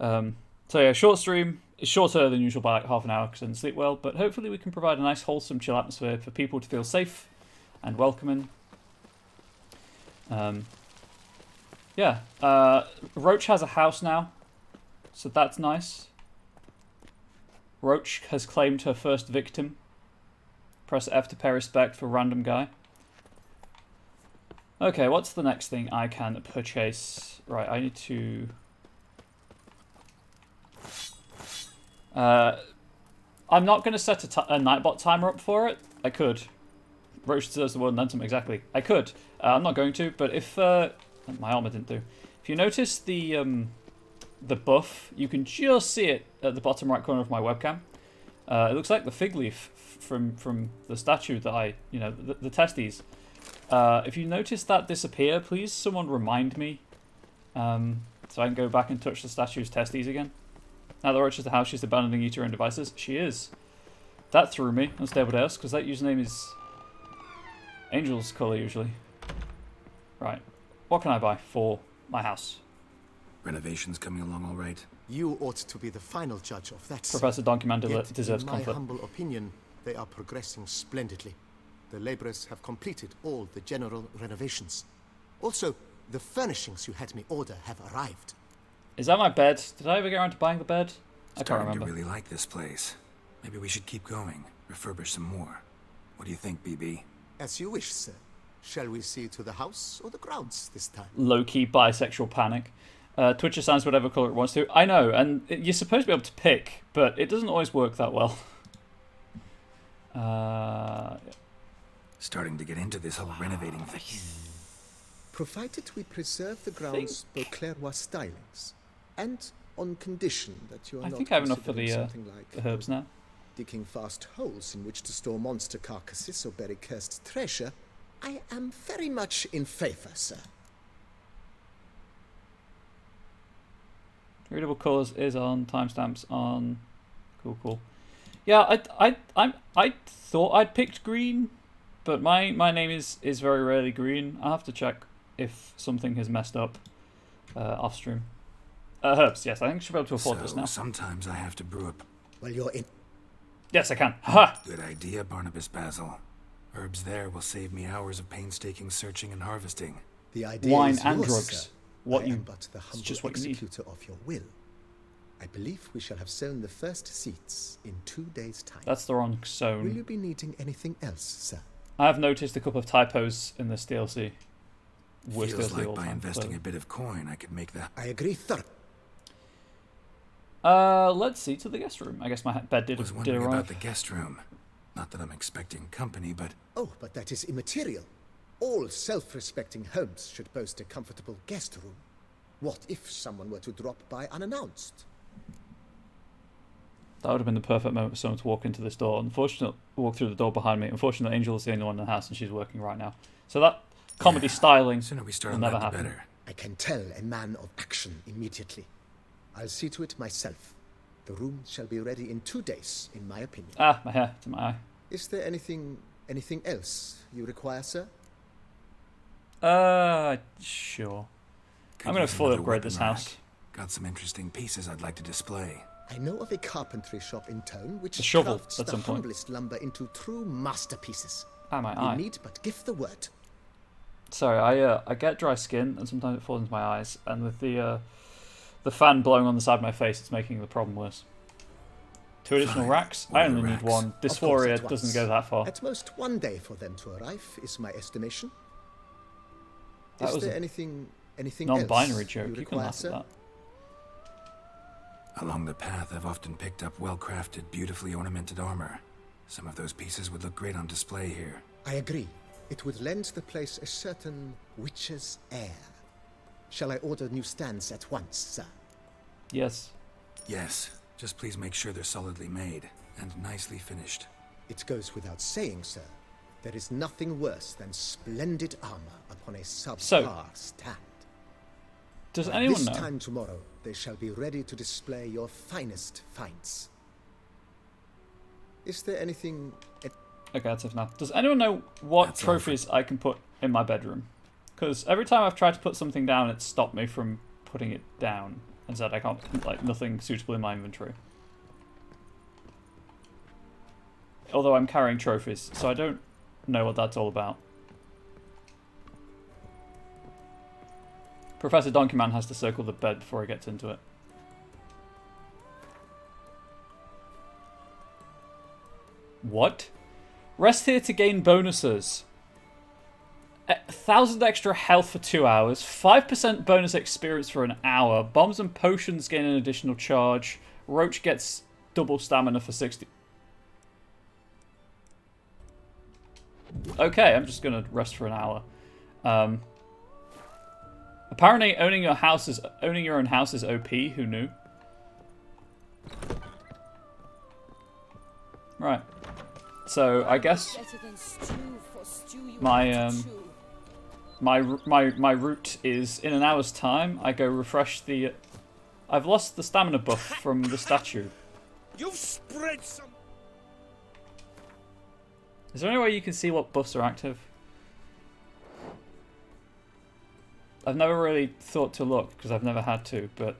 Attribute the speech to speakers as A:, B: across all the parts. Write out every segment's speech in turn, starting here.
A: So yeah, short stream. It's shorter than usual by like half an hour because I didn't sleep well, but hopefully we can provide a nice, wholesome, chill atmosphere for people to feel safe and welcoming. Yeah, Roach has a house now, so that's nice. Roach has claimed her first victim. Press F to pay respect for random guy. Okay, what's the next thing I can purchase? Right, I need to... I'm not going to set a Nightbot timer up for it. I could. Roach deserves the word and then some, exactly. I could. I'm not going to, but if... my armor didn't do. If you notice the buff, you can just see it at the bottom right corner of my webcam. It looks like the fig leaf from the statue that I... You know, the testes. If you notice that disappear, please someone remind me. So I can go back and touch the statue's testes again. Now that Roach is the house, she's abandoning you to her own devices. She is. That threw me on Stable Deus, because that username is Angel's colour usually. Right. What can I buy for my house?
B: Renovations coming along all right?
C: You ought to be the final judge of that.
A: Professor Donkey Man
C: Yet,
A: deserves
C: in my
A: comfort.
C: humble opinion, they are progressing splendidly. The laborers have completed all the general renovations. Also, the furnishings you had me order have arrived.
A: Is that my bed? Did I ever get around to buying the bed? I can't
B: Starting
A: remember.
B: to really like this place. Maybe we should keep going, refurbish some more. What do you think, BB?
C: As you wish, sir. Shall we see to the house or the grounds this time?
A: Low-key bisexual panic. Twitch assigns whatever colour it wants to. I know, and you're supposed to be able to pick, but it doesn't always work that well.
B: Starting to get into this whole renovating thing.
C: Provided we preserve the grounds Beauclerc stylings, and on condition that you are
A: I
C: not
A: think I have enough for
C: considering
A: the
C: something like
A: the herbs now.
C: digging fast holes in which to store monster carcasses or bury cursed treasure, I am very much in favor, sir.
A: Readable colours is on. Timestamps on. Cool. Yeah, I thought I'd picked green, but my name is very rarely green. I'll have to check if something has messed up off stream. Herbs, yes, I think I should be able to afford this now.
B: Sometimes I have to brew up.
C: Well, you're in.
A: Yes, I can. Ha!
B: Good idea, Barnabas Basil. Herbs there will save me hours of painstaking searching and harvesting.
C: The idea
A: Wine
C: is
A: and
C: yours,
A: drugs.
C: sir.
A: What
C: I
A: you?
C: am but the humble
A: just what you need.
C: executor of your will. I believe we shall have sown the first seeds in 2 days' time.
A: That's the wrong
C: Will
A: zone.
C: you be needing anything else, sir?
A: I have noticed a couple of typos in this DLC. Worst
B: Feels
A: DLC
B: like
A: all
B: by
A: time,
B: investing
A: clearly.
B: a bit of coin, I could make that.
C: I agree thoroughly.
A: Let's see to the guest room. I guess my bed did
B: Was wondering
A: arrive.
B: about the guest room. Not that I'm expecting company, but
C: Oh, but that is immaterial. All self-respecting homes should boast a comfortable guest room. What if someone were to drop by unannounced?
A: That would have been the perfect moment for someone to walk into this door. Unfortunately, walk through the door behind me. Unfortunately, Angel is the only one in the house, and she's working right now. So that comedy styling
B: the sooner we start
A: will
B: on
A: never
B: that, the
A: happen.
B: better.
C: I can tell a man of action immediately. I'll see to it myself. The room shall be ready in 2 days, in my opinion.
A: Ah, my hair to my eye.
C: Is there anything else you require, sir?
A: Sure.
B: Could
A: I'm gonna
B: use
A: fully
B: another
A: upgrade this
B: weapon rack.
A: house.
B: Got some interesting pieces I'd like to display.
C: I know of a carpentry shop in town which
A: A shovel
C: crafts
A: at
C: the
A: some point.
C: humblest lumber into true masterpieces.
A: Ah, my
C: You
A: eye.
C: need but give the word.
A: Sorry, I get dry skin, and sometimes it falls into my eyes. And with the fan blowing on the side of my face, it's making the problem worse. 2 additional
B: Fine.
A: racks?
B: What
A: I
B: are the
A: only need
B: racks?
A: one.
C: Of course,
A: Dysphoria
C: at once.
A: doesn't go that far.
C: At most 1 day for them to arrive is my estimation.
A: That
C: Is
A: was
C: there
A: a
C: anything
A: non-binary
C: else
A: joke. You can
C: require,
A: laugh
C: sir?
A: at that.
B: Along the path, I've often picked up well-crafted, beautifully ornamented armor. Some of those pieces would look great on display here.
C: I agree. It would lend the place a certain witch's air. Shall I order new stands at once, sir?
A: Yes.
B: Yes, just please make sure they're solidly made and nicely finished.
C: It goes without saying, sir. There is nothing worse than splendid armor upon a subpar
A: So,
C: stand.
A: Does
C: By
A: anyone
C: this
A: know?
C: time tomorrow, they shall be ready to display your finest finds. Is there anything...
A: Okay, that's it now. Does anyone know what
B: That's all for-
A: trophies I can put in my bedroom? Because every time I've tried to put something down, it's stopped me from putting it down. and said I can't, like, nothing suitable in my inventory. Although I'm carrying trophies, so I don't know what that's all about. Professor Donkey Man has to circle the bed before he gets into it. What? Rest here to gain bonuses. 1,000 extra health for 2 hours, 5% bonus experience for an hour, bombs and potions gain an additional charge, Roach gets double stamina for 60. Okay, I'm just gonna rest for an hour. Apparently owning your own house is OP, who knew? Right. So I guess my route is in an hour's time. I go refresh the. I've lost the stamina buff from the statue.
D: You've spread some.
A: Is there any way you can see what buffs are active? I've never really thought to look because I've never had to, but.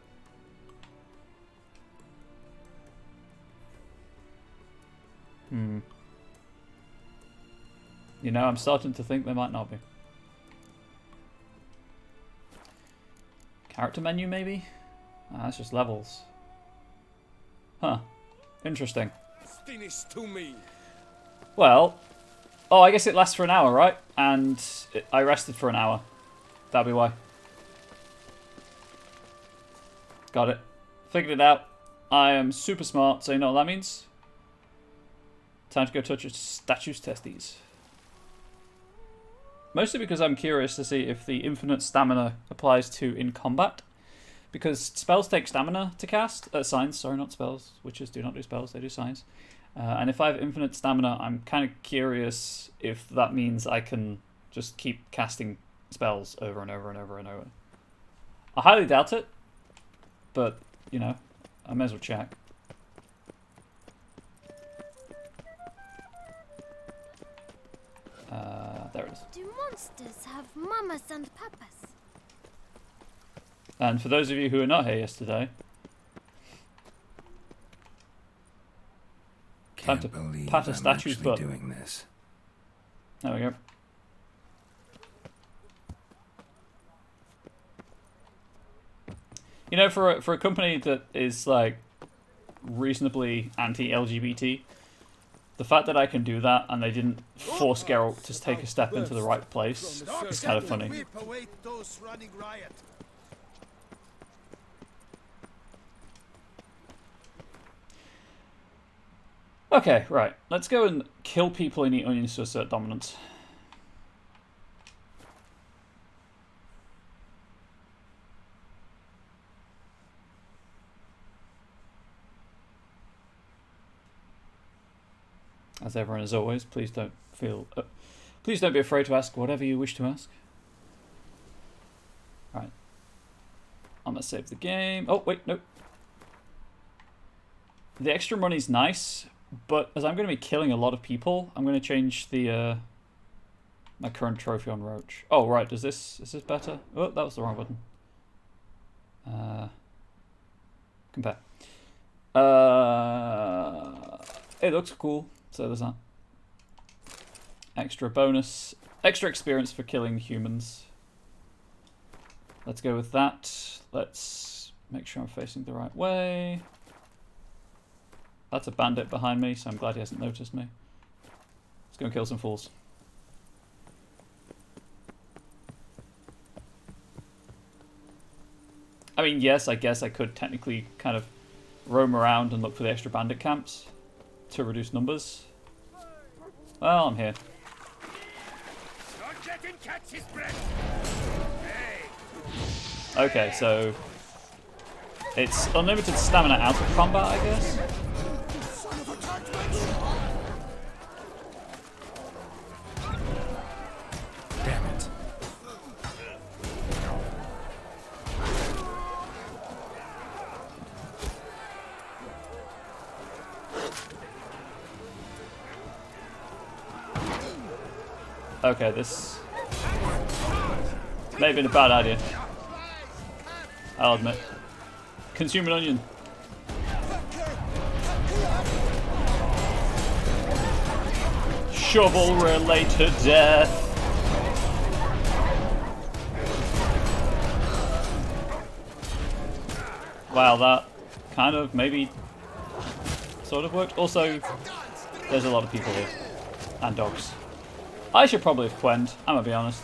A: You know, I'm starting to think there might not be. Character menu, maybe? That's just levels. Huh. Interesting.
D: Finish to me.
A: Well, oh, I guess it lasts for an hour, right? And I rested for an hour. That'll be why. Got it. Figured it out. I am super smart, so you know what that means? Time to go touch a statue's testes. Mostly because I'm curious to see if the infinite stamina applies to in combat. Because spells take stamina to cast. Signs, sorry, not spells. Witches do not do spells, they do signs. And if I have infinite stamina, I'm kind of curious if that means I can just keep casting spells over and over and over and over. I highly doubt it. But, you know, I may as well check. There it is.
E: Do monsters have mamas and papas?
A: And for those of you who were not here yesterday, time to pat a statue's butt.
B: Doing this.
A: There we go. You know, for a company that is like reasonably anti-LGBT, the fact that I can do that and they didn't force Geralt to take a step into the right place is kind of funny. Okay, right. Let's go and kill people and eat onions to assert dominance. As ever and as always, please don't be afraid to ask whatever you wish to ask. Right. I'm gonna save the game. Oh wait, nope. The extra money's nice, but as I'm gonna be killing a lot of people, I'm gonna change the my current trophy on Roach. Oh right, is this better? Oh, that was the wrong button. Compare. It looks cool. So there's that. Extra bonus. Extra experience for killing humans. Let's go with that. Let's make sure I'm facing the right way. That's a bandit behind me, so I'm glad he hasn't noticed me. Let's go and kill some fools. I mean, yes, I guess I could technically kind of roam around and look for the extra bandit camps to reduce numbers. Well, I'm here. Okay, so it's unlimited stamina out of combat, I guess.
B: Damn it.
A: Okay, this may have been a bad idea. I'll admit. Consume an onion. Shovel-related death. Wow, that kind of maybe sort of worked. Also, there's a lot of people here. And dogs. I should probably have quenned, I'm gonna be honest.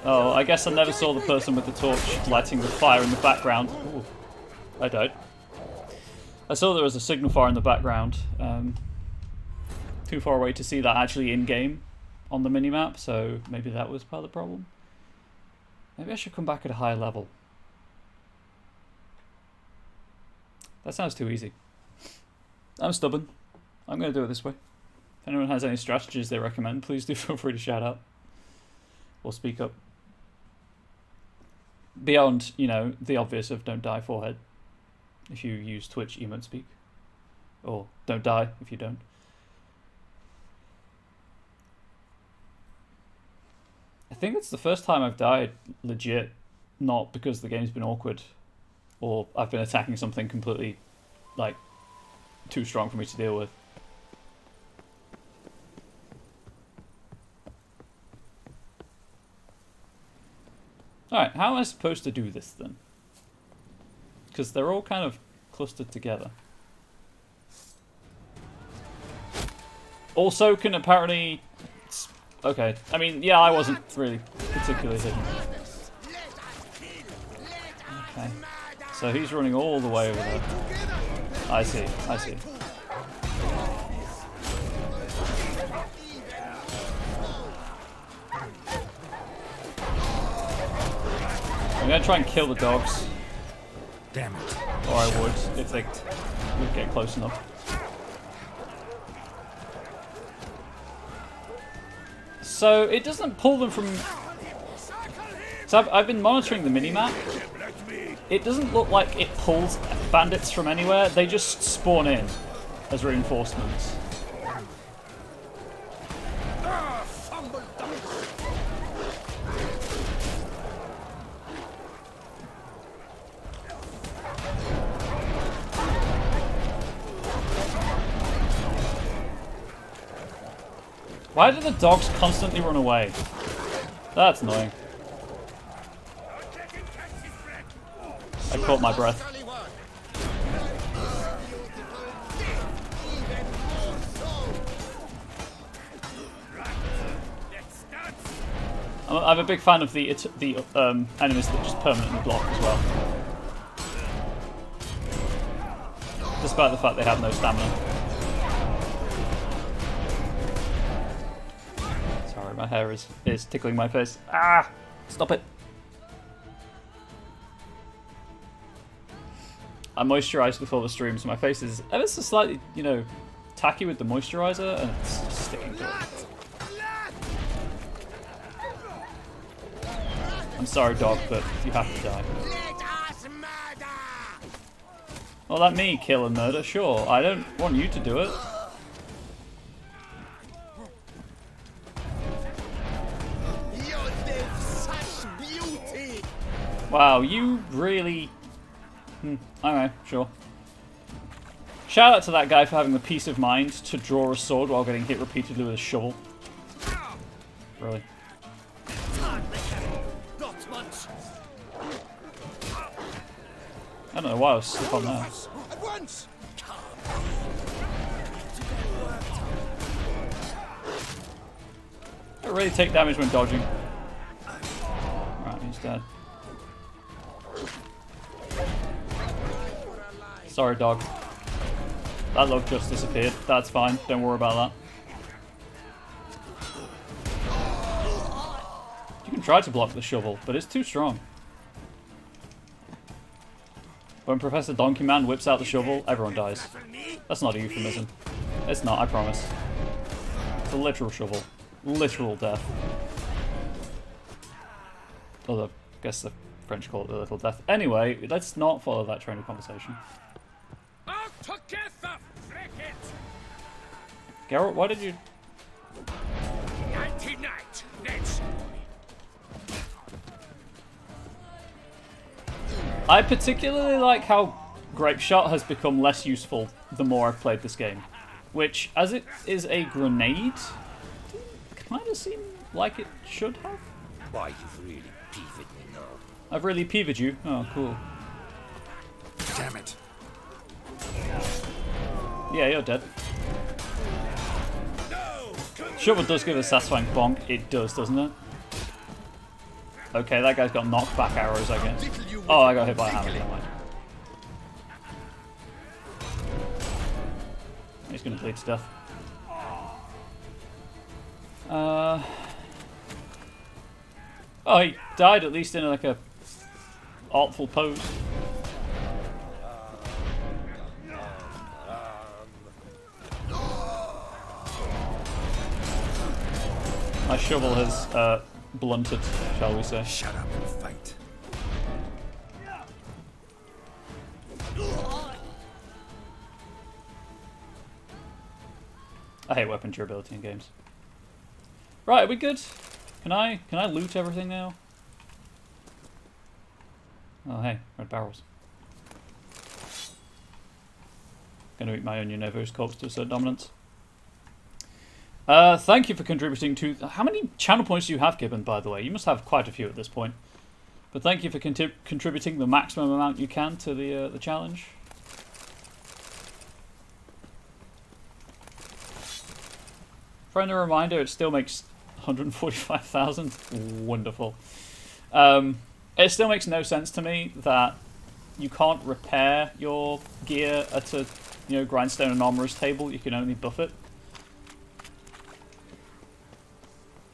A: Oh, I guess I never saw the person with the torch lighting the fire in the background. Ooh, I died. I saw there was a signal fire in the background. Too far away to see that actually in-game on the minimap, so maybe that was part of the problem. Maybe I should come back at a higher level. That sounds too easy. I'm stubborn. I'm going to do it this way. If anyone has any strategies they recommend, please do feel free to shout out. Or speak up. Beyond, you know, the obvious of don't die forehead. If you use Twitch emote speak. Or don't die if you don't. I think it's the first time I've died legit, not because the game's been awkward or I've been attacking something completely, like, too strong for me to deal with. Alright, how am I supposed to do this then? Because they're all kind of clustered together. Also can apparently... Okay, I mean, yeah, I wasn't really particularly hidden. Okay, so he's running all the way over there. I see, I see. I'm gonna try and kill the dogs.
B: Damn it.
A: Or I would, if they would get close enough. So it doesn't pull them from... So I've been monitoring the minimap. It doesn't look like it pulls bandits from anywhere. They just spawn in as reinforcements. Why do the dogs constantly run away? That's annoying. I caught my breath. I'm a big fan of the enemies that just permanently block as well. Despite the fact they have no stamina. Sorry, my hair is tickling my face. Ah! Stop it. I moisturised before the stream, so my face is ever so slightly, you know, tacky with the moisturiser, and it's just sticking to it. I'm sorry, dog, but you have to die. Well, let me kill and murder, sure. I don't want you to do it. Wow, you really... Okay, sure. Shout out to that guy for having the peace of mind to draw a sword while getting hit repeatedly with a shovel. Really. I don't know why I was stuck on that. I really take damage when dodging. Right, he's dead. Sorry, dog. That log just disappeared. That's fine. Don't worry about that. You can try to block the shovel, but it's too strong. When Professor Donkey Man whips out the shovel, everyone dies. That's not a euphemism. It's not, I promise. It's a literal shovel. Literal death. Although, I guess the French call it a little death. Anyway, let's not follow that train of conversation. Geralt, why did you...
D: Nighty night. That's
A: I particularly like how Grape Shot has become less useful the more I've played this game. Which, as it is a grenade, kind of seemed like it should have.
D: why you've really peeved me now.
A: I've really peeved you. Oh, cool.
B: Damn it.
A: Yeah, you're dead.
D: No!
A: Shovel does give a satisfying bonk. It does, doesn't it? Okay, that guy's got knockback arrows, I guess. Oh, I got hit by a hammer. Never mind. He's gonna bleed to death. Oh, he died at least in like a artful pose. My shovel has blunted, shall we say.
B: Shut up and fight.
A: I hate weapon durability in games. Right, are we good? Can I loot everything now? Oh hey, red barrels. Gonna eat my onion over his corpse to assert dominance. Thank you for contributing to... How many channel points do you have, Gibbon, by the way? You must have quite a few at this point. But thank you for contributing the maximum amount you can to the challenge. Friendly reminder, it still makes 145,000. Wonderful. It still makes no sense to me that you can't repair your gear at a grindstone and armorer's table. You can only buff it.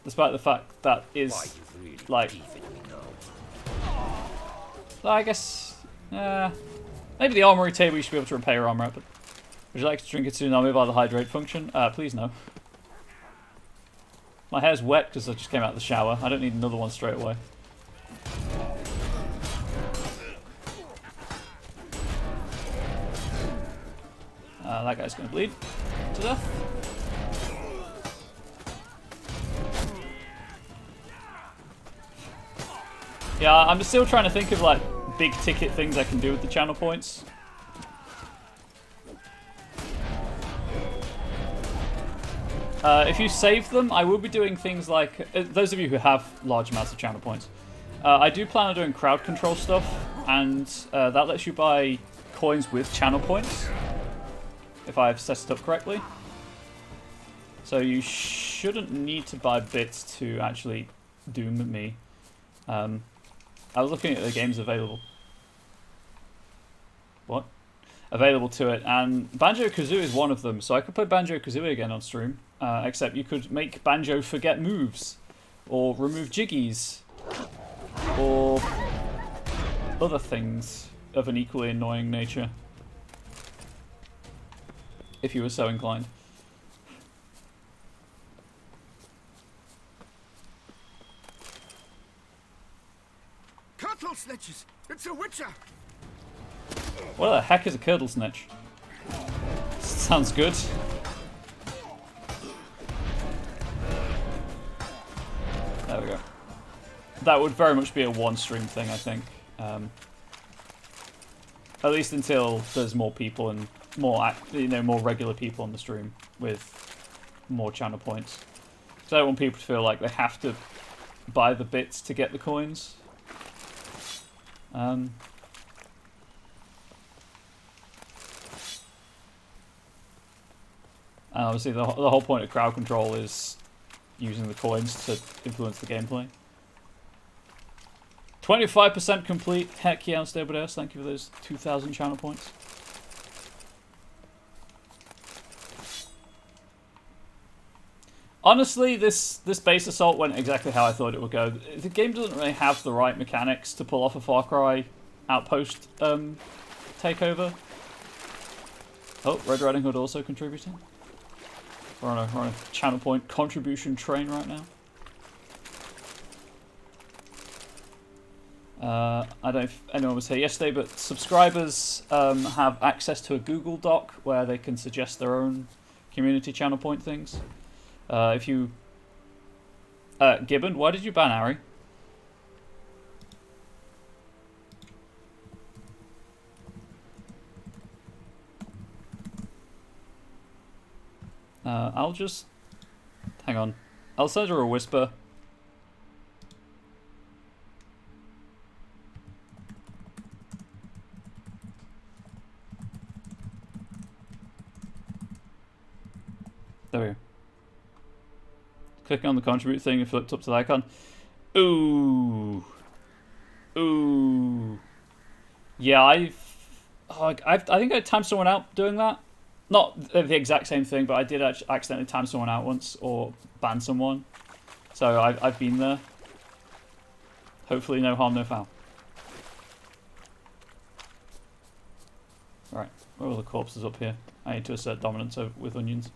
A: Despite the fact that is like, I guess, maybe the armory table you should be able to repair your armor at. But would you like to drink a tsunami by the hydrate function? Please no. My hair's wet because I just came out of the shower. I don't need another one straight away. That guy's going to bleed to death. Yeah, I'm still trying to think of like big ticket things I can do with the channel points. If you save them, I will be doing things like... those of you who have large amounts of channel points. I do plan on doing crowd control stuff, and that lets you buy coins with channel points, if I've set it up correctly. So you shouldn't need to buy bits to actually doom me. I was looking at the games available. What? Available to it, and Banjo-Kazooie is one of them, so I could play Banjo-Kazooie again on stream, except you could make Banjo forget moves, or remove jiggies, or other things of an equally annoying nature, if you were so inclined.
D: Cattle snitches! It's a witcher!
A: What the heck is a curdle snitch? Sounds good. There we go. That would very much be a one-stream thing, I think. At least until there's more people and more regular people on the stream with more channel points. So I don't want people to feel like they have to buy the bits to get the coins. And obviously the whole point of crowd control is using the coins to influence the gameplay. 25% complete. Heck yeah, Unstable Dares. Thank you for those 2,000 channel points. Honestly, this base assault went exactly how I thought it would go. The game doesn't really have the right mechanics to pull off a Far Cry outpost takeover. Oh, Red Riding Hood also contributing. We're on a channel point contribution train right now. I don't know if anyone was here yesterday, but subscribers have access to a Google Doc where they can suggest their own community channel point things. If you... Gibbon, why did you ban Ari? I'll just... Hang on. I'll send her a whisper. There we go. Clicking on the contribute thing and flipped up to the icon. Ooh. Ooh. Yeah, I think I timed someone out doing that. Not the exact same thing, but I did accidentally time someone out once or ban someone. So I've been there. Hopefully no harm, no foul. Right, where are all the corpses up here? I need to assert dominance with onions.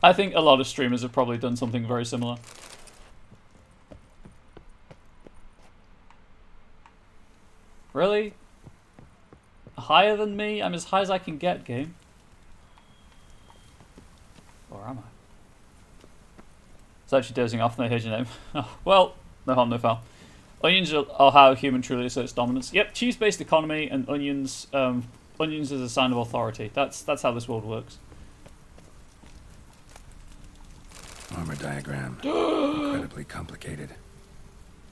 A: I think a lot of streamers have probably done something very similar. Really? Higher than me? I'm as high as I can get, game. Or am I? It's actually dozing off and I heard your name. Oh, well, no harm, no foul. Onions are how human truly asserts dominance. Yep, cheese-based economy and onions. Onions is a sign of authority. That's how this world works.
B: Armor diagram. Incredibly complicated.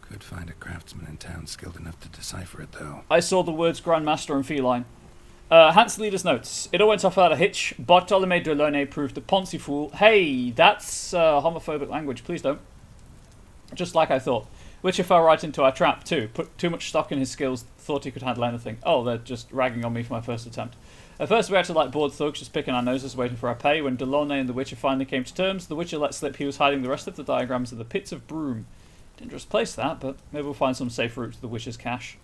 B: Could find a craftsman in town skilled enough to decipher it, though.
A: I saw the words Grandmaster and Feline. Hans Leader's notes. It all went off without a hitch. Bartolome de Lone proved a Ponzi fool. Hey, that's homophobic language. Please don't. Just like I thought. Witcher fell right into our trap, too. Put too much stock in his skills, thought he could handle anything. Oh, they're just ragging on me for my first attempt. At first we acted like bored thugs, just picking our noses, waiting for our pay. When Delaunay and the Witcher finally came to terms, the Witcher let slip he was hiding the rest of the diagrams in the pits of Broom. Dangerous place, that, but maybe we'll find some safe route to the Witcher's cache.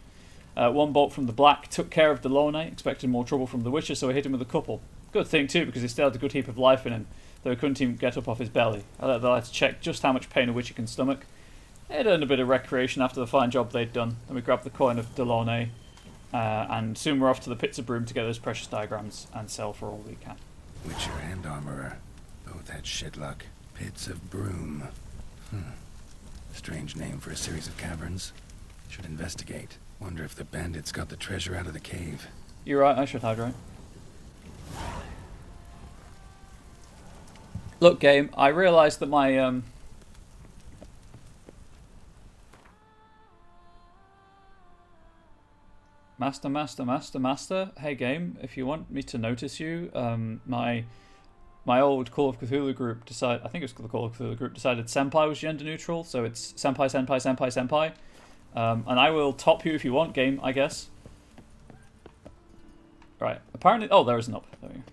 A: One bolt from the Black took care of Delaunay, expecting more trouble from the Witcher, so I hit him with a couple. Good thing, too, because he still had a good heap of life in him, though he couldn't even get up off his belly. I let the lads check just how much pain a Witcher can stomach. They'd earned a bit of recreation after the fine job they'd done. Then we grabbed the coin of Delaunay, and soon we're off to the pits of Broom to get those precious diagrams and sell for all we can.
B: Witcher and armorer both had shit luck. Pits of Broom. Strange name for a series of caverns. Should investigate. Wonder if the bandits got the treasure out of the cave.
A: You're right, I should hydrate. Look, game, I realised that my Master. Hey game, if you want me to notice you, my old Call of Cthulhu group decided, I think it was the Call of Cthulhu group, decided Senpai was gender neutral, so it's Senpai. And I will top you if you want, game, I guess. Right, apparently, oh, there is an up. There we go.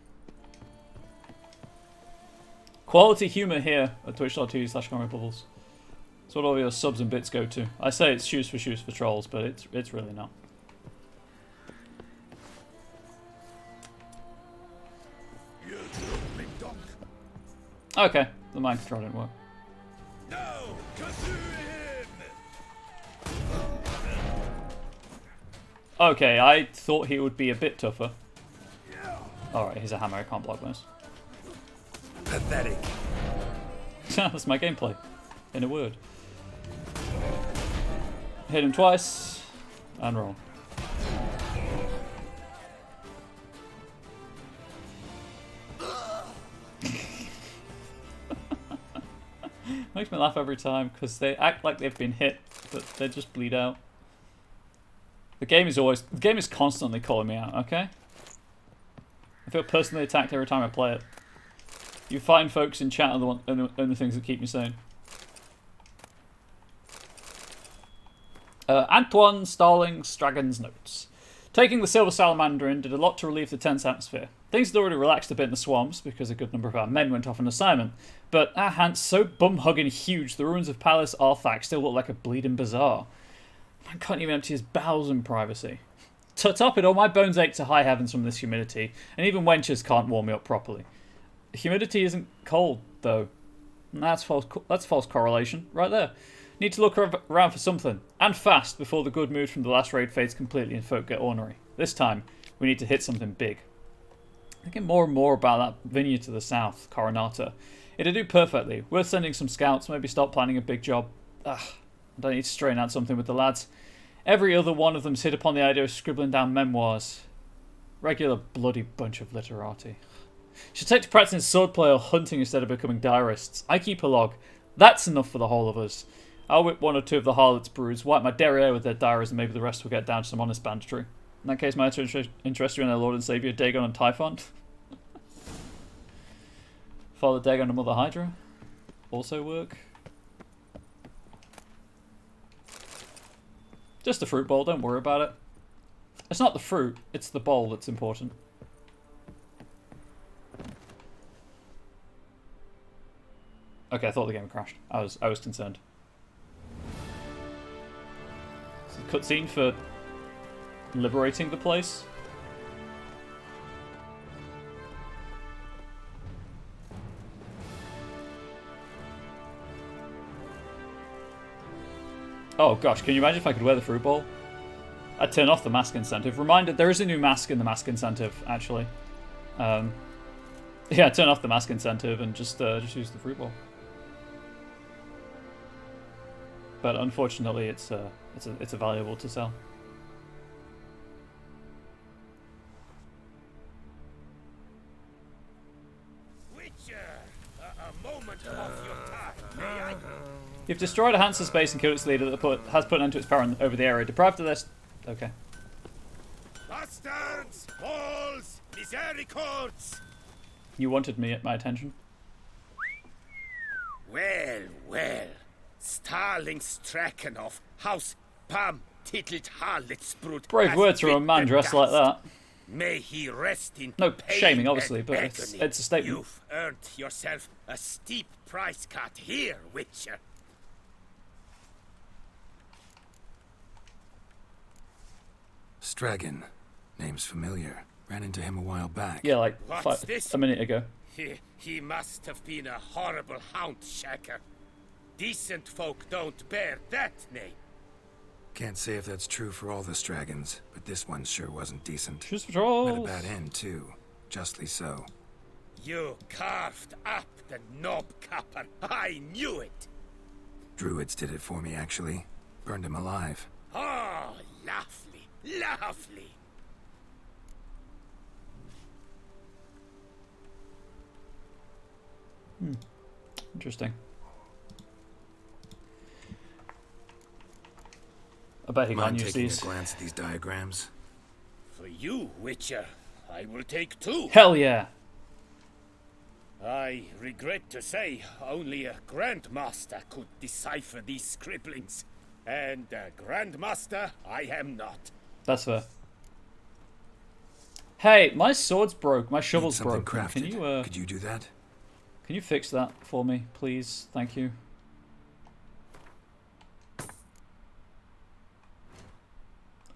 A: Quality humour here at twitch.tv/comicbubbles. That's what all your subs and bits go to. I say it's shoes for trolls, but it's really not. Okay, the mind control didn't work.
D: No! Pursue him!
A: Okay, I thought he would be a bit tougher. Alright, he's a hammer, I can't block this.
D: Pathetic.
A: That's my gameplay, in a word. Hit him twice, and roll. Makes me laugh every time because they act like they've been hit, but they just bleed out. The game is constantly calling me out. Okay, I feel personally attacked every time I play it. You fine folks in chat are the things that keep me sane. Antoine Starling Stragon's notes. Taking the Silver Salamander in did a lot to relieve the tense atmosphere. Things had already relaxed a bit in the swamps because a good number of our men went off on assignment, but our Hans so bum-hugging huge the ruins of Palace Arthak still look like a bleeding bazaar. Man can't even empty his bowels in privacy. To top it all, my bones ache to high heavens from this humidity, and even wenches can't warm me up properly. Humidity isn't cold, though. That's false correlation, right there. Need to look around for something, and fast, before the good mood from the last raid fades completely and folk get ornery. This time, we need to hit something big. Thinking more and more about that vineyard to the south, Coronata. It'd do perfectly. Worth sending some scouts, maybe start planning a big job. I don't need to strain out something with the lads. Every other one of them's hit upon the idea of scribbling down memoirs. Regular bloody bunch of literati. Should take to practicing swordplay or hunting instead of becoming diarists. I keep a log. That's enough for the whole of us. I'll whip one or two of the harlots' broods, wipe my derriere with their diaries, and maybe the rest will get down to some honest banditry. In that case, might interest you in their Lord and Saviour, Dagon and Typhon. Father Dagon and Mother Hydra also work. Just a fruit bowl, don't worry about it. It's not the fruit, it's the bowl that's important. Okay, I thought the game had crashed. I was concerned. It's a cutscene for liberating the place. Oh gosh, can you imagine if I could wear the fruit bowl? I'd turn off the mask incentive. Reminder, there is a new mask in the mask incentive, actually. Yeah, turn off the mask incentive and just use the fruit bowl. But unfortunately, it's a valuable to sell.
D: A moment of your time, may I?
A: You've destroyed a Hansa base and killed its leader that has put an end to its power over the area. Deprived of this... Okay.
D: Bastards! Balls! Misericords!
A: You wanted my attention?
D: Well, well. Starling Strakenov, House Pam Titelt Harlitsbrut.
A: Brave words from a man dressed like that.
D: May he rest in
A: No
D: pain
A: shaming, obviously,
D: and
A: but
D: agony.
A: it's a statement.
D: You've earned yourself a steep price cut here, Witcher.
B: Stragan. Name's familiar. Ran into him a while back.
A: Yeah, like
D: What's this?
A: a minute ago.
D: He must have been a horrible hound shaker. Decent folk don't bear that name.
B: Can't say if that's true for all the Stragons, but this one sure wasn't decent.
A: Choose
B: Met a
A: patrols.
B: bad end, too. Justly so.
D: You carved up the knob capper. I knew it.
B: Druids did it for me, actually. Burned him alive.
D: Oh, lovely, lovely.
A: Interesting. I bet he can't
B: Mind
A: use
B: taking
A: these.
B: a glance at these diagrams?
D: For you, Witcher, I will take two.
A: Hell yeah!
D: I regret to say, only a Grandmaster could decipher these scribblings. And a Grandmaster I am not.
A: That's fair. Hey, my sword's broke. My
B: Need
A: shovel's
B: something
A: broken.
B: crafted. Could you do that?
A: Can you fix that for me, please? Thank you.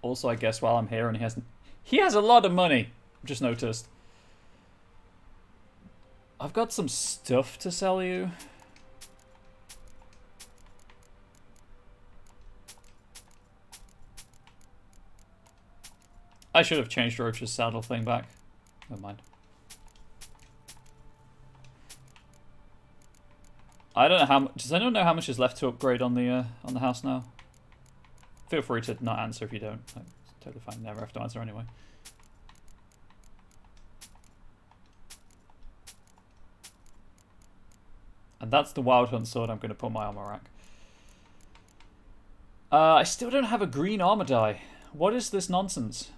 A: Also, I guess while I'm here and he has a lot of money. Just noticed. I've got some stuff to sell you. I should have changed Roach's saddle thing back. Never mind. I don't know how much. Does anyone know how much is left to upgrade on the house now? Feel free to not answer if you don't. Like, it's totally fine. Never have to answer anyway. And that's the Wild Hunt sword I'm going to put on my armor rack. I still don't have a green armor die. What is this nonsense?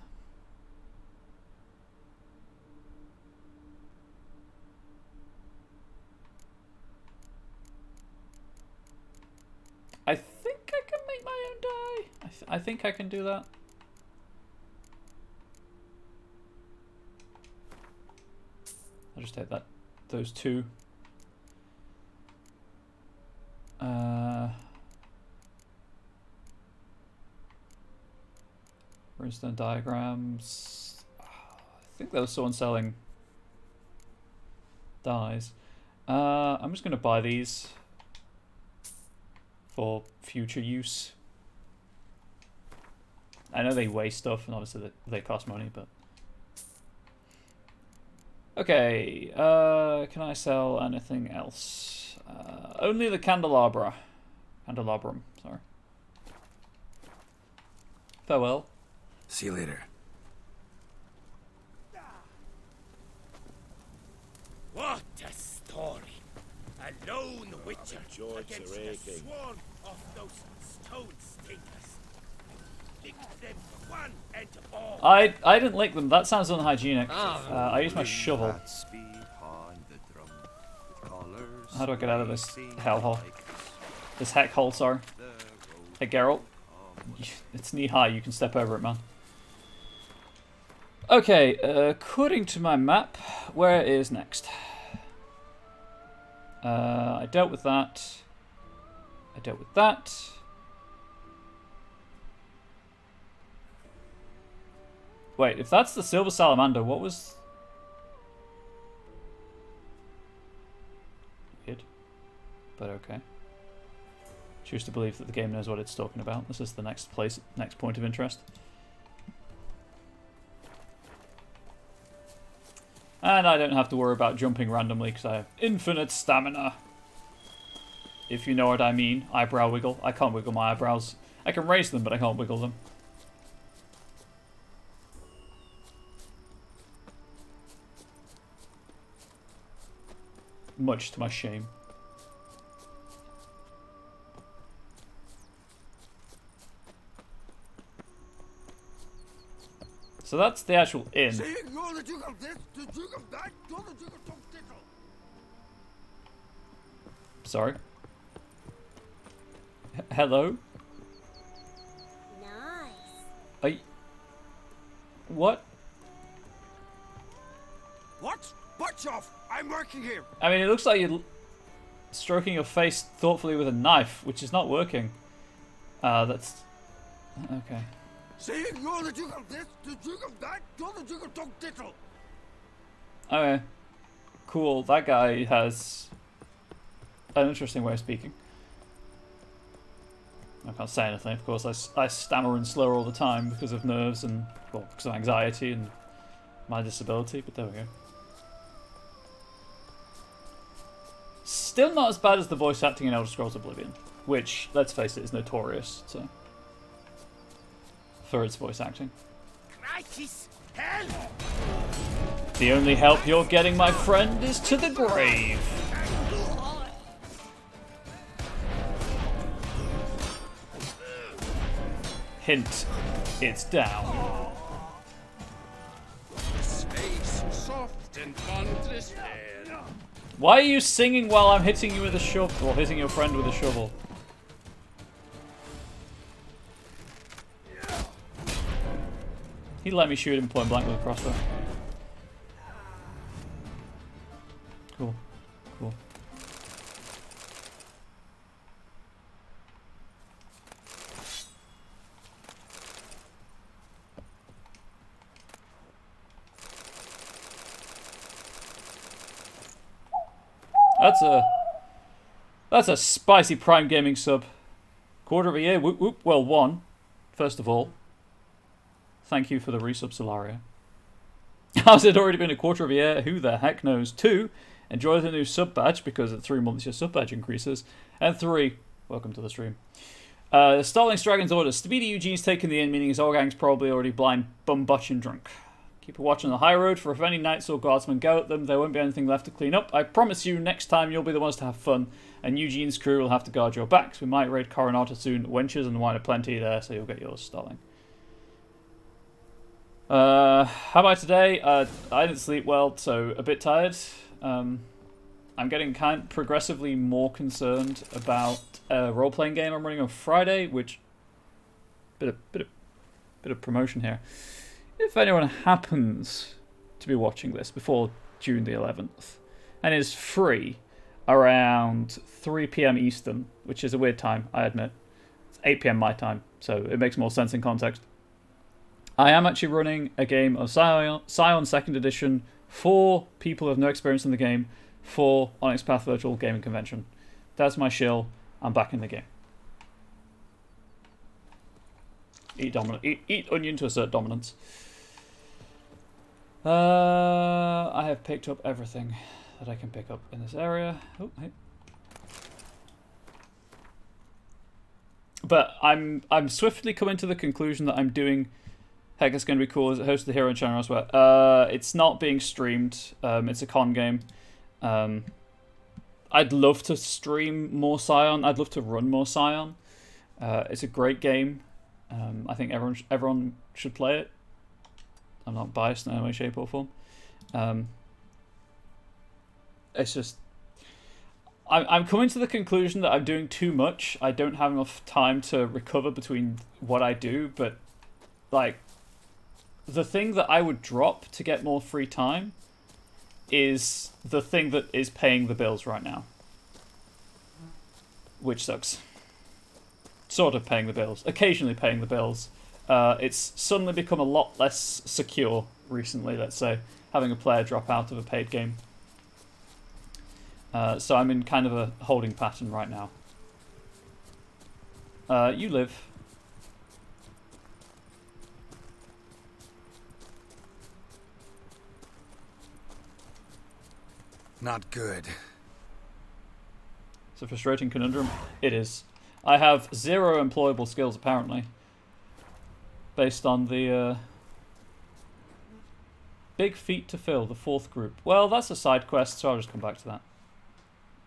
A: I think I can make my own die. I think I can do that. I'll just take those two. Redstone diagrams. I think there was someone selling dies. I'm just going to buy these for future use. I know they weigh stuff, and obviously they cost money, but... Okay, can I sell anything else? Only the candelabra. Candelabrum, sorry. Farewell.
B: See you later.
D: What a story! A lone witcher against the swarm of those stone stinkers. Licked them one and all.
A: I didn't lick them. That sounds unhygienic. I used my shovel. How do I get out of this hellhole? This heck hole, sorry. Hey, Geralt. It's knee high. You can step over it, man. Okay, according to my map, where is next? I dealt with that. I dealt with that. Wait, if that's the Silver Salamander, what was... Weird. But okay. Choose to believe that the game knows what it's talking about. This is the next point of interest. And I don't have to worry about jumping randomly because I have infinite stamina. If you know what I mean. Eyebrow wiggle. I can't wiggle my eyebrows. I can raise them, but I can't wiggle them. Much to my shame. So that's the actual inn. Sorry. Hello?
E: Nice.
A: Are you... What?
D: What? Watch off! I'm working here!
A: I mean, it looks like you're stroking your face thoughtfully with a knife, which is not working. That's... Okay.
D: Saying you're the Duke of this, the Duke of that, you're the Duke of Dog Diddle!
A: Okay. Cool. That guy has an interesting way of speaking. I can't say anything, of course. I stammer and slur all the time because of nerves and, well, because of anxiety and my disability, but there we go. Still not as bad as the voice acting in Elder Scrolls Oblivion, which, let's face it, is notorious, so... for its voice acting.
D: Crikey's hell!
A: The only help you're getting, my friend, is to the grave. Hint, it's down.
D: Space soft and wondrous fair.
A: Why are you singing while I'm hitting you with a shovel, or hitting your friend with a shovel? He let me shoot him point blank with a crossbow. Cool. Cool. That's a spicy Prime Gaming sub. Quarter of a year. Whoop whoop. Well, one. First of all. Thank you for the resub, Solaria. Has it already been a quarter of a year? Who the heck knows? 2, enjoy the new sub badge because at 3 months your sub badge increases. And 3, welcome to the stream. Starling's Dragon's Orders. Speedy Eugene's taken the inn, meaning his Organg's probably already blind, bum, butch, and drunk. Keep a watch on the high road, for if any knights or guardsmen go at them, there won't be anything left to clean up. I promise you, next time you'll be the ones to have fun, and Eugene's crew will have to guard your backs. We might raid Coronata soon. Wenches and wine are plenty there, so you'll get yours, Starling. How about today? I didn't sleep well, so a bit tired. I'm getting progressively more concerned about a role-playing game I'm running on Friday, which bit of promotion here. If anyone happens to be watching this before June the 11th and is free around 3 PM Eastern, which is a weird time, I admit. It's 8 PM my time, so it makes more sense in context. I am actually running a game of Scion 2nd Edition for people who have no experience in the game for Onyx Path Virtual Gaming Convention. That's my shill. I'm back in the game. Eat onion to assert dominance. I have picked up everything that I can pick up in this area. Oh, hey. But I'm swiftly coming to the conclusion that I'm doing. Heck, it's going to be cool as a host of the Hero channel as well. It's not being streamed. It's a con game. I'd love to stream more Scion. I'd love to run more Scion. It's a great game. I think everyone should play it. I'm not biased in any way, shape, or form. It's just I'm coming to the conclusion that I'm doing too much. I don't have enough time to recover between what I do, but like the thing that I would drop to get more free time is the thing that is paying the bills right now. Which sucks. Sort of paying the bills. Occasionally paying the bills. It's suddenly become a lot less secure recently, let's say, having a player drop out of a paid game. So I'm in kind of a holding pattern right now. You live.
B: Not good.
A: It's a frustrating conundrum. It is. I have 0 employable skills, apparently. Based on the big feat to fill, the 4th group. Well, that's a side quest, so I'll just come back to that.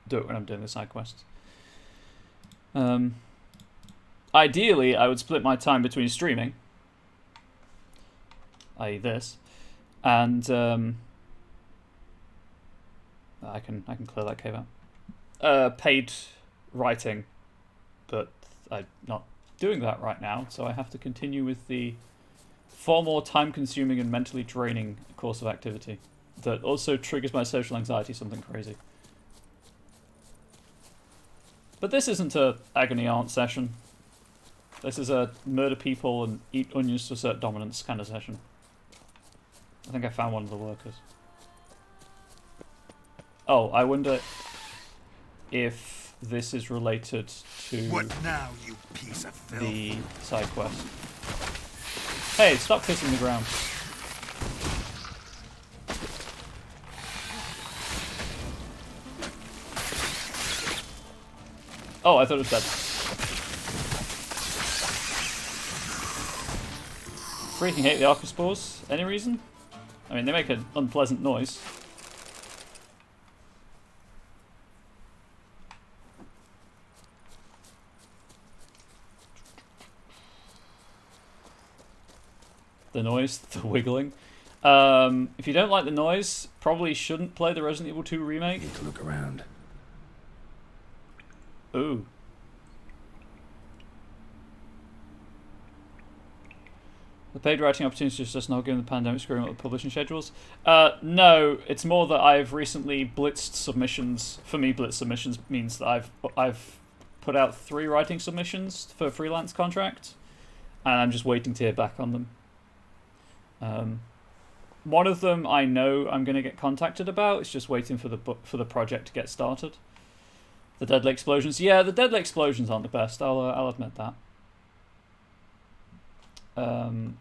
A: Do it when I'm doing the side quests. Ideally, I would split my time between streaming, i.e. this, and I can clear that cave out. Paid writing, but I'm not doing that right now, so I have to continue with the far more time-consuming and mentally draining course of activity that also triggers my social anxiety something crazy. But this isn't a agony aunt session. This is a murder people and eat onions to assert dominance kind of session. I think I found one of the workers. Oh, I wonder if this is related to
B: What now, you piece of filth?
A: the side quest. Hey, stop kissing the ground. Oh, I thought it was dead. Freaking hate the archospores. Any reason? I mean, they make an unpleasant noise. The noise, the wiggling. If you don't like the noise, probably shouldn't play the Resident Evil 2 remake.
B: Need to look around.
A: Ooh. The paid writing opportunities is just not given the pandemic screwing up the publishing schedules. No, it's more that I've recently blitzed submissions. For me, blitz submissions means that I've put out 3 writing submissions for a freelance contract, and I'm just waiting to hear back on them. One of them I know I'm going to get contacted about. It's just waiting for the project to get started. The deadly explosions. Yeah, the deadly explosions aren't the best. I'll admit that.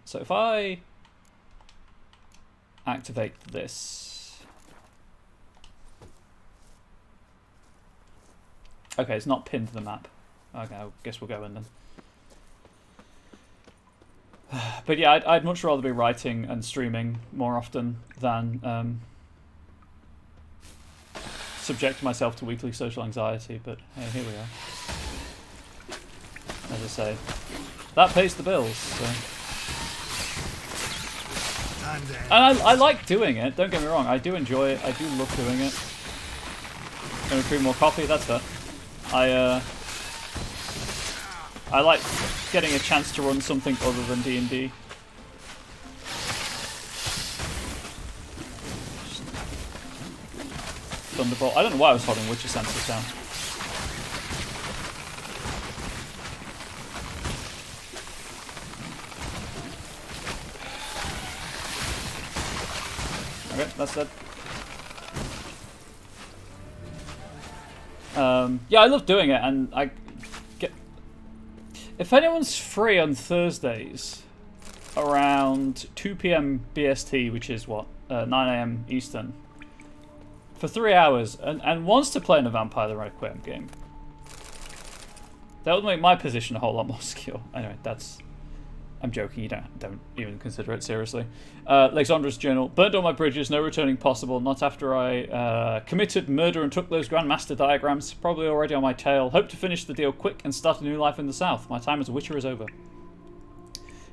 A: So if I activate this, okay, it's not pinned to the map. Okay, I guess we'll go in then. But yeah, I'd much rather be writing and streaming more often than subject myself to weekly social anxiety. But hey, here we are. As I say, that pays the bills. So. And I like doing it. Don't get me wrong. I do enjoy it. I do love doing it. Gonna recruit more coffee. That's fair. I like getting a chance to run something other than D&D. Thunderbolt. I don't know why I was holding Witcher sensors down. Okay, that's dead. Yeah, I love doing it, and If anyone's free on Thursdays around 2 p.m. BST, which is what, 9 a.m. Eastern, for 3 hours, and wants to play in a Vampire the Requiem game, that would make my position a whole lot more secure. Anyway, that's... I'm joking, you don't even consider it seriously. Alexandra's journal. Burned all my bridges, no returning possible. Not after I committed murder and took those Grandmaster diagrams. Probably already on my tail. Hope to finish the deal quick and start a new life in the south. My time as a Witcher is over.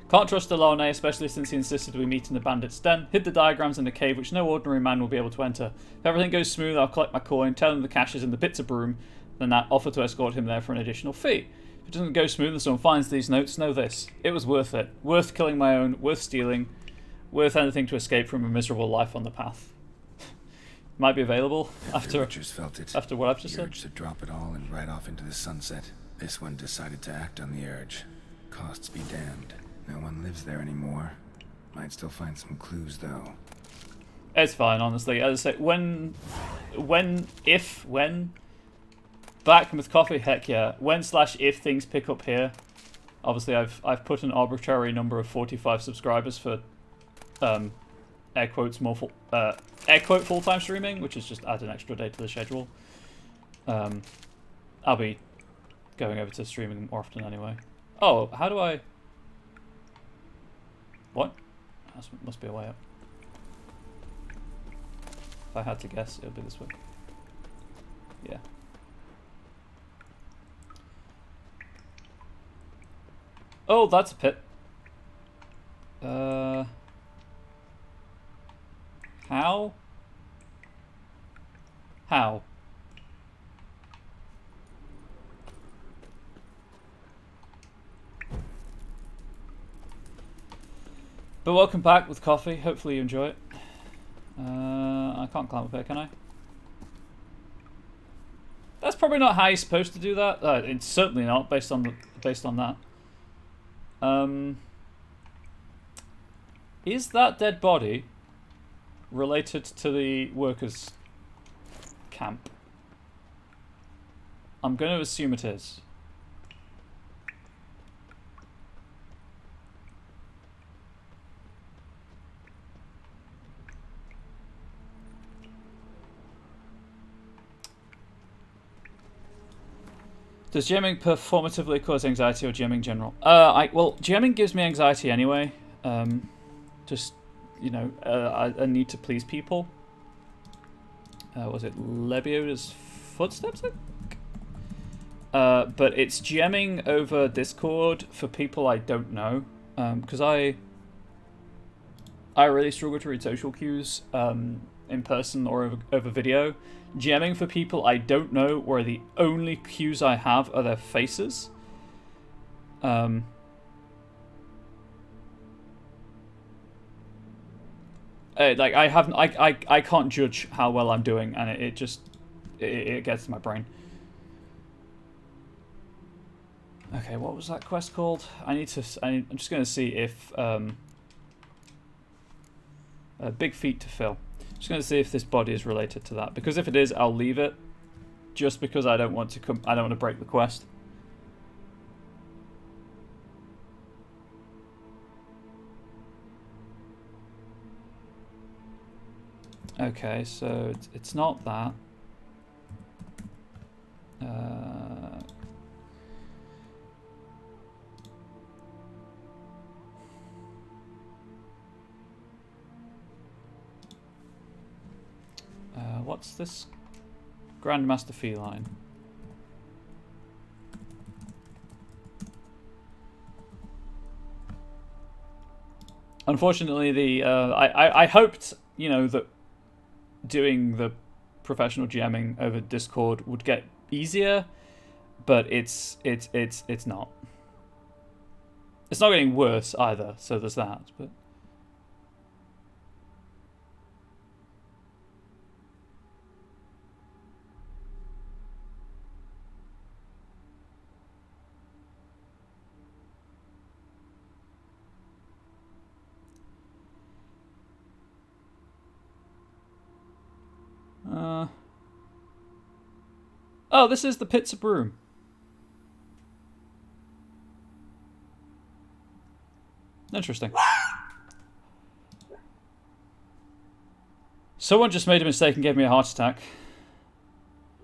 A: Can't trust Alone, especially since he insisted we meet in the bandit's den. Hid the diagrams in a cave which no ordinary man will be able to enter. If everything goes smooth, I'll collect my coin, tell him the cash is in the bits of broom, then offer to escort him there for an additional fee. If it doesn't go smooth and someone finds these notes, know this. It was worth it. Worth killing my own, worth stealing, worth anything to escape from a miserable life on the path. Might be available after
B: felt it.
A: After what I've just
B: the
A: said.
B: Urge to drop it all and ride off into the sunset. This one decided to act on the urge. Costs be damned. No one lives there anymore. Might still find some clues though.
A: It's fine, honestly. As I say, when back with coffee, heck yeah. When/if things pick up here, obviously I've put an arbitrary number of 45 subscribers for air quotes more air quote full-time streaming, which is just add an extra day to the schedule. I'll be going over to streaming more often anyway. Oh, how do I? What? That must be a way up. If I had to guess, it would be this way. Yeah. Oh, that's a pit. How? How? But welcome back with coffee. Hopefully you enjoy it. I can't climb up here, can I? That's probably not how you're supposed to do that. It's certainly not based on that. Is that dead body related to the workers' camp? I'm going to assume it is. Does GMing performatively cause anxiety or GMing general? Well, GMing gives me anxiety anyway. Just, you know, I need to please people. Was it Lebioda's footsteps? I think? But it's GMing over Discord for people I don't know. Because I really struggle to read social cues in person or over video. GMing for people I don't know, where the only cues I have are their faces. Like I can't judge how well I'm doing, and it gets to my brain. Okay, what was that quest called? I'm just going to see if big feet to fill. Just going to see if this body is related to that, because if it is, I'll leave it, just because I don't want to break the quest. Okay, so it's not that. What's this? Grandmaster Feline. Unfortunately, I hoped, you know, that doing the professional GMing over Discord would get easier, but it's not. It's not getting worse either, so there's that. But oh, this is the Pits of Broom. Interesting. Someone just made a mistake and gave me a heart attack.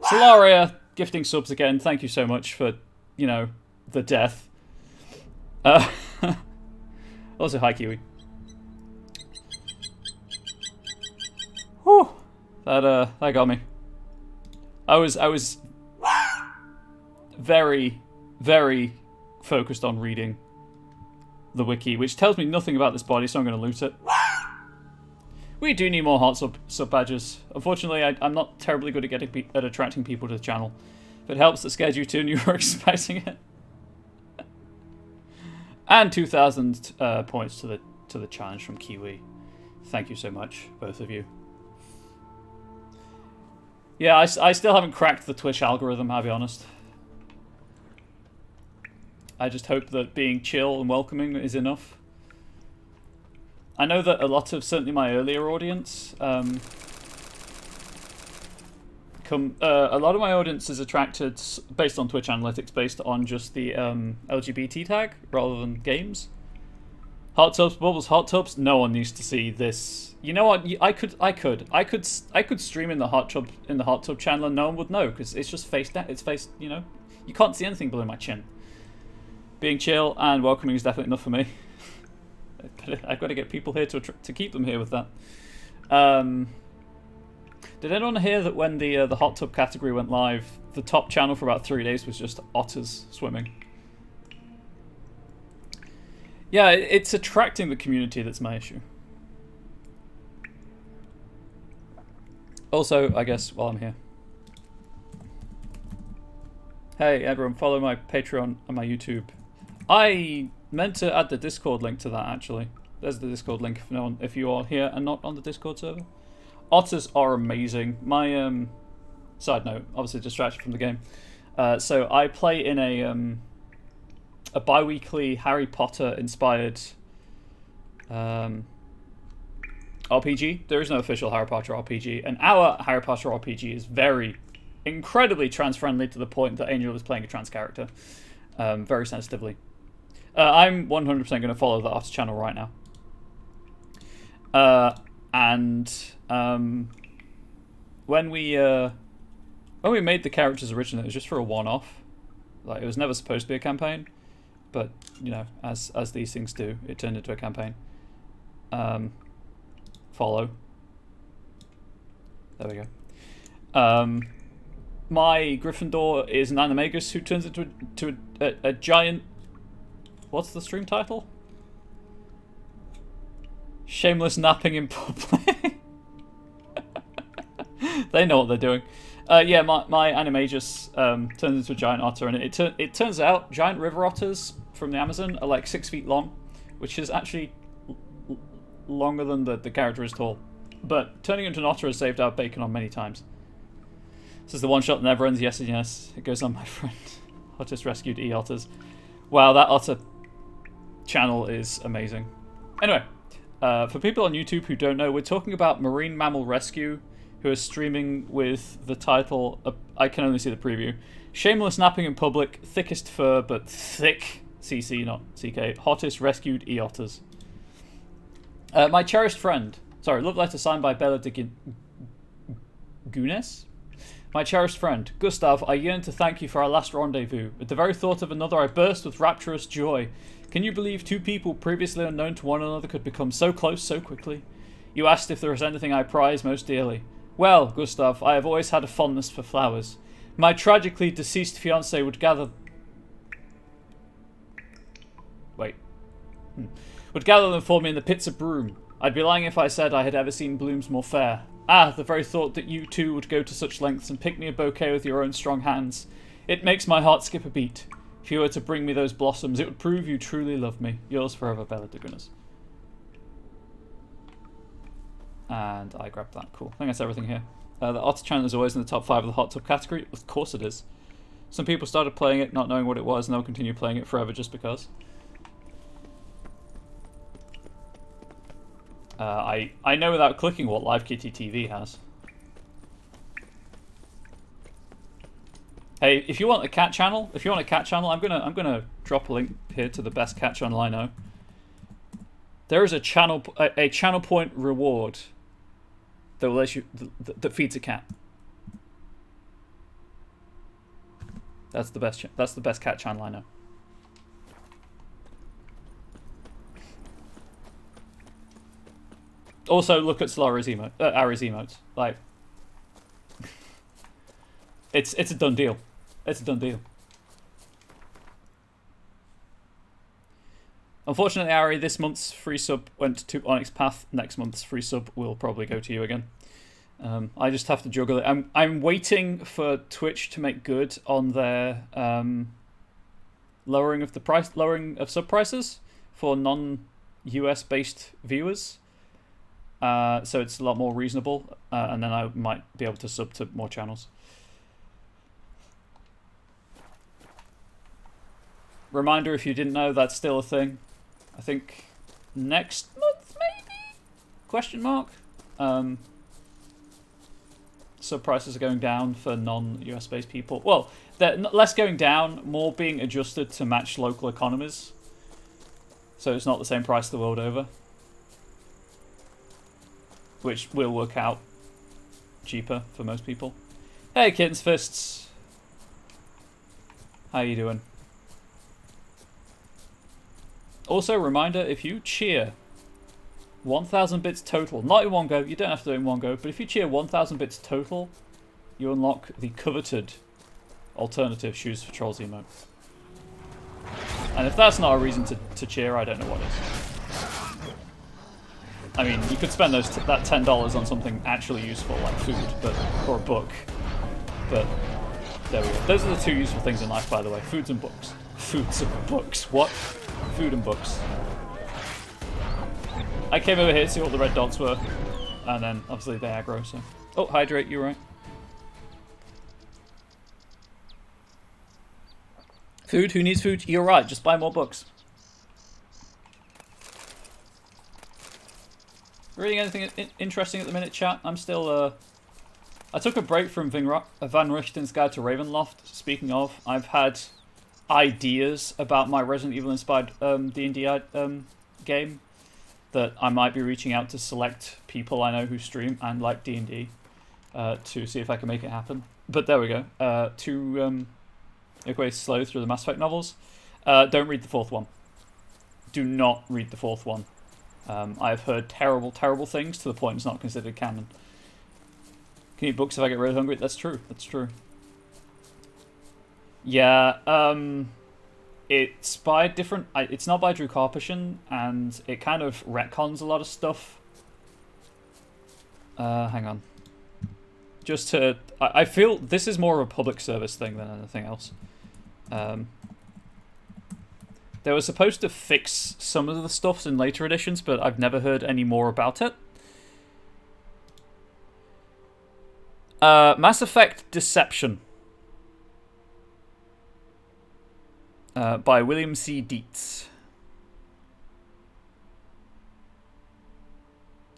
A: Solaria, gifting subs again. Thank you so much for, you know, the death. Also, hi Kiwi. Whew. That got me. I was very, very focused on reading the wiki, which tells me nothing about this body, so I'm going to loot it. We do need more heart sub badges. Unfortunately, I'm not terribly good at attracting people to the channel. If it helps that scared you too and you were expecting it. And 2,000 points to the challenge from Kiwi. Thank you so much, both of you. Yeah, I still haven't cracked the Twitch algorithm, I'll be honest. I just hope that being chill and welcoming is enough. I know that a lot of, certainly my earlier audience, a lot of my audience is attracted, based on Twitch analytics, based on just the LGBT tag, rather than games. Hot tubs, bubbles, hot tubs, no one needs to see this. You know what, I could stream in the hot tub channel and no one would know, because it's just face down, it's face, you know, you can't see anything below my chin. Being chill and welcoming is definitely enough for me. I've got to get people here to keep them here with that. Did anyone hear that when the hot tub category went live, the top channel for about 3 days was just otters swimming? Yeah, it's attracting the community that's my issue. Also, I guess, while I'm here. Hey, everyone, follow my Patreon and my YouTube. I meant to add the Discord link to that, actually. There's the Discord link if you are here and not on the Discord server. Otters are amazing. My, side note, obviously distraction from the game. So I play in a bi-weekly Harry Potter inspired RPG. There is no official Harry Potter RPG, and our Harry Potter RPG is incredibly trans-friendly to the point that Angel is playing a trans character, very sensitively. I'm 100% going to follow the Otter channel right now. When we made the characters originally, it was just for a one-off. Like, it was never supposed to be a campaign, but you know, as these things do, it turned into a campaign. Follow. There we go. My Gryffindor is an animagus who turns into a giant. What's the stream title? Shameless napping in public. They know what they're doing. Yeah, my animagus turns into a giant otter, and it turns out giant river otters from the Amazon are like 6 feet long, which is actually longer than the character is tall. But turning into an otter has saved our bacon on many times. This is the one shot that never ends. Yes and yes. It goes on, my friend. Otters rescued e-otters. Wow, that otter channel is amazing. Anyway, for people on YouTube who don't know, we're talking about Marine Mammal Rescue, who is streaming with the title, I can only see the preview, Shameless Napping in Public, Thickest Fur, but Thick, CC, not CK, Hottest Rescued E-Otters. My cherished friend, sorry, love letter signed by Bella de Gunes? My cherished friend, Gustav, I yearn to thank you for our last rendezvous. At the very thought of another, I burst with rapturous joy. Can you believe two people previously unknown to one another could become so close so quickly? You asked if there was anything I prize most dearly. Well, Gustav, I have always had a fondness for flowers. My tragically deceased fiancé would gather... would gather them for me in the pits of Broom. I'd be lying if I said I had ever seen blooms more fair. Ah, the very thought that you two would go to such lengths and pick me a bouquet with your own strong hands. It makes my heart skip a beat. If you were to bring me those blossoms, it would prove you truly love me. Yours forever, Bella de Gunas. And I grabbed that. Cool. I think that's everything here. The Otter channel is always in the top 5 of the hot tub category. Of course it is. Some people started playing it not knowing what it was, and they'll continue playing it forever just because. I know without clicking what Live Kitty TV has. Hey, if you want a cat channel, I'm gonna drop a link here to the best cat channel I know. There is a channel point reward that will let you that feeds a cat. That's the best. That's the best cat channel I know. Also, look at Solara's Ari's emotes. Like, it's a done deal. It's a done deal. Unfortunately, Ari, this month's free sub went to Onyx Path. Next month's free sub will probably go to you again. I just have to juggle it. I'm waiting for Twitch to make good on their lowering of sub prices for non-US based viewers. So it's a lot more reasonable, and then I might be able to sub to more channels. Reminder, if you didn't know, that's still a thing. I think next month, maybe? Question mark. Sub prices are going down for non-US based people. Well, they're less going down, more being adjusted to match local economies. So it's not the same price the world over. Which will work out cheaper for most people. Hey, Kittens Fists. How you doing? Also, reminder, if you cheer 1,000 bits total, not in one go, you don't have to do it in one go, but if you cheer 1,000 bits total, you unlock the coveted alternative Shoes for Trolls emote. And if that's not a reason to cheer, I don't know what is. I mean, you could spend that $10 on something actually useful, like food, or a book. But there we go. Those are the two useful things in life, by the way. Foods and books. Foods and books. What? Food and books. I came over here to see what the red dots were, and then obviously they aggro, so... Oh, hydrate, you're right. Food? Who needs food? You're right, just buy more books. Reading anything interesting at the minute, chat? I'm still, I took a break from Van Richten's Guide to Ravenloft. Speaking of, I've had ideas about my Resident Evil inspired D&D game that I might be reaching out to select people I know who stream and like D&D to see if I can make it happen. But there we go. To make way slow through the Mass Effect novels. Don't read the fourth one. Do not read the fourth one. I've heard terrible, terrible things to the point it's not considered canon. Can eat books if I get really hungry? That's true. That's true. Yeah, it's by different... it's not by Drew Karpyshyn, and it kind of retcons a lot of stuff. Hang on. Just to... I feel this is more of a public service thing than anything else. They were supposed to fix some of the stuff in later editions, but I've never heard any more about it. Mass Effect Deception. By William C. Dietz.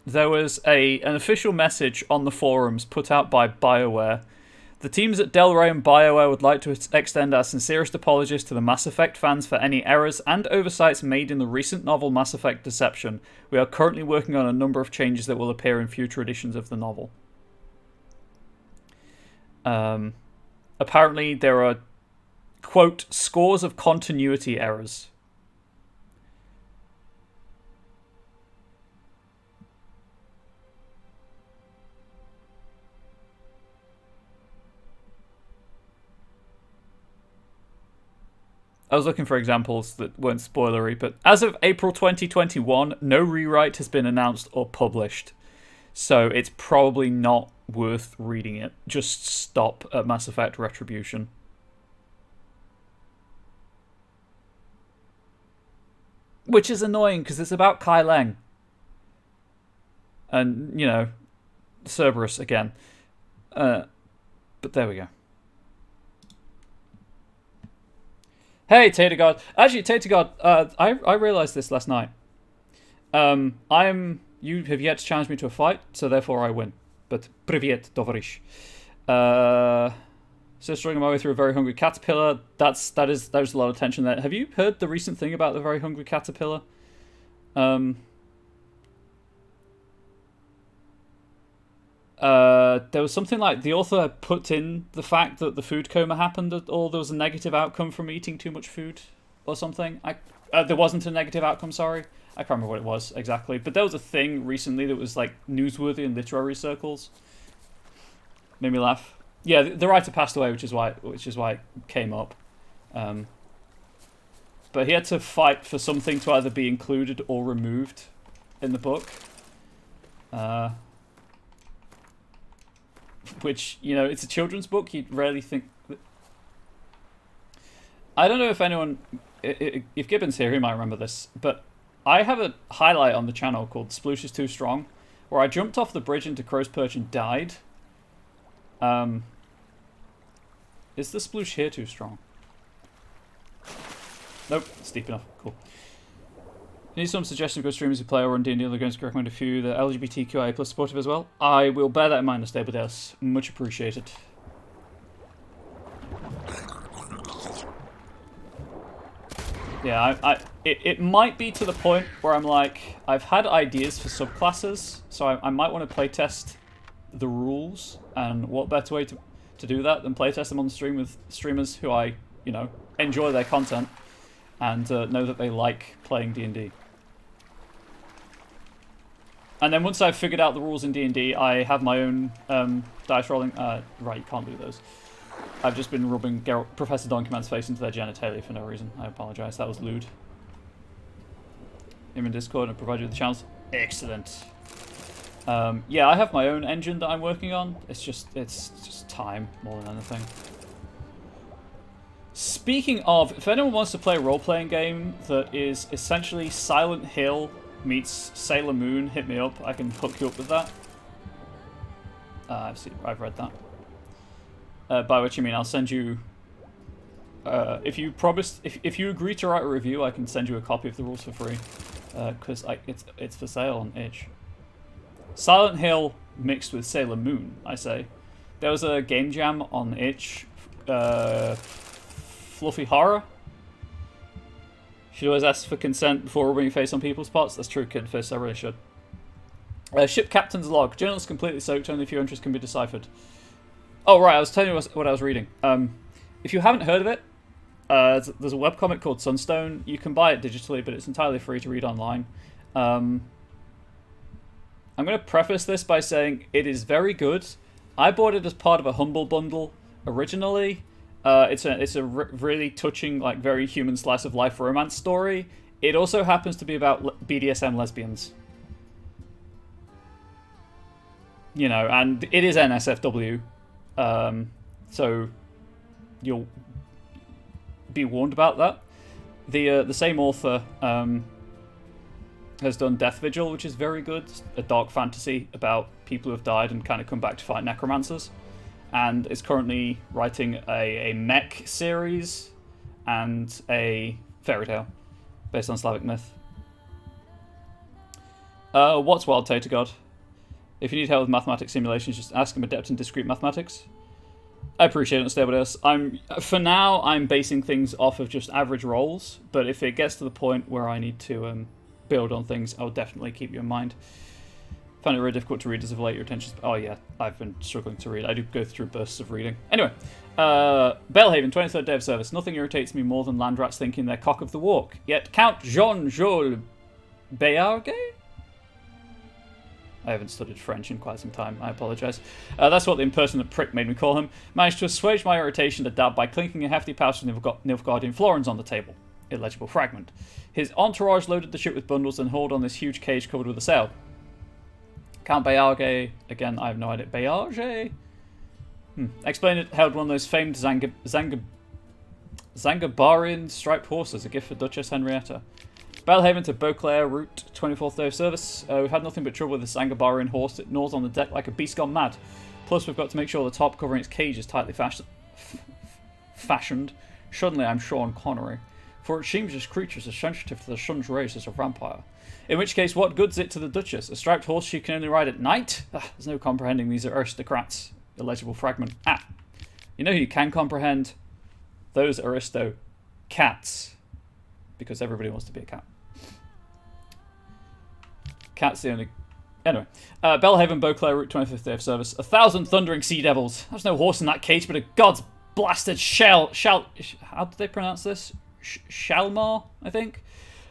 A: There was an official message on the forums put out by BioWare. The teams at Del Rey and BioWare would like to extend our sincerest apologies to the Mass Effect fans for any errors and oversights made in the recent novel Mass Effect Deception. We are currently working on a number of changes that will appear in future editions of the novel. Apparently there are, quote, scores of continuity errors. I was looking for examples that weren't spoilery, but as of April 2021, no rewrite has been announced or published. So it's probably not worth reading it. Just stop at Mass Effect Retribution. Which is annoying, because it's about Kai Leng. And, you know, Cerberus again. But there we go. Hey, Tater God. Actually, Tater God, I realised this last night. You have yet to challenge me to a fight, so therefore I win. But, privyet, tovarish. So stringing my way through a very hungry caterpillar. There's a lot of tension there. Have you heard the recent thing about the very hungry caterpillar? There was something like the author had put in the fact that the food coma happened, or there was a negative outcome from eating too much food, or something. There wasn't a negative outcome, sorry. I can't remember what it was exactly. But there was a thing recently that was like newsworthy in literary circles. Made me laugh. Yeah, the writer passed away, which is why it came up. But he had to fight for something to either be included or removed in the book. Which, you know, it's a children's book. You'd rarely think... I don't know if anyone... If Gibbon's here, he might remember this. But I have a highlight on the channel called Sploosh is Too Strong, where I jumped off the bridge into Crow's Perch and died. Is the sploosh here too strong? Nope, it's deep enough. Cool. Need some suggestions of good streamers who play or run D&D. They're going to recommend a few. The LGBTQIA plus supportive as well. I will bear that in mind, Stable Deus. Much appreciated. Yeah, it might be to the point where I'm like, I've had ideas for subclasses, so I might want to playtest the rules, and what better way to do that than playtest them on the stream with streamers who I, you know, enjoy their content and know that they like playing D&D. And then once I've figured out the rules in D&D, I have my own dice rolling. Right, you can't do those. I've just been rubbing Professor Donkeyman's face into their genitalia for no reason. I apologise. That was lewd. I'm in Discord and provide you with the channels. Excellent. Yeah, I have my own engine that I'm working on. It's just time more than anything. Speaking of, if anyone wants to play a role-playing game that is essentially Silent Hill meets Sailor Moon, hit me up. I can hook you up with that. I've read that. By which I mean I'll send you. If you agree to write a review, I can send you a copy of the rules for free. Because it's for sale on itch. Silent Hill mixed with Sailor Moon, I say. There was a game jam on itch. Fluffy Horror. Should always ask for consent before rubbing your face on people's pots. That's true, Kid Fist. I really should. Ship Captain's Log. Journal's completely soaked. Only a few entries can be deciphered. Oh, right. I was telling you what I was reading. If you haven't heard of it, there's a webcomic called Sunstone. You can buy it digitally, but it's entirely free to read online. I'm going to preface this by saying it is very good. I bought it as part of a Humble Bundle originally. It's a really touching, like, very human slice of life romance story. It also happens to be about BDSM lesbians. You know, and it is NSFW. So you'll be warned about that. The same author has done Death Vigil, which is very good. A dark fantasy about people who have died and kind of come back to fight necromancers. And is currently writing a mech series and a fairy tale based on Slavic myth. What's Wild Tater God? If you need help with mathematics simulations, just ask him. Adept in discrete mathematics. I appreciate it, Unstable Deus. For now, I'm basing things off of just average rolls, but if it gets to the point where I need to build on things, I'll definitely keep you in mind. Found it very difficult to read as of late. Your attention's... Oh yeah, I've been struggling to read. I do go through bursts of reading. Anyway, Belhaven, 23rd day of service. Nothing irritates me more than land rats thinking they're cock of the walk. Yet Count Jean-Jules Béarguet? I haven't studied French in quite some time. I apologise. That's what the impertinent prick made me call him. Managed to assuage my irritation to dab by clinking a hefty pouch of Nilfgaardian florins on the table. Illegible fragment. His entourage loaded the ship with bundles and hauled on this huge cage covered with a sail. Count Béarguet, again, I have no idea. Béarguet? Explain it, held one of those famed Zangabarian striped horses, a gift for Duchess Henrietta. Belhaven to Beauclair, route, 24th day of service. We've had nothing but trouble with this Zangabarian horse. It gnaws on the deck like a beast gone mad. Plus, we've got to make sure the top covering its cage is tightly fashioned. Suddenly, I'm Sean Connery. For it seems this creature is as sensitive to the sun's rays as a vampire. In which case, what good's it to the Duchess? A striped horse she can only ride at night? There's no comprehending these aristocrats. Illegible fragment. You know who you can comprehend? Those cats. Because everybody wants to be a cat. Cat's the only Anyway, Bellhaven, Beauclair, Route 25th day of service. 1,000 thundering sea devils. There's no horse in that case, but a god's blasted how did they pronounce this? Shalmar, I think?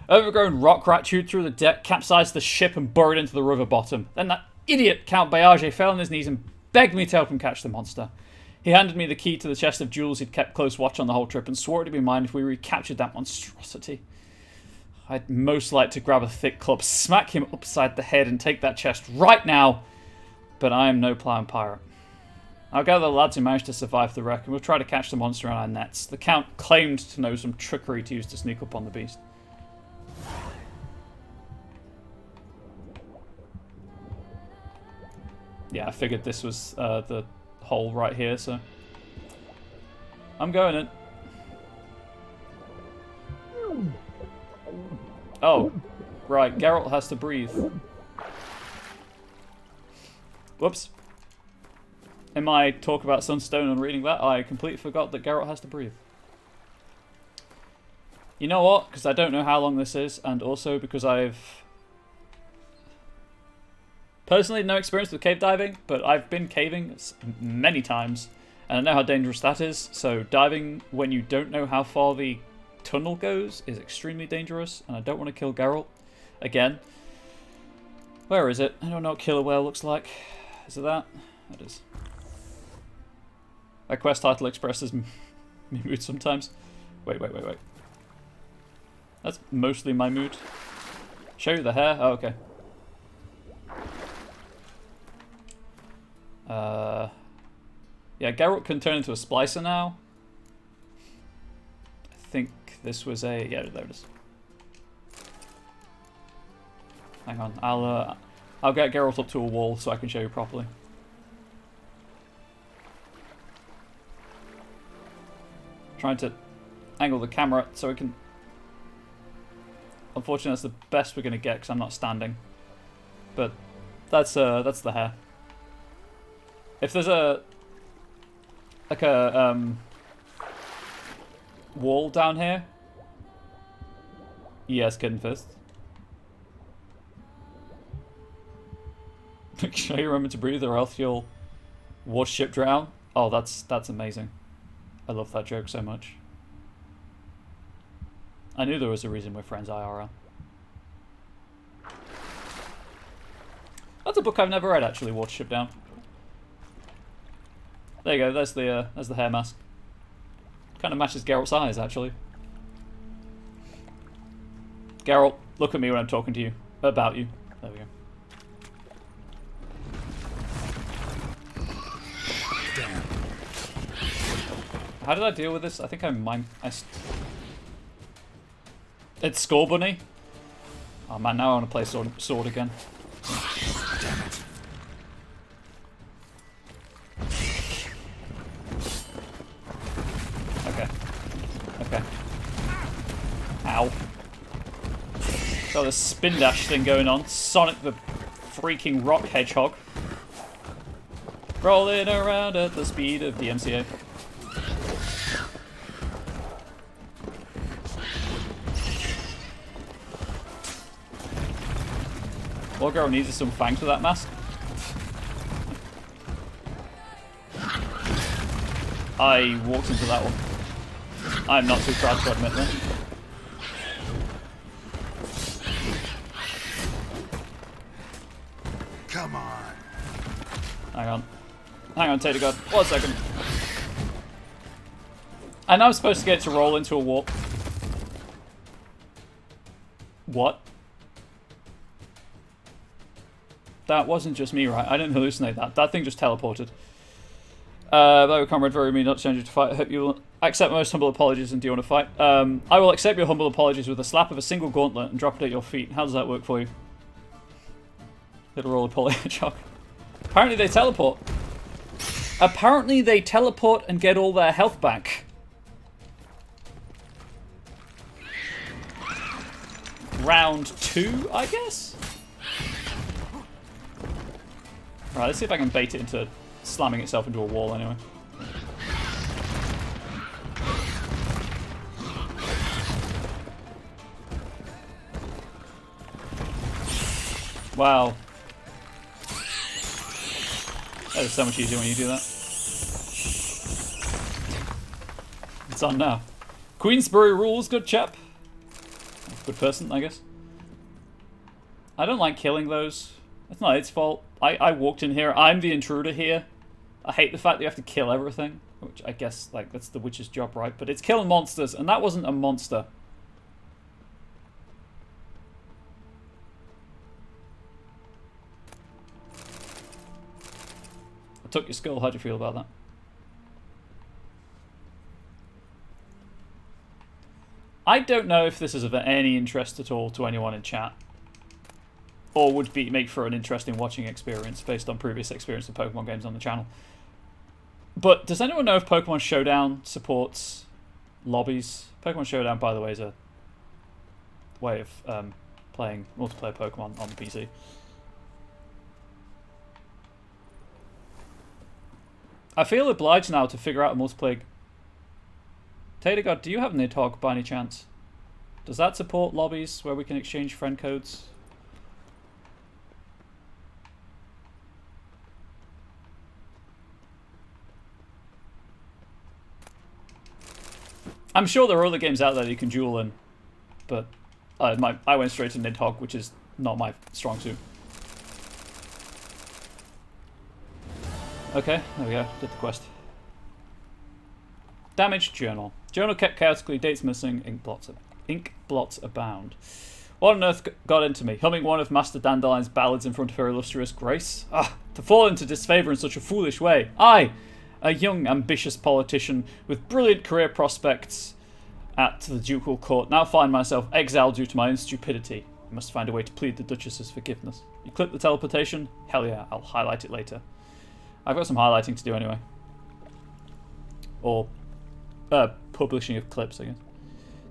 A: Overgrown rock rat chewed through the deck, capsized the ship, and burrowed into the river bottom. Then that idiot Count Bayage fell on his knees and begged me to help him catch the monster. He handed me the key to the chest of jewels he'd kept close watch on the whole trip and swore it to be mine if we recaptured that monstrosity. I'd most like to grab a thick club, smack him upside the head, and take that chest right now, but I am no plowing pirate. I'll gather the lads who managed to survive the wreck, and we'll try to catch the monster on our nets. The Count claimed to know some trickery to use to sneak up on the beast. Yeah, I figured this was the hole right here, so I'm going in. Oh, right, Geralt has to breathe. Whoops. In my talk about Sunstone and reading that, I completely forgot that Geralt has to breathe. You know what? Because I don't know how long this is, and also because I've personally no experience with cave diving, but I've been caving many times, and I know how dangerous that is, so diving when you don't know how far the tunnel goes is extremely dangerous, and I don't want to kill Geralt again. Where is it? I don't know what killer whale looks like. Is it that? That is. My quest title expresses my mood sometimes. Wait. That's mostly my mood. Show you the hair? Oh, okay. Yeah, Geralt can turn into a splicer now. I think this was a... yeah, there it is. Hang on, I'll get Geralt up to a wall so I can show you properly. Trying to angle the camera so we can... Unfortunately, that's the best we're going to get because I'm not standing. But that's the hair. If there's a wall down here, yes, Kitten Fist. Make sure you remember to breathe, or else you'll warship drown. Oh, that's amazing. I love that joke so much. I knew there was a reason we're friends IRL. That's a book I've never read, actually, Watership Down. There you go, there's the hair mask. Kind of matches Geralt's eyes, actually. Geralt, look at me when I'm talking to you. About you. There we go.
B: Damn.
A: How did I deal with this? I think it's Skull Bunny. Oh man, now I want to play sword again.
B: Damn it.
A: Okay. Ow. Got this spin dash thing going on. Sonic the freaking rock hedgehog. Rolling around at the speed of the MCA. What girl needs some fangs for that mask? I walked into that one. I'm not too proud to admit that.
B: Come on.
A: Hang on, Tater God. 1 second. I know I'm supposed to get it to roll into a wall. What? That wasn't just me, right? I didn't hallucinate that. That thing just teleported. Though, comrade, very mean not to send you to fight. I hope you will accept my most humble apologies and do you want to fight? I will accept your humble apologies with a slap of a single gauntlet and drop it at your feet. How does that work for you? Little roly-poly hedgehog. Apparently they teleport. Apparently they teleport and get all their health back. Round 2, I guess? Right, let's see if I can bait it into slamming itself into a wall anyway. Wow. That is so much easier when you do that. It's on now. Queensbury rules, good chap. Good person, I guess. I don't like killing those. It's not its fault. I walked in here. I'm the intruder here. I hate the fact that you have to kill everything. Which I guess, like, that's the witch's job, right? But it's killing monsters, and that wasn't a monster. I took your skull. How do you feel about that? I don't know if this is of any interest at all to anyone in chat. Or would make for an interesting watching experience based on previous experience of Pokemon games on the channel. But does anyone know if Pokemon Showdown supports lobbies? Pokemon Showdown, by the way, is a way of playing multiplayer Pokemon on the PC. I feel obliged now to figure out a multiplayer... Tater-God, do you have Nidhogg by any chance? Does that support lobbies where we can exchange friend codes? I'm sure there are other games out there that you can duel in, but I went straight to Nidhogg, which is not my strong suit. Okay, there we go. Did the quest. Damaged journal. Journal kept chaotically, dates missing, ink blots abound. What on earth got into me? Humming one of Master Dandelion's ballads in front of her illustrious grace? Ah, to fall into disfavour in such a foolish way. I, a young, ambitious politician with brilliant career prospects at the ducal court, now find myself exiled due to my own stupidity. I must find a way to plead the Duchess's forgiveness. You click the teleportation? Hell yeah, I'll highlight it later. I've got some highlighting to do anyway. Or publishing of clips, I guess.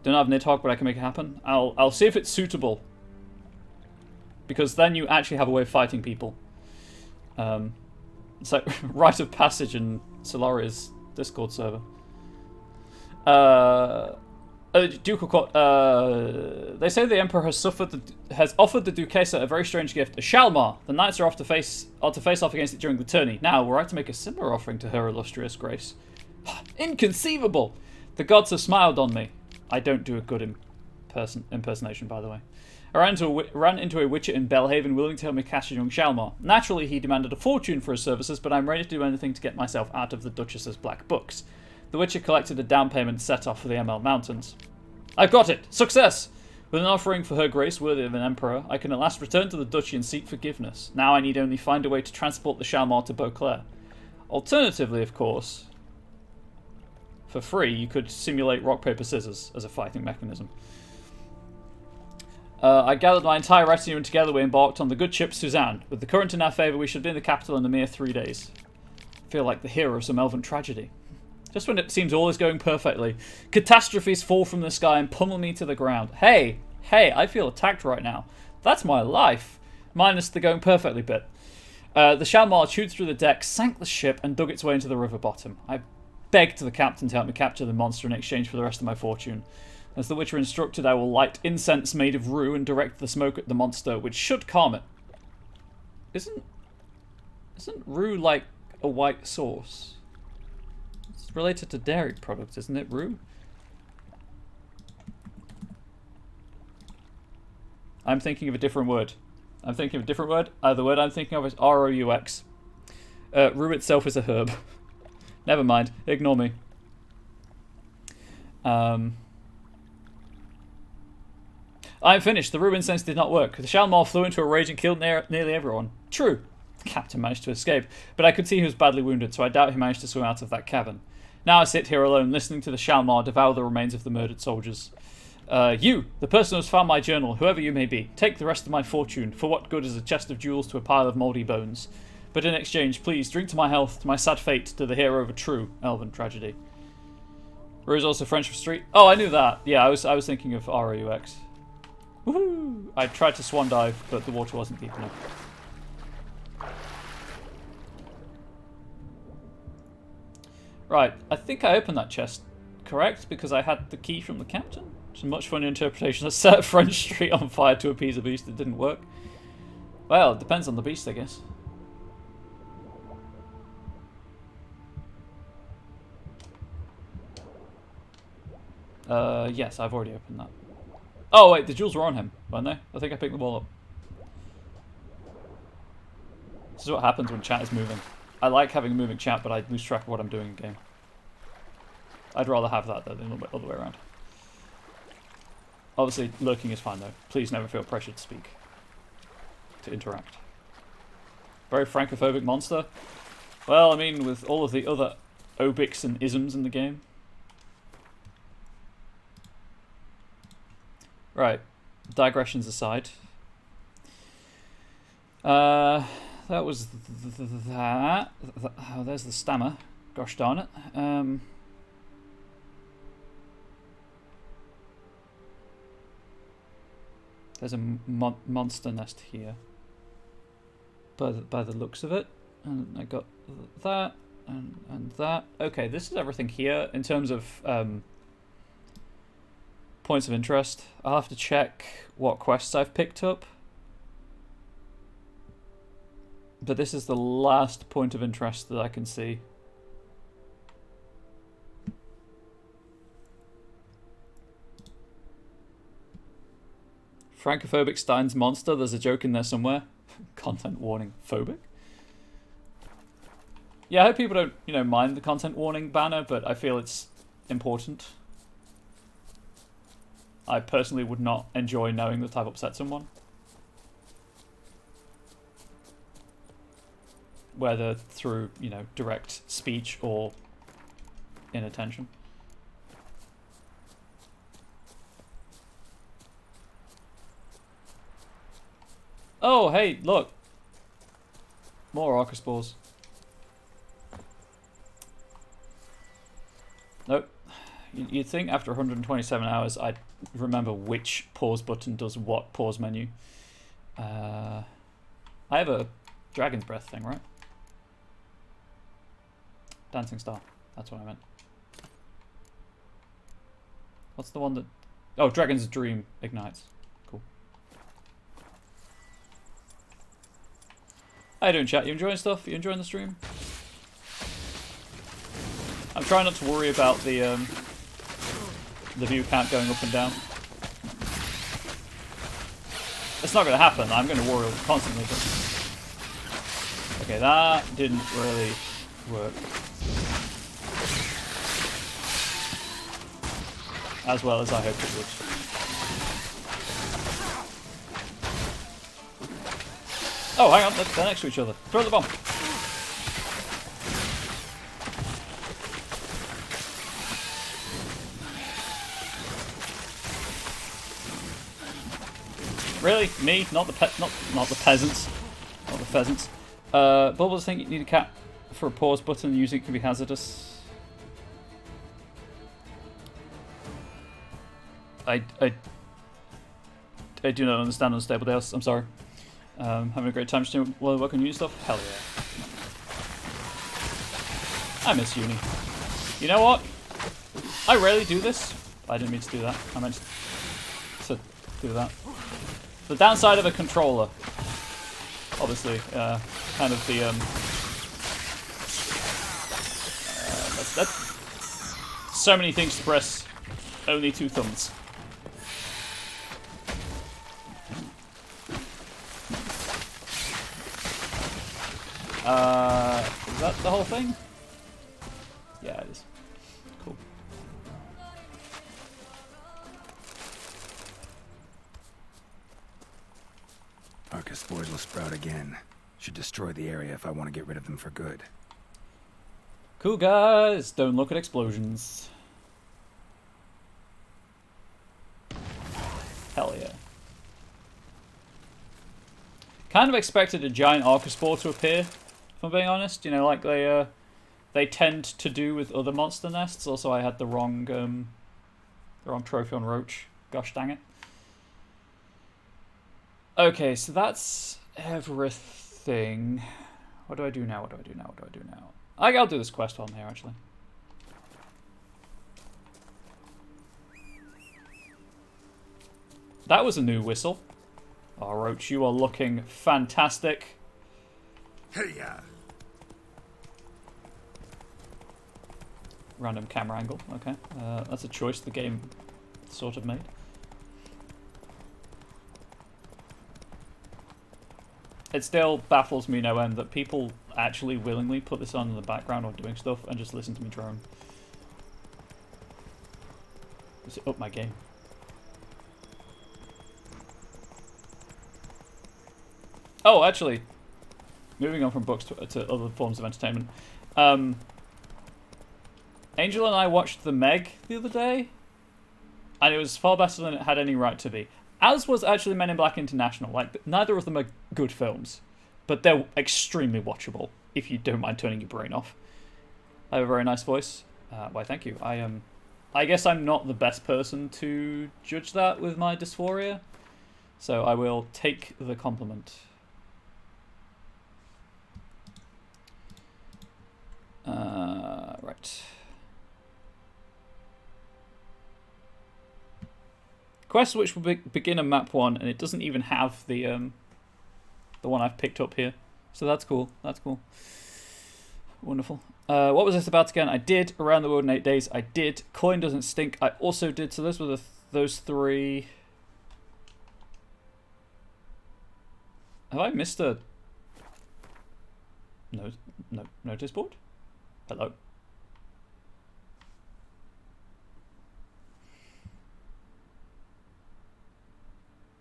A: Don't have Nidhogg, but I can make it happen. I'll see if it's suitable. Because then you actually have a way of fighting people. It's like rite of passage in Solaria's Discord server. Ducal Court. They say the Emperor has offered the Duquesa a very strange gift, a Shalmar. The knights are to face off against it during the tourney. Now, were I to make a similar offering to her illustrious grace? Inconceivable! The gods have smiled on me. I don't do a good impersonation, by the way. I ran into a witcher in Belhaven willing to help me catch a young Shalmar. Naturally, he demanded a fortune for his services, but I'm ready to do anything to get myself out of the Duchess's black books. The witcher collected a down payment set off for the ML Mountains. I've got it! Success! With an offering for her grace worthy of an emperor, I can at last return to the duchy and seek forgiveness. Now I need only find a way to transport the Shalmar to Beauclair. Alternatively, of course, for free, you could simulate rock, paper, scissors as a fighting mechanism. I gathered my entire retinue and together we embarked on the good ship Suzanne. With the current in our favour, we should be in the capital in a mere 3 days. I feel like the hero of some elven tragedy. Just when it seems all is going perfectly, catastrophes fall from the sky and pummel me to the ground. Hey, I feel attacked right now. That's my life. Minus the going perfectly bit. The Shalmar chewed through the deck, sank the ship, and dug its way into the river bottom. I begged the captain to help me capture the monster in exchange for the rest of my fortune. As the Witcher instructed, I will light incense made of rue and direct the smoke at the monster, which should calm it. Isn't rue like a white sauce? It's related to dairy products, isn't it, rue? I'm thinking of a different word. The word I'm thinking of is R-O-U-X. Rue itself is a herb. Never mind. Ignore me. I'm finished. The rue incense did not work. The Shalmar flew into a rage and killed nearly everyone. True. The captain managed to escape, but I could see he was badly wounded, so I doubt he managed to swim out of that cavern. Now I sit here alone, listening to the Shalmar devour the remains of the murdered soldiers. You, the person who has found my journal, whoever you may be, take the rest of my fortune. For what good is a chest of jewels to a pile of mouldy bones? But in exchange, please, drink to my health, to my sad fate, to the hero of a true elven tragedy. Rue is also French for street. Oh, I knew that. Yeah, I was thinking of R-O-U-X. Woohoo! I tried to swan dive, but the water wasn't deep enough. Right, I think I opened that chest correct because I had the key from the captain. It's a much funnier interpretation. I set a French street on fire to appease a beast that didn't work. Well, it depends on the beast, I guess. Yes, I've already opened that. Oh, wait, the jewels were on him, weren't they? I think I picked them all up. This is what happens when chat is moving. I like having moving chat, but I lose track of what I'm doing in game. I'd rather have that, though, than the other way around. Obviously, lurking is fine, though. Please never feel pressured to speak. To interact. Very francophobic monster. Well, I mean, with all of the other obics and isms in the game. Right. Digressions aside. That was that. Oh, there's the stammer. Gosh darn it. There's a monster nest here. By the looks of it. And I got that and that. Okay, this is everything here in terms of points of interest. I'll have to check what quests I've picked up. But this is the last point of interest that I can see. Francophobic Stein's monster. There's a joke in there somewhere. Content warning. Phobic? Yeah, I hope people don't, mind the content warning banner, but I feel it's important. I personally would not enjoy knowing that I've upset someone. Whether through, direct speech or inattention. Oh, hey, look. More orca spores. Nope. You'd think after 127 hours I'd remember which pause button does what pause menu. I have a Dragon's Breath thing, right? Dancing Star. That's what I meant. What's the one that... Oh, Dragon's Dream ignites. Cool. How you doing, chat? You enjoying stuff? You enjoying the stream? I'm trying not to worry about the view count going up and down. It's not going to happen. I'm going to worry constantly. But... Okay, that didn't really work as well as I hoped it would. Oh, hang on, they're next to each other. Throw the bomb. Really? Me? Not the peasants. Not the pheasants. Bubbles think you need a cat for a pause button. Using it can be hazardous. I do not understand Unstable Dales. I'm sorry. Having a great time streaming while working on uni stuff? Hell yeah. I miss uni. You know what? I rarely do this. I didn't mean to do that. I meant to do that. The downside of a controller, obviously, kind of the that's so many things to press, only 2 thumbs. Is that the whole thing? Yeah, it is. Cool.
B: Arca spores will sprout again. Should destroy the area if I want to get rid of them for good.
A: Cool, guys. Don't look at explosions. Hell yeah. Kind of expected a giant Arca spore to appear, if I'm being honest. Like they tend to do with other monster nests. Also, I had the wrong trophy on Roach. Gosh dang it. Okay, so that's everything. What do I do now? I'll do this quest on here, actually. That was a new whistle. Oh, Roach, you are looking fantastic.
D: Hey, yeah.
A: Random camera angle. Okay, that's a choice the game sort of made. It still baffles me no end that people actually willingly put this on in the background while doing stuff and just listen to me drone. Does it up my game? Oh, actually, moving on from books to other forms of entertainment. Angel and I watched The Meg the other day, and it was far better than it had any right to be. As was actually Men in Black International. Like, neither of them are good films, but they're extremely watchable if you don't mind turning your brain off. I have a very nice voice. Why, thank you. I guess I'm not the best person to judge that with my dysphoria, so I will take the compliment. Right. Quest which will begin on map 1, and it doesn't even have the one I've picked up here. So that's cool. That's cool. Wonderful. What was this about again? I did Around the World in 8 Days. I did Coin Doesn't Stink. I also did. So those were those 3. Have I missed a notice board? Hello.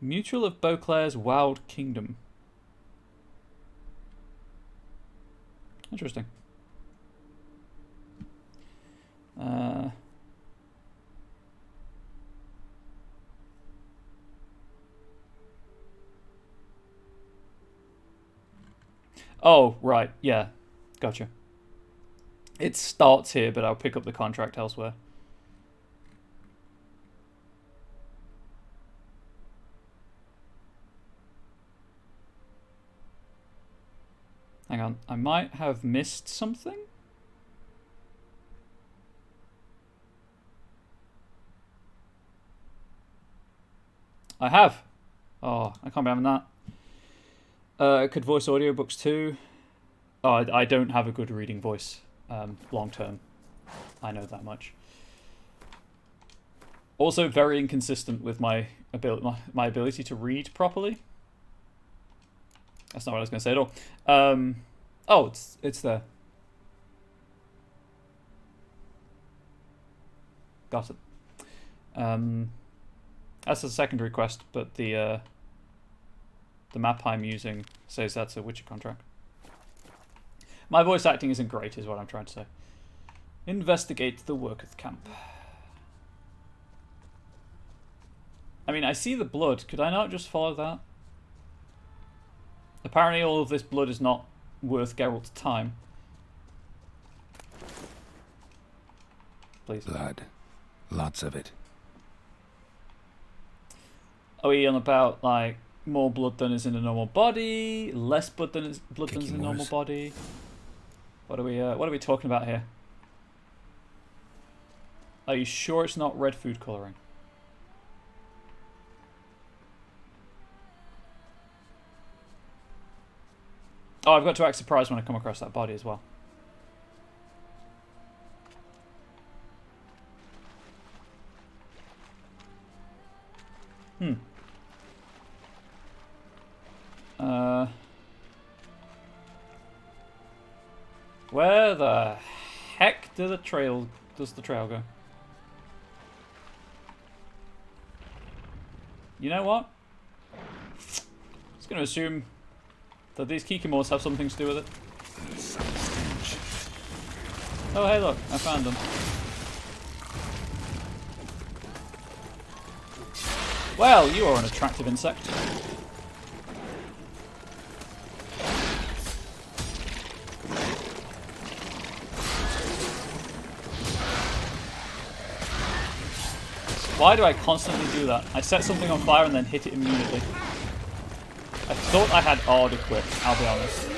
A: Mutual of Beauclair's Wild Kingdom. Interesting. Oh, right. Yeah. Gotcha. It starts here, but I'll pick up the contract elsewhere. Hang on, I might have missed something? I have. Oh, I can't be having that. Could voice audiobooks too. Oh, I don't have a good reading voice long term. I know that much. Also very inconsistent with my ability to read properly. That's not what I was going to say at all. Oh, it's there. Got it. That's a secondary quest, but the map I'm using says that's a Witcher contract. My voice acting isn't great, is what I'm trying to say. Investigate the workers' camp. I mean, I see the blood. Could I not just follow that? Apparently all of this blood is not worth Geralt's time. Please.
B: Blood. Lots of it.
A: Are we on about, like, more blood than is in a normal body? Less blood than is in a normal body? What are we talking about here? Are you sure it's not red food colouring? Oh, I've got to act surprised when I come across that body as well. Where the heck does the trail go? You know what? Just gonna assume that these Kikimores have something to do with it. Oh, hey, look, I found them. Well, you are an attractive insect. Why do I constantly do that? I set something on fire and then hit it immediately. I thought I had Ard equipped, I'll be honest.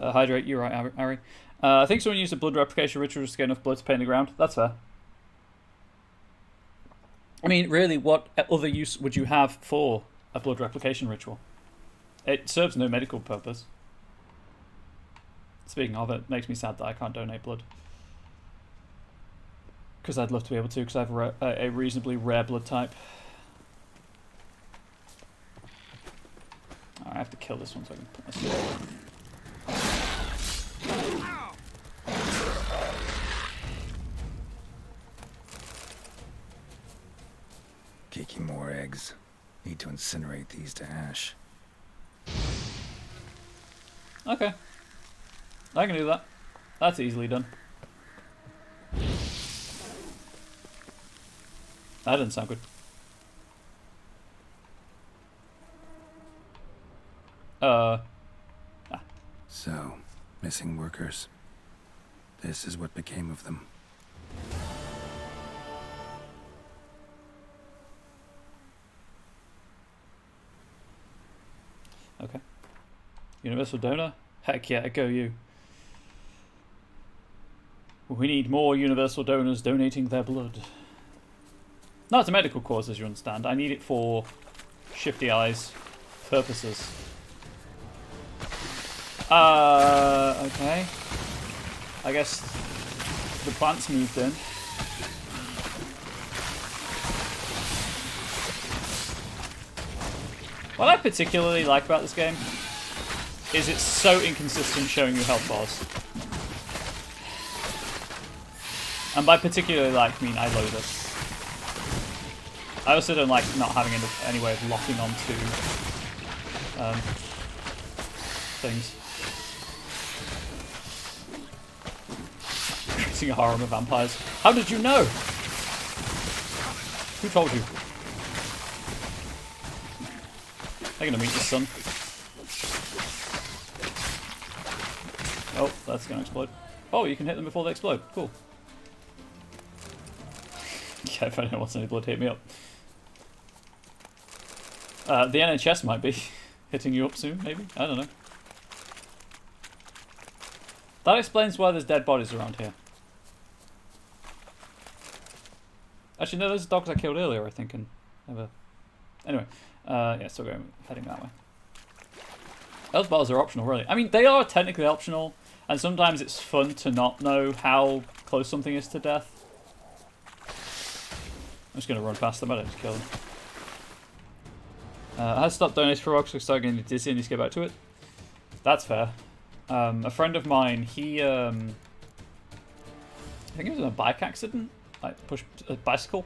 A: Hydrate, you're right, Ari. I think someone used a blood replication ritual to get enough blood to paint the ground. That's fair. I mean, really, what other use would you have for a blood replication ritual? It serves no medical purpose. Speaking of, it makes me sad that I can't donate blood. Because I'd love to be able to, because I have a reasonably rare blood type. Oh, I have to kill this one so I can put my sword.
B: Caking more eggs. Need to incinerate these to ash.
A: Okay. I can do that. That's easily done. That didn't sound good.
B: So, missing workers. This is what became of them.
A: Okay. Universal donor? Heck yeah, go you. We need more universal donors donating their blood. Not to medical cause, as you understand. I need it for shifty eyes purposes. Okay. I guess the plants moved in. What I particularly like about this game is it's so inconsistent showing you health bars. And by particularly like, I mean I loathe it. I also don't like not having any way of locking onto things. Creating a harem of vampires. How did you know? Who told you? They're gonna meet the sun. Oh, that's gonna explode. Oh, you can hit them before they explode. Cool. Yeah, if anyone wants any blood, hit me up. The NHS might be hitting you up soon, maybe? I don't know. That explains why there's dead bodies around here. Actually, no, those dogs I killed earlier, I think, and never... Anyway, yeah, still heading that way. Those bars are optional, really. I mean, they are technically optional, and sometimes it's fun to not know how close something is to death. I'm just going to run past them, I don't have to kill them. I had to stop donating for a while because I started getting dizzy and need to get back to it. That's fair. A friend of mine, he, I think he was in a bike accident, like pushed a bicycle,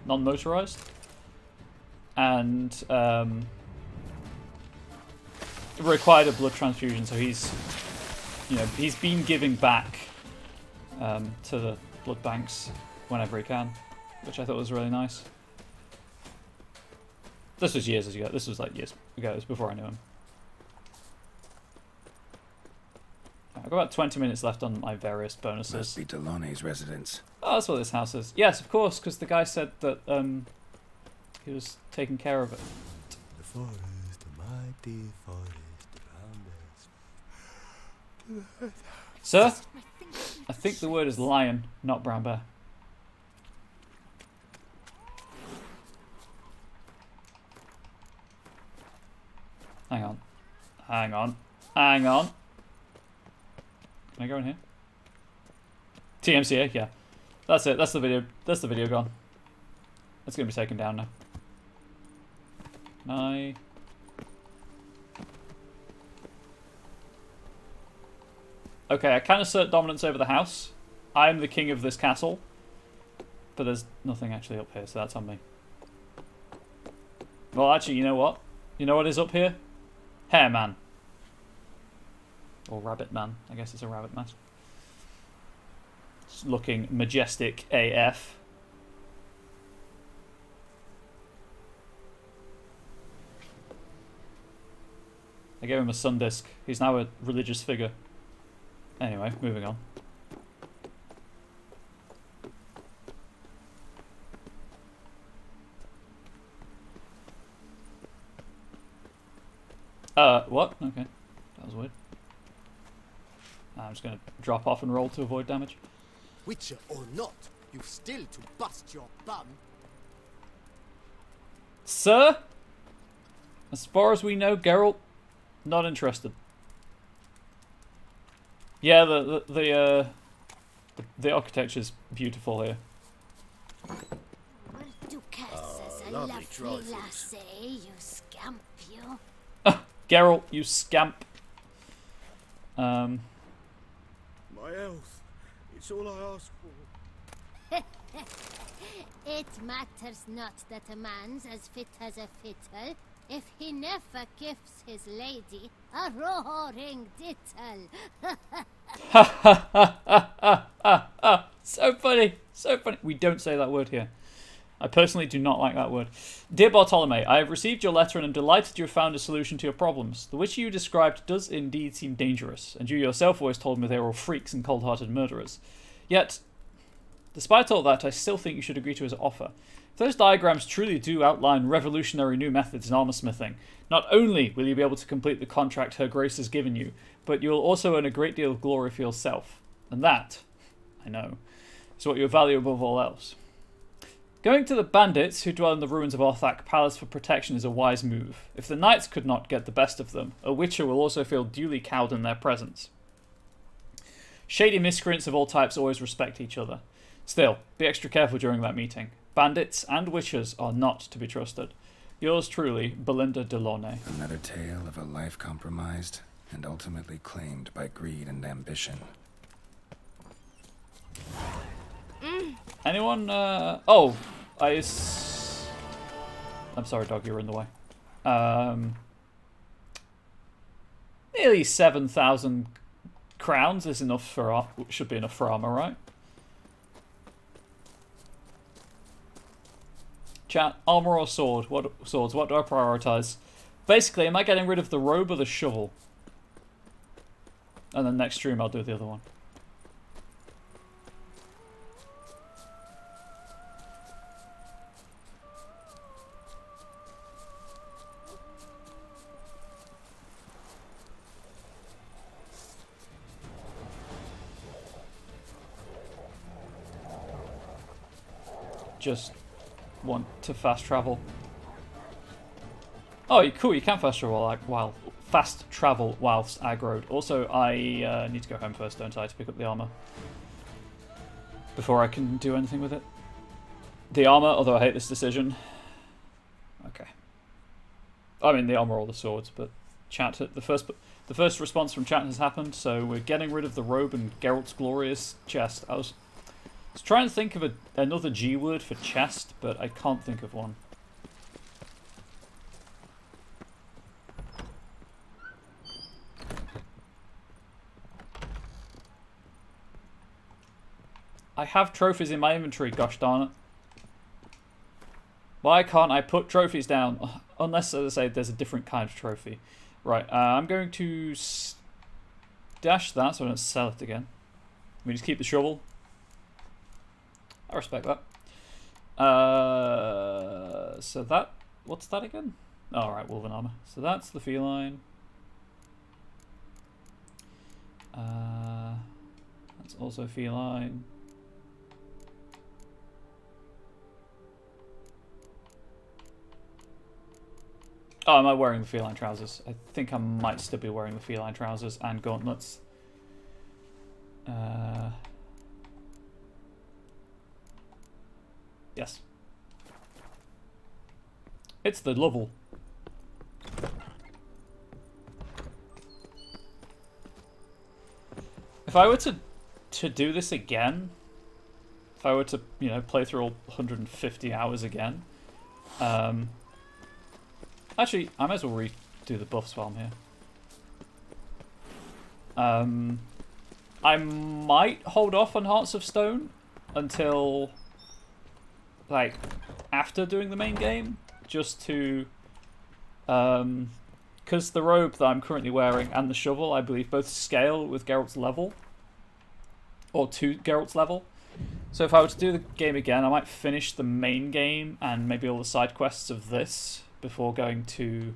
A: non-motorized, and required a blood transfusion. So he's, you know, he's been giving back to the blood banks whenever he can, which I thought was really nice. This was years ago. This was like years ago. It was before I knew him. I've got about 20 minutes left on my various bonuses.
B: Must be Delaunay's residence.
A: Oh, that's what this house is. Yes, of course, because the guy said that he was taking care of it.
C: The forest, the mighty forest around us.
A: Sir? I think the word is lion, not brown bear. Hang on. Hang on. Hang on. Can I go in here? TMCA, yeah. That's it. That's the video. That's the video gone. That's going to be taken down now. Okay, I can assert dominance over the house. I am the king of this castle. But there's nothing actually up here, so that's on me. Well, actually, you know what? You know what is up here? Hair man. Or rabbit man. I guess it's a rabbit mask. It's looking majestic AF. I gave him a sun disk. He's now a religious figure. Anyway, moving on. What? Okay. That was weird. I'm just going to drop off and roll to avoid damage.
C: Witcher or not, you've still to bust your bum.
A: Sir? As far as we know, Geralt, not interested. Yeah, the architecture's beautiful here.
E: Duchess is a
D: lovely
E: lovely
D: trifles.
E: lassie, you scamp, you.
A: Geralt, you scamp.
D: My health. It's all I ask for.
E: It matters not that a man's as fit as a fiddle if he never gives his lady a roaring dittle.
A: So funny, so funny. We don't say that word here. I personally do not like that word. Dear Bartolome, I have received your letter and am delighted you have found a solution to your problems. The witch you described does indeed seem dangerous, and you yourself always told me they were all freaks and cold-hearted murderers. Yet, despite all that, I still think you should agree to his offer. If those diagrams truly do outline revolutionary new methods in armor smithing, not only will you be able to complete the contract Her Grace has given you, but you'll also earn a great deal of glory for yourself. And that, I know, is what you value above all else. Going to the bandits who dwell in the ruins of Orthac Palace for protection is a wise move. If the knights could not get the best of them, a witcher will also feel duly cowed in their presence. Shady miscreants of all types always respect each other. Still, be extra careful during that meeting. Bandits and witches are not to be trusted. Yours truly, Belinda Delaunay.
B: Another tale of a life compromised and ultimately claimed by greed and ambition.
A: Anyone, I'm sorry, dog, you were in the way. Nearly 7,000 crowns is enough for, should be enough for armor, right? Chat, armor or sword? What swords? What do I prioritize? Basically, am I getting rid of the robe or the shovel? And then next stream I'll do the other one. Just want to fast travel. Oh, cool! You can fast travel whilst aggroed. Also, I need to go home first, don't I, to pick up the armor before I can do anything with it. The armor, although I hate this decision. Okay. I mean, the armor or the swords, but chat. The first response from chat has happened, so we're getting rid of the robe and Geralt's glorious chest. I was trying to think of another G word for chest, but I can't think of one. I have trophies in my inventory, gosh darn it. Why can't I put trophies down? Unless, as I say, there's a different kind of trophy. Right, I'm going to dash that so I don't sell it again. We just keep the shovel. I respect that. So that, what's that again? Oh, right, woven armor. So that's the feline. That's also feline. Oh, am I wearing the feline trousers? I think I might still be wearing the feline trousers and gauntlets. Yes. It's the level. If I were to do this again, if I were to, you know, play through all 150 hours again, actually, I might as well redo the buffs while I'm here. I might hold off on Hearts of Stone until, like, after doing the main game, just to, because the robe that I'm currently wearing and the shovel, I believe, both scale with Geralt's level, or to Geralt's level. So if I were to do the game again, I might finish the main game and maybe all the side quests of this before going to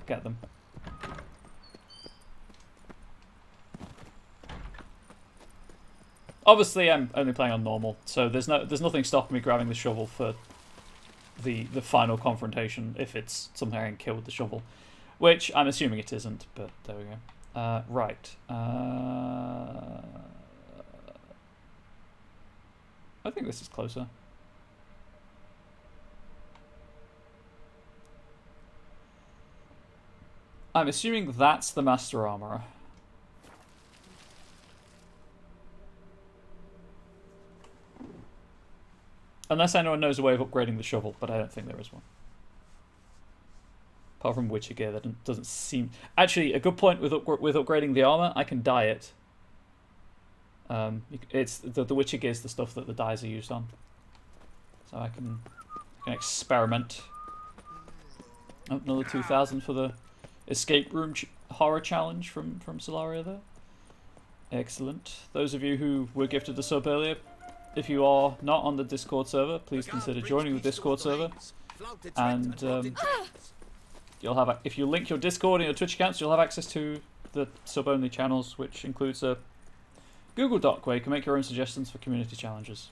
A: get them. Obviously, I'm only playing on normal, so there's nothing stopping me grabbing the shovel for the final confrontation if it's something I can kill with the shovel, which I'm assuming it isn't. But there we go. Right. I think this is closer. I'm assuming that's the Master Armorer. Unless anyone knows a way of upgrading the shovel, but I don't think there is one. Apart from Witcher gear, that doesn't seem... Actually, a good point with upgrading the armor, I can dye it. It's the Witcher gear is the stuff that the dyes are used on. So I can experiment. Oh, another 2,000 for the escape room horror challenge from Solaria there. Excellent. Those of you who were gifted the sub earlier, if you are not on the Discord server, please consider joining the Discord server. And you'll have, if you link your Discord and your Twitch accounts, you'll have access to the sub-only channels, which includes a Google Doc where you can make your own suggestions for community challenges.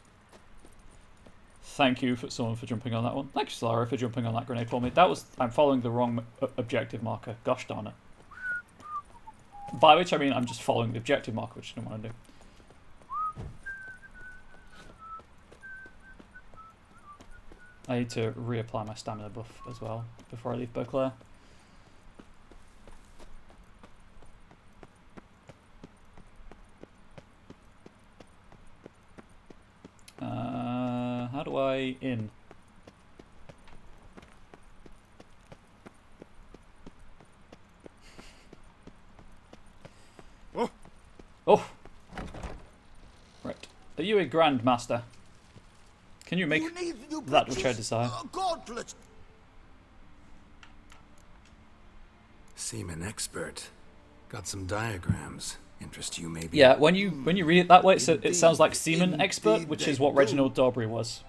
A: Thank you for someone for jumping on that one. Thank you, Solara, for jumping on that grenade for me. That was... I'm following the wrong objective marker. Gosh darn it. By which I mean I'm just following the objective marker, which I don't want to do. I need to reapply my stamina buff as well before I leave Beauclair. How do I in?
D: Oh.
A: Oh. Right. Are you a Grandmaster? Can you make that which I desire?
B: Seaman expert. Got some diagrams. Interest you maybe?
A: Yeah, when you read it that way, it sounds like Seaman expert, which is what Reginald Daubrey was.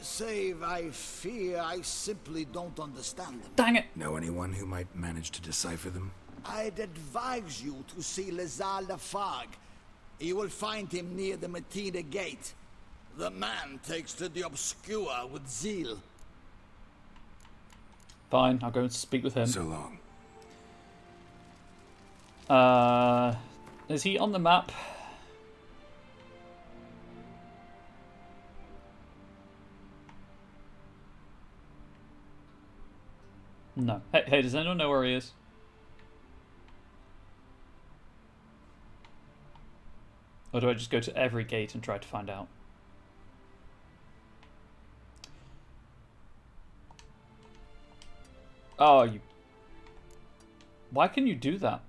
F: Save, I fear I simply don't understand them.
A: Dang it!
B: Know anyone who might manage to decipher them?
F: I'd advise you to see Lazar Lafargue. You will find him near the Matina Gate. The man takes to the obscure with zeal.
A: Fine, I'll go and speak with him.
B: So long.
A: Is he on the map? No. Hey, does anyone know where he is? Or do I just go to every gate and try to find out? Oh, you... Why can you do that?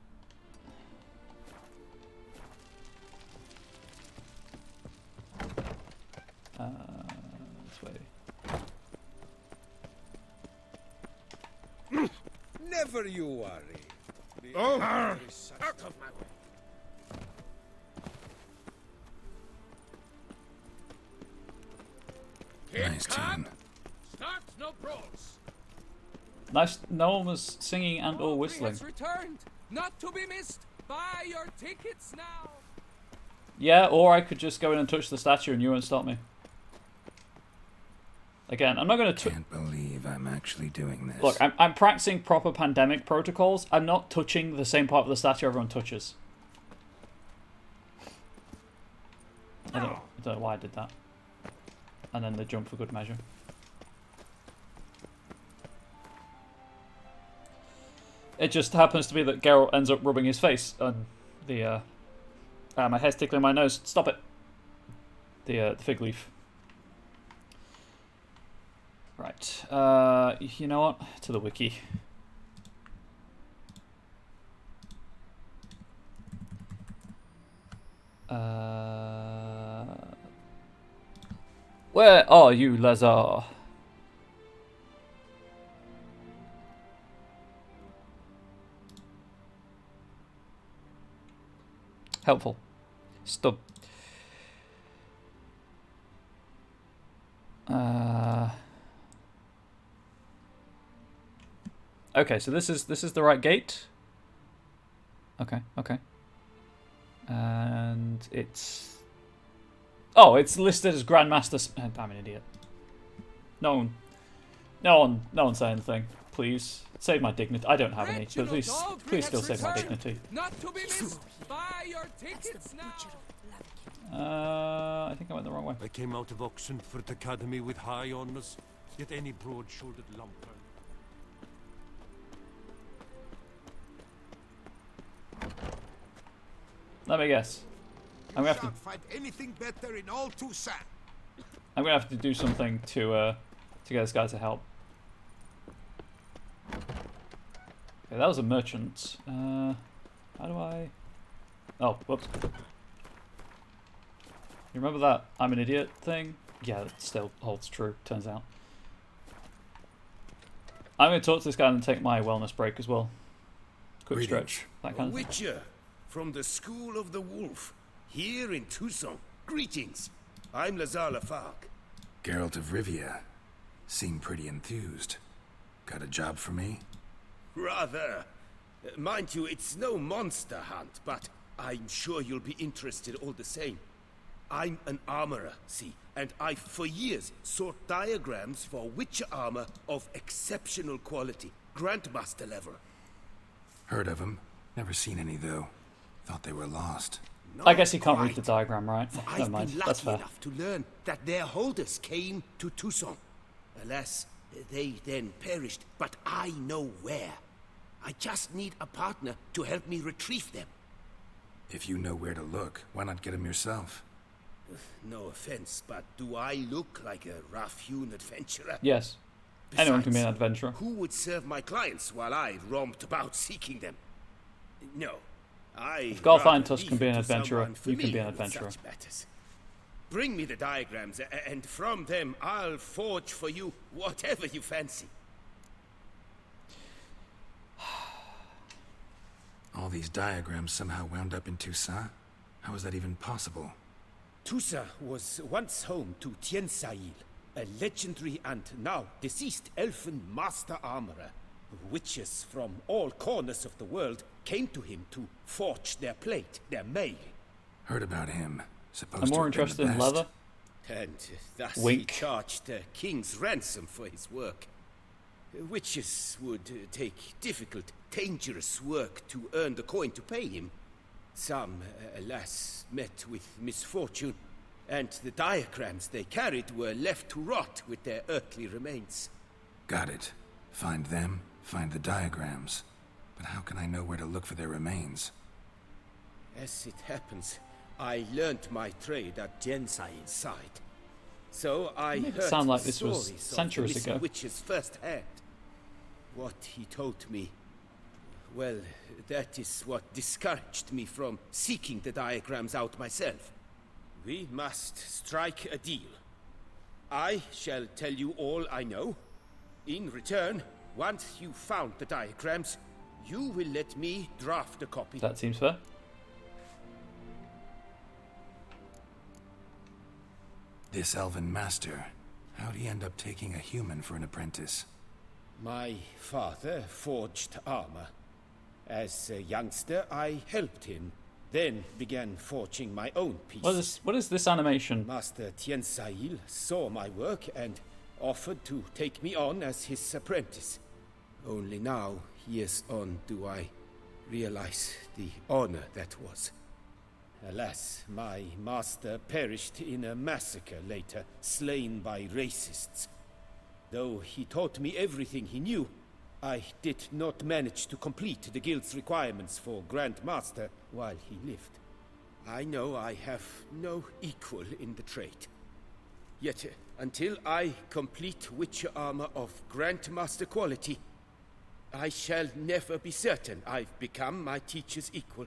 A: This way.
D: Never you worry. Out of my way.
B: Nice tune.
D: Start no brawls.
A: Nice. No one was singing and or whistling.
G: Returned, not to be missed. Buy your tickets now.
A: Yeah, or I could just go in and touch the statue and you won't stop me. Again, I'm not going to...
B: Can't believe I'm actually doing this.
A: Look, I'm practicing proper pandemic protocols. I'm not touching the same part of the statue everyone touches. I don't know why I did that. And then the jump for good measure. It just happens to be that Geralt ends up rubbing his face on the... my hair's tickling my nose. Stop it. The fig leaf. Right. You know what? To the wiki. Where are you, Lazar? Helpful. Stop. Okay, so this is the right gate. Okay, okay. And it's... Oh, it's listed as Grandmaster... I'm an idiot. No one said anything. please. Save my dignity. I don't have any, but
G: Reginald
A: please still
G: Aldrich
A: save my
G: has
A: dignity.
G: Not to be missed. Buy your tickets now.
A: I think I went the wrong way.
H: I came out of Oxenford Academy with high honours, yet any broad-shouldered lumper.
A: Let me guess. I'm gonna have to.
D: Shan't find anything better in all Toussaint.
A: I'm gonna have to do something to get this guy to help. Okay, that was a merchant. How do I? Oh, whoops. You remember that I'm an idiot thing? Yeah, it still holds true, turns out. I'm going to talk to this guy and take my wellness break as well. Quick stretch, that kind of thing.
D: Witcher from the School of the Wolf, here in Toussaint. Greetings. I'm Lazar Lafargue.
B: Geralt of Rivia. Seem pretty enthused. Got a job for me?
D: Rather. Mind you, it's no monster hunt, but I'm sure you'll be interested all the same. I'm an armorer, see, and I've for years sought diagrams for Witcher armor of exceptional quality, Grandmaster level.
B: Heard of them. Never seen any, though. Thought they were lost.
A: I guess you can't read
D: Quite.
A: the diagram, right?
D: For
A: Never
D: I've
A: mind,
D: been
A: that's
D: lucky
A: fair.
D: enough to learn that their holders came to Toussaint. Alas, they then perished, but I know where. I just need a partner to help me retrieve them.
B: If you know where to look, why not get them yourself?
D: No offense, but do I look like a rough-hewn adventurer?
A: Yes. Anyone can be an
D: Besides,
A: adventurer.
D: Who would serve my clients while I roamed about seeking them? No.
A: If Garthantus can be an adventurer, you can be an adventurer.
D: Bring me the diagrams, and from them I'll forge for you whatever you fancy.
B: All these diagrams somehow wound up in Toussaint? How is that even possible?
D: Toussaint was once home to Tiensail, a legendary and now deceased elfin master armorer. Witches from all corners of the world came to him to forge their plate, their mail.
B: Heard about him. Supposed
A: I'm
B: to
A: more
B: have been
A: interested
B: the
A: in
B: best.
A: leather.
D: And thus
A: Wink.
D: he charged a king's ransom for his work. Witches would take difficult, dangerous work to earn the coin to pay him. Some, alas, met with misfortune, and the diagrams they carried were left to rot with their earthly remains.
B: Got it. Find them, find the diagrams. But how can I know where to look for their remains?
D: As it happens, I learned my trade at Jensail's side. So I
A: Made it
D: heard
A: sound like
D: the
A: this was
D: stories of the
A: centuries
D: missing
A: ago.
D: witches firsthand. What he told me, well, that is what discouraged me from seeking the diagrams out myself. We must strike a deal. I shall tell you all I know. In return, once you've found the diagrams, you will let me draft a copy.
A: That seems fair.
B: This elven master. How'd he end up taking a human for an apprentice?
D: My father forged armor. As a youngster, I helped him, then began forging my own pieces.
A: What is this animation?
D: Master Tiensail saw my work and offered to take me on as his apprentice. Only now, years on, do I realize the honor that was. Alas, my master perished in a massacre later, slain by racists. Though he taught me everything he knew, I did not manage to complete the guild's requirements for Grand Master while he lived. I know I have no equal in the trade. Yet, until I complete Witcher armor of Grandmaster quality, I shall never be certain I've become my teacher's equal.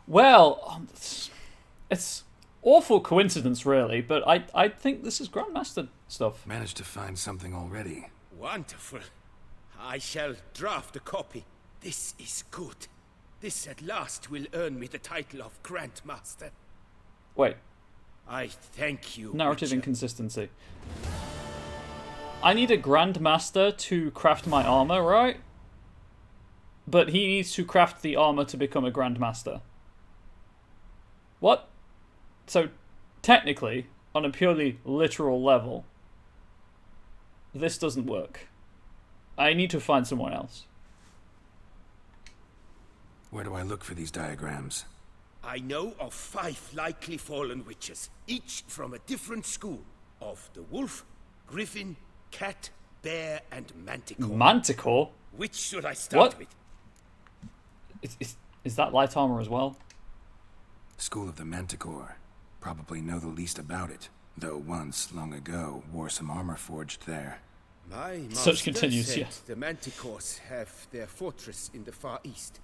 A: Well, it's awful coincidence, really, but I think this is Grandmaster stuff.
B: Managed to find something already.
D: Wonderful. I shall draft a copy. This is good. This at last will earn me the title of Grandmaster.
A: Wait,
D: I thank you,
A: narrative
D: Witcher.
A: inconsistency. I need a Grandmaster to craft my armor, right? But he needs to craft the armor to become a Grandmaster. What? So, technically, on a purely literal level, this doesn't work. I need to find someone else.
B: Where do I look for these diagrams?
D: I know of 5 likely fallen witches, each from a different school of the wolf, griffin, cat, bear, and manticore.
A: Manticore?
D: Which should I start
A: What?
D: with?
A: Is that light armor as well?
B: School of the Manticore. Probably know the least about it, though once, long ago, wore some armor forged there.
D: My
A: Such
D: master
A: continues,
D: said
A: yeah.
D: the manticores have their fortress in the far east.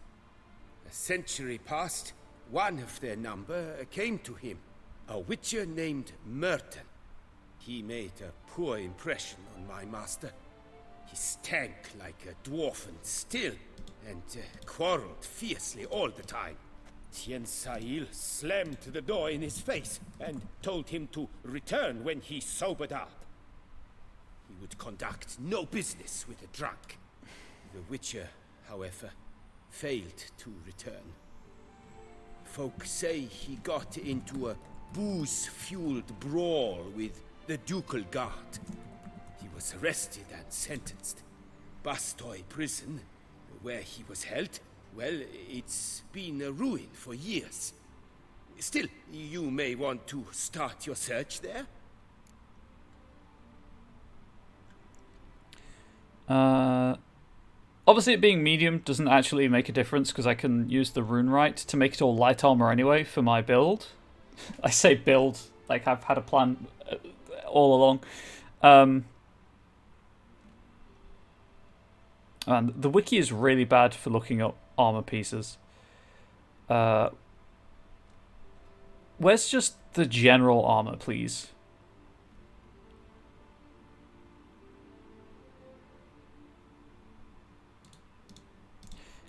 D: A century past, one of their number came to him, a witcher named Merton. He made a poor impression on my master. He stank like a dwarfen still, and quarreled fiercely all the time. Tien Sahil slammed the door in his face and told him to return when he sobered up. He would conduct no business with a drunk. The Witcher, however, failed to return. Folk say he got into a booze-fueled brawl with the ducal guard. He was arrested and sentenced. Bastoy prison, where he was held, well, it's been a ruin for years. Still, you may want to start your search there.
A: Obviously it being medium doesn't actually make a difference because I can use the rune right to make it all light armor anyway for my build. I say build, like I've had a plan all along. And the wiki is really bad for looking up armor pieces. Where's just the general armor, please?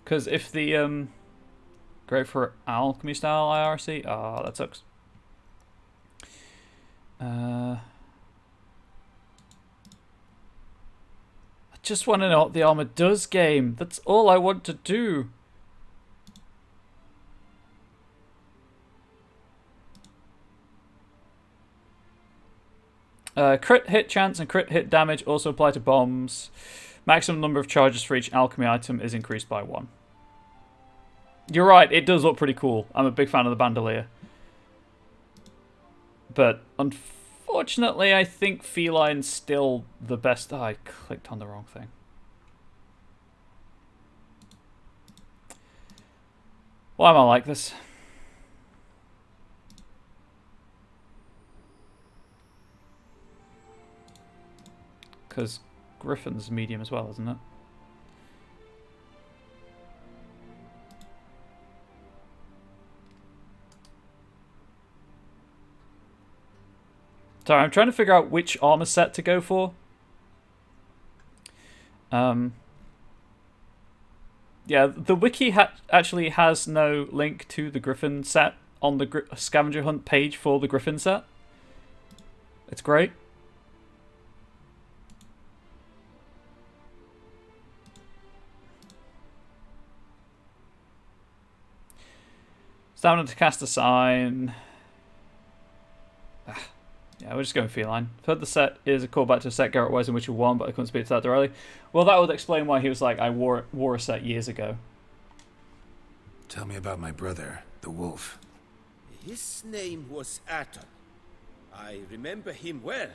A: Because if the great for alchemy style IRC, that sucks. I just want to know what the armor does, game. That's all I want to do. Crit hit chance and crit hit damage also apply to bombs. Maximum number of charges for each alchemy item is increased by 1. You're right, it does look pretty cool. I'm a big fan of the bandolier. But unfortunately, I think Feline's still the best. Oh, I clicked on the wrong thing. Why am I like this? Because Griffin's medium as well, isn't it? Sorry, I'm trying to figure out which armor set to go for. Yeah, the wiki actually has no link to the Griffin set on the scavenger hunt page for the Griffin set. It's great. Stamina to cast a sign. Yeah, we're just going feline. I've heard the set is a callback to a set Garrett wears in Witcher 1, but I couldn't speak to that directly. Well, that would explain why he was like, I wore a set years ago.
B: Tell me about my brother, the wolf.
D: His name was Aton. I remember him well.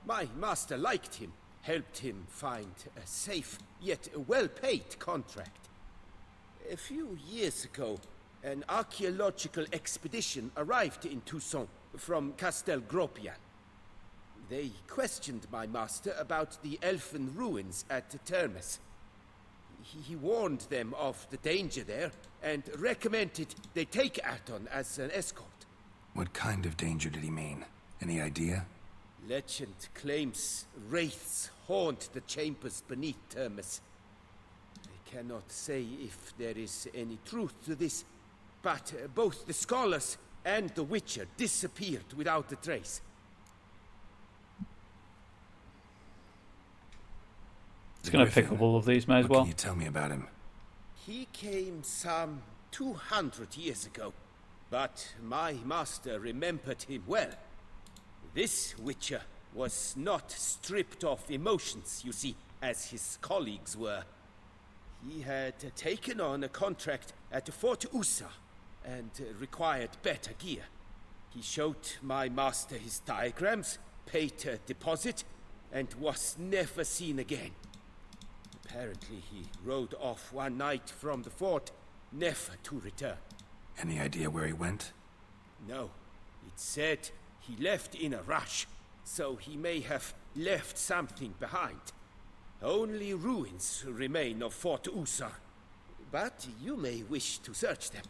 D: My master liked him, helped him find a safe, yet well-paid contract. A few years ago, an archaeological expedition arrived in Toussaint from Castel Gropian. They questioned my master about the elfin ruins at Termes. He warned them of the danger there and recommended they take Aton as an escort.
B: What kind of danger did he mean? Any idea?
D: Legend claims wraiths haunt the chambers beneath Termes. I cannot say if there is any truth to this, but both the scholars and the Witcher disappeared without a trace.
A: It's going to pick up all of these, may as well.
B: What can you tell me about him?
D: He came some 200 years ago, but my master remembered him well. This Witcher was not stripped of emotions, you see, as his colleagues were. He had taken on a contract at Fort Usa and required better gear. He showed my master his diagrams, paid a deposit, and was never seen again. Apparently he rode off one night from the fort, never to return.
B: Any idea where he went?
D: No, it said he left in a rush, so he may have left something behind. Only ruins remain of Fort Usa, but you may wish to search them.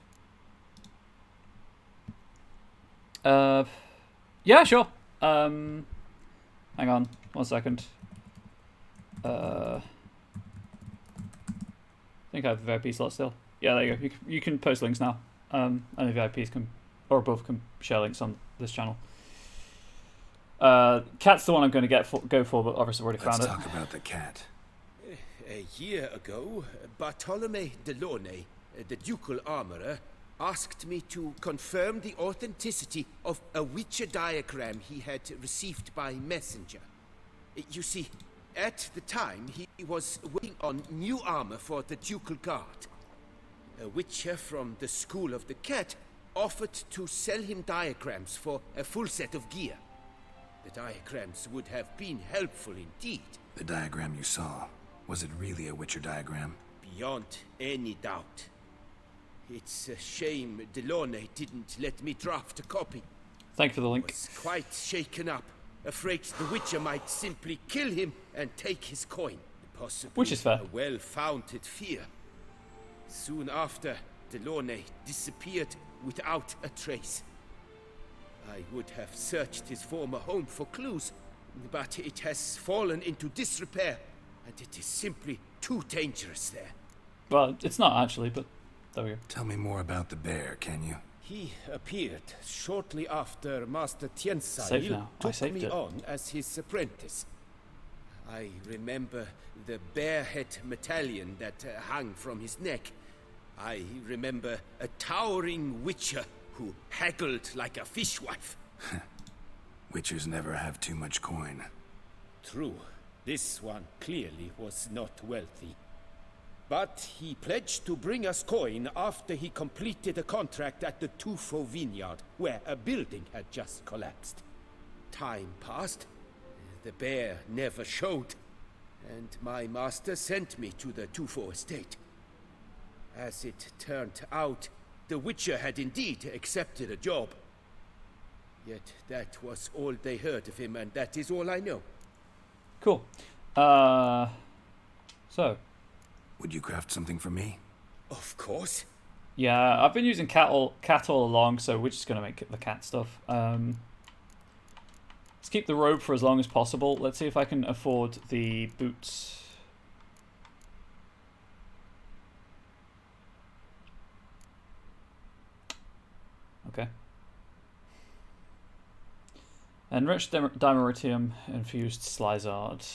A: Yeah, sure. Hang on, 1 second. I think I have a VIP slot still. Yeah, there you go. You can post links now. And the VIPs can, or above, can share links on this channel. Cat's the one I'm going to go for, but obviously already found it.
B: Let's talk about the cat.
D: A year ago, Bartolome Delaunay, the ducal armorer, asked me to confirm the authenticity of a Witcher diagram he had received by messenger. You see, at the time he was working on new armor for the ducal guard. A Witcher from the School of the Cat offered to sell him diagrams for a full set of gear. The diagrams would have been helpful indeed.
B: The diagram you saw, was it really a Witcher diagram?
D: Beyond any doubt. It's a shame Delaunay didn't let me draft a copy.
A: Thank you for the
D: I
A: link.
D: was quite shaken up, afraid the Witcher might simply kill him and take his coin. Possibly
A: Which is fair.
D: a well-founded fear. Soon after, Delaunay disappeared without a trace. I would have searched his former home for clues, but it has fallen into disrepair, and it is simply too dangerous there.
A: Well, it's not actually, but there we go.
B: Tell me more about the bear, can you?
D: He appeared shortly after Master
A: Safe
D: Tianzai
A: now. I
D: took
A: saved
D: me
A: it.
D: on as his apprentice. I remember the bear head medallion that hung from his neck. I remember a towering witcher who haggled like a fishwife.
B: Witchers never have too much coin.
D: True, this one clearly was not wealthy. But he pledged to bring us coin after he completed a contract at the Tufo vineyard, where a building had just collapsed. Time passed. The bear never showed, and my master sent me to the Tufo estate. As it turned out, the Witcher had indeed accepted a job. Yet that was all they heard of him, and that is all I know.
A: Cool. So.
B: Would you craft something for me?
D: Of course.
A: Yeah, I've been using cat all along, so we're just going to make the cat stuff. Let's keep the robe for as long as possible. Let's see if I can afford the boots. Okay. Enriched Dimeritium, infused Slizard.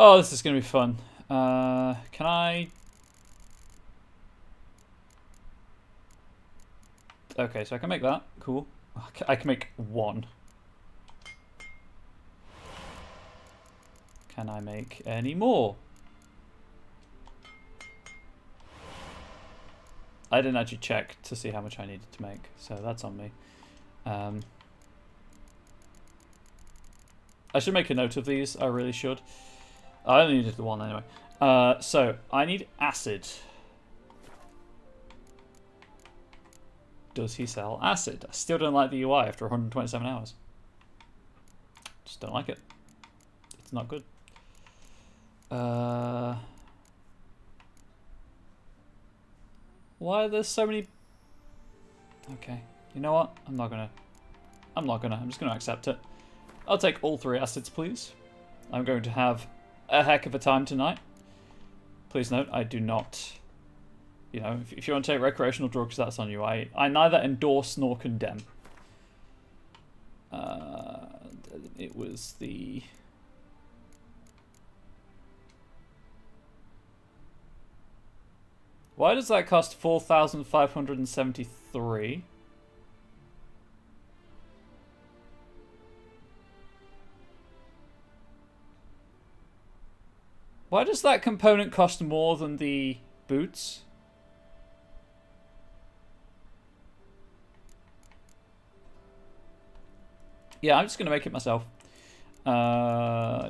A: Oh, this is going to be fun. Can I... Okay, so I can make that. Cool. I can make one. Can I make any more? I didn't actually check to see how much I needed to make, so that's on me. I should make a note of these. I really should. I only needed the one anyway. So, I need acid. Does he sell acid? I still don't like the UI after 127 hours. Just don't like it. It's not good. Why are there so many... Okay. You know what? I'm just gonna accept it. I'll take all 3 acids, please. I'm going to have a heck of a time tonight. Please note, I do not... You know, if you want to take recreational drugs, that's on you. I neither endorse nor condemn. it was the... Why does that cost 4,573? Why does that component cost more than the boots? Yeah, I'm just going to make it myself.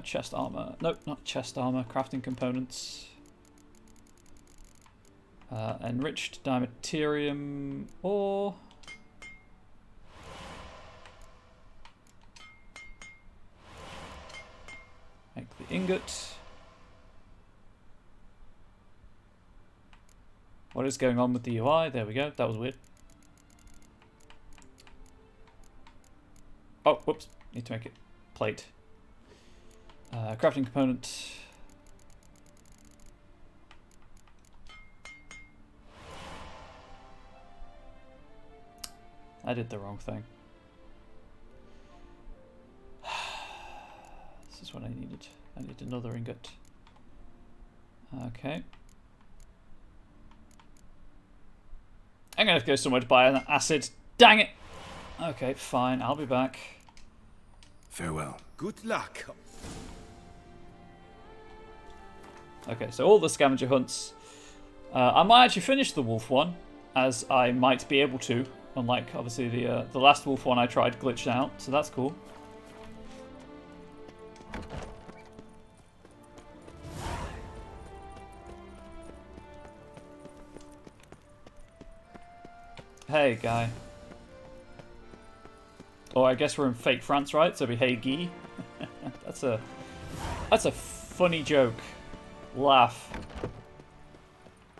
A: Chest armor. Nope, not chest armor. Crafting components. Enriched dimaterium ore. Make the ingot. What is going on with the UI? There we go. That was weird. Oh, whoops. Need to make it plate. Crafting component. I did the wrong thing. This is what I needed. I need another ingot. Okay. I'm gonna have to go somewhere to buy an acid. Dang it! Okay, fine. I'll be back.
B: Farewell.
D: Good luck.
A: Okay, so all the scavenger hunts. I might actually finish the wolf one, as I might be able to. Unlike, obviously, the last wolf one I tried glitched out, so that's cool. Hey, guy. Oh, I guess we're in fake France, right? So it'd be hey, Guy. That's a funny joke. Laugh.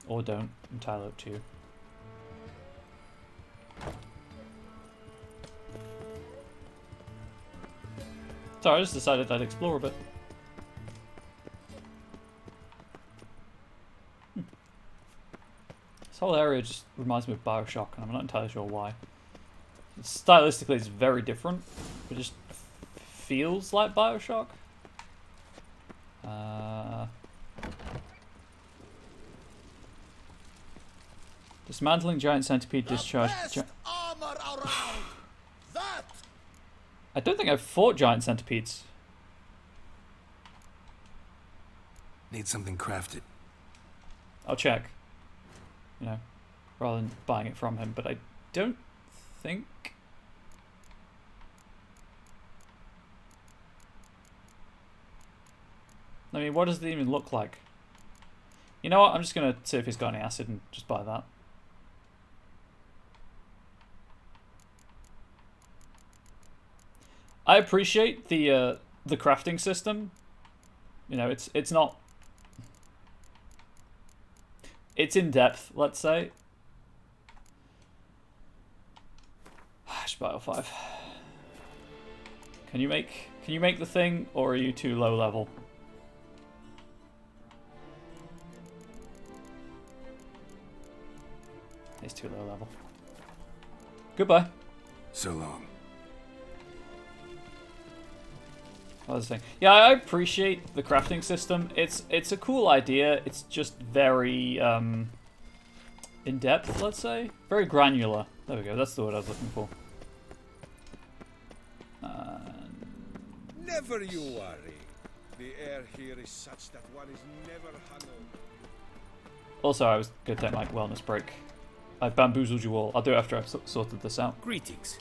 A: Or don't. Entirely up to you. Sorry, I just decided I'd explore a bit. This whole area just reminds me of Bioshock, and I'm not entirely sure why. Stylistically, it's very different. It just feels like Bioshock. Dismantling giant centipede discharge.
F: Armor around. That.
A: I don't think I've fought giant centipedes.
B: Need something crafted.
A: I'll check. You know, rather than buying it from him, but I don't think. I mean, what does it even look like? You know what? I'm just gonna see if he's got any acid and just buy that. I appreciate the crafting system. You know, it's not. It's in depth, let's say. Battle 5. Can you make the thing, or are you too low level? He's too low level. Goodbye.
B: So long.
A: Other thing. Yeah, I appreciate the crafting system. It's a cool idea. It's just very in depth, let's say. Very granular. There we go. That's the word I was looking for.
D: Never you worry. The air here is such that one is never hungover.
A: Also, I was going to take my wellness break. I've bamboozled you all. I'll do it after I've sorted this out.
D: Greetings.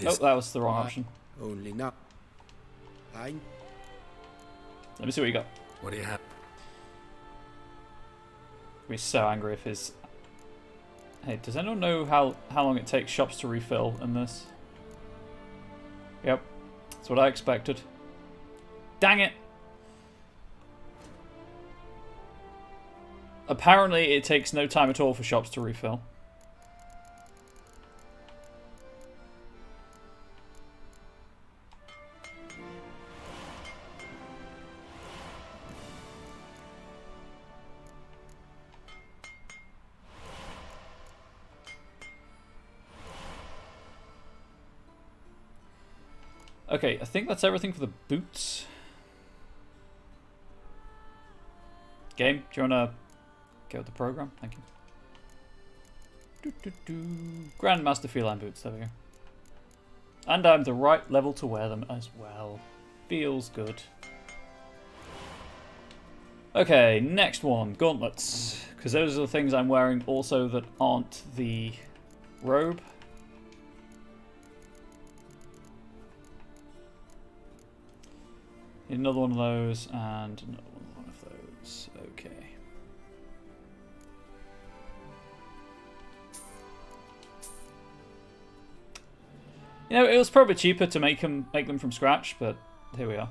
A: Oh, that was the wrong option.
D: Only now.
A: Let me see what you got.
B: What do you have?
A: I'd be so angry if his... Hey, does anyone know how long it takes shops to refill in this? Yep. That's what I expected. Dang it! Apparently it takes no time at all for shops to refill. Okay, I think that's everything for the boots. Game, do you want to go with the program? Thank you. Grandmaster Feline Boots, there we go. And I'm the right level to wear them as well. Feels good. Okay, next one, gauntlets. Because those are the things I'm wearing also that aren't the robe. Another one of those, and another one of those. Okay. You know, it was probably cheaper to make them from scratch, but here we are.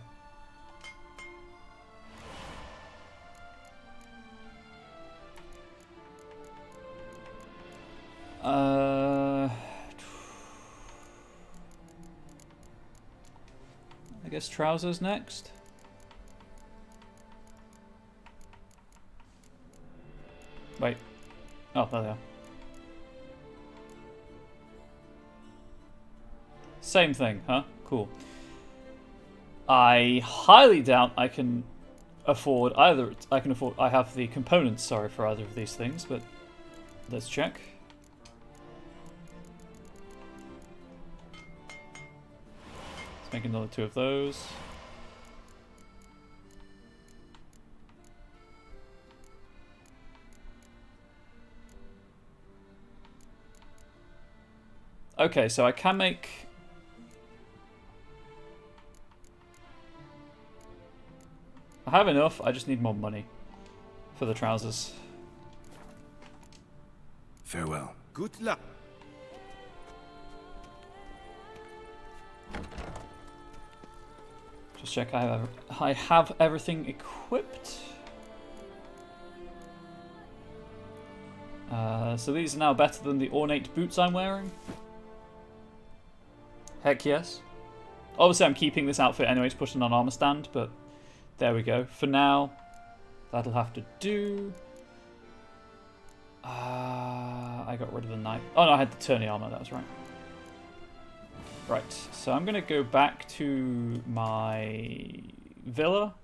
A: I guess trousers next. Wait. Oh, there they are. Same thing, huh? Cool. I highly doubt I can afford either. I have the components, sorry, for either of these things, but let's check. Let's make another 2 of those. Okay, so I can make... I have enough, I just need more money for the trousers.
B: Farewell.
D: Good luck.
A: Just check I have everything equipped. So these are now better than the ornate boots I'm wearing. Heck yes. Obviously I'm keeping this outfit anyway to put in an armor stand, but there we go. For now, that'll have to do. I got rid of the knife. Oh no, I had the tourney armor, that was right. Right, so I'm going to go back to my villa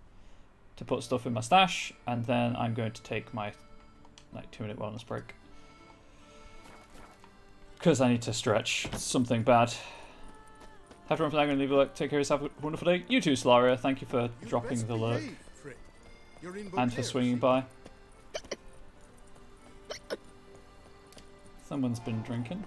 A: to put stuff in my stash, and then I'm going to take my 2-minute wellness break. Because I need to stretch something bad. After I'm going to leave a like. Take care of yourself. Have a wonderful day. You too, Solaria. Thank you for dropping the lurk. And for swinging by. Someone's been drinking.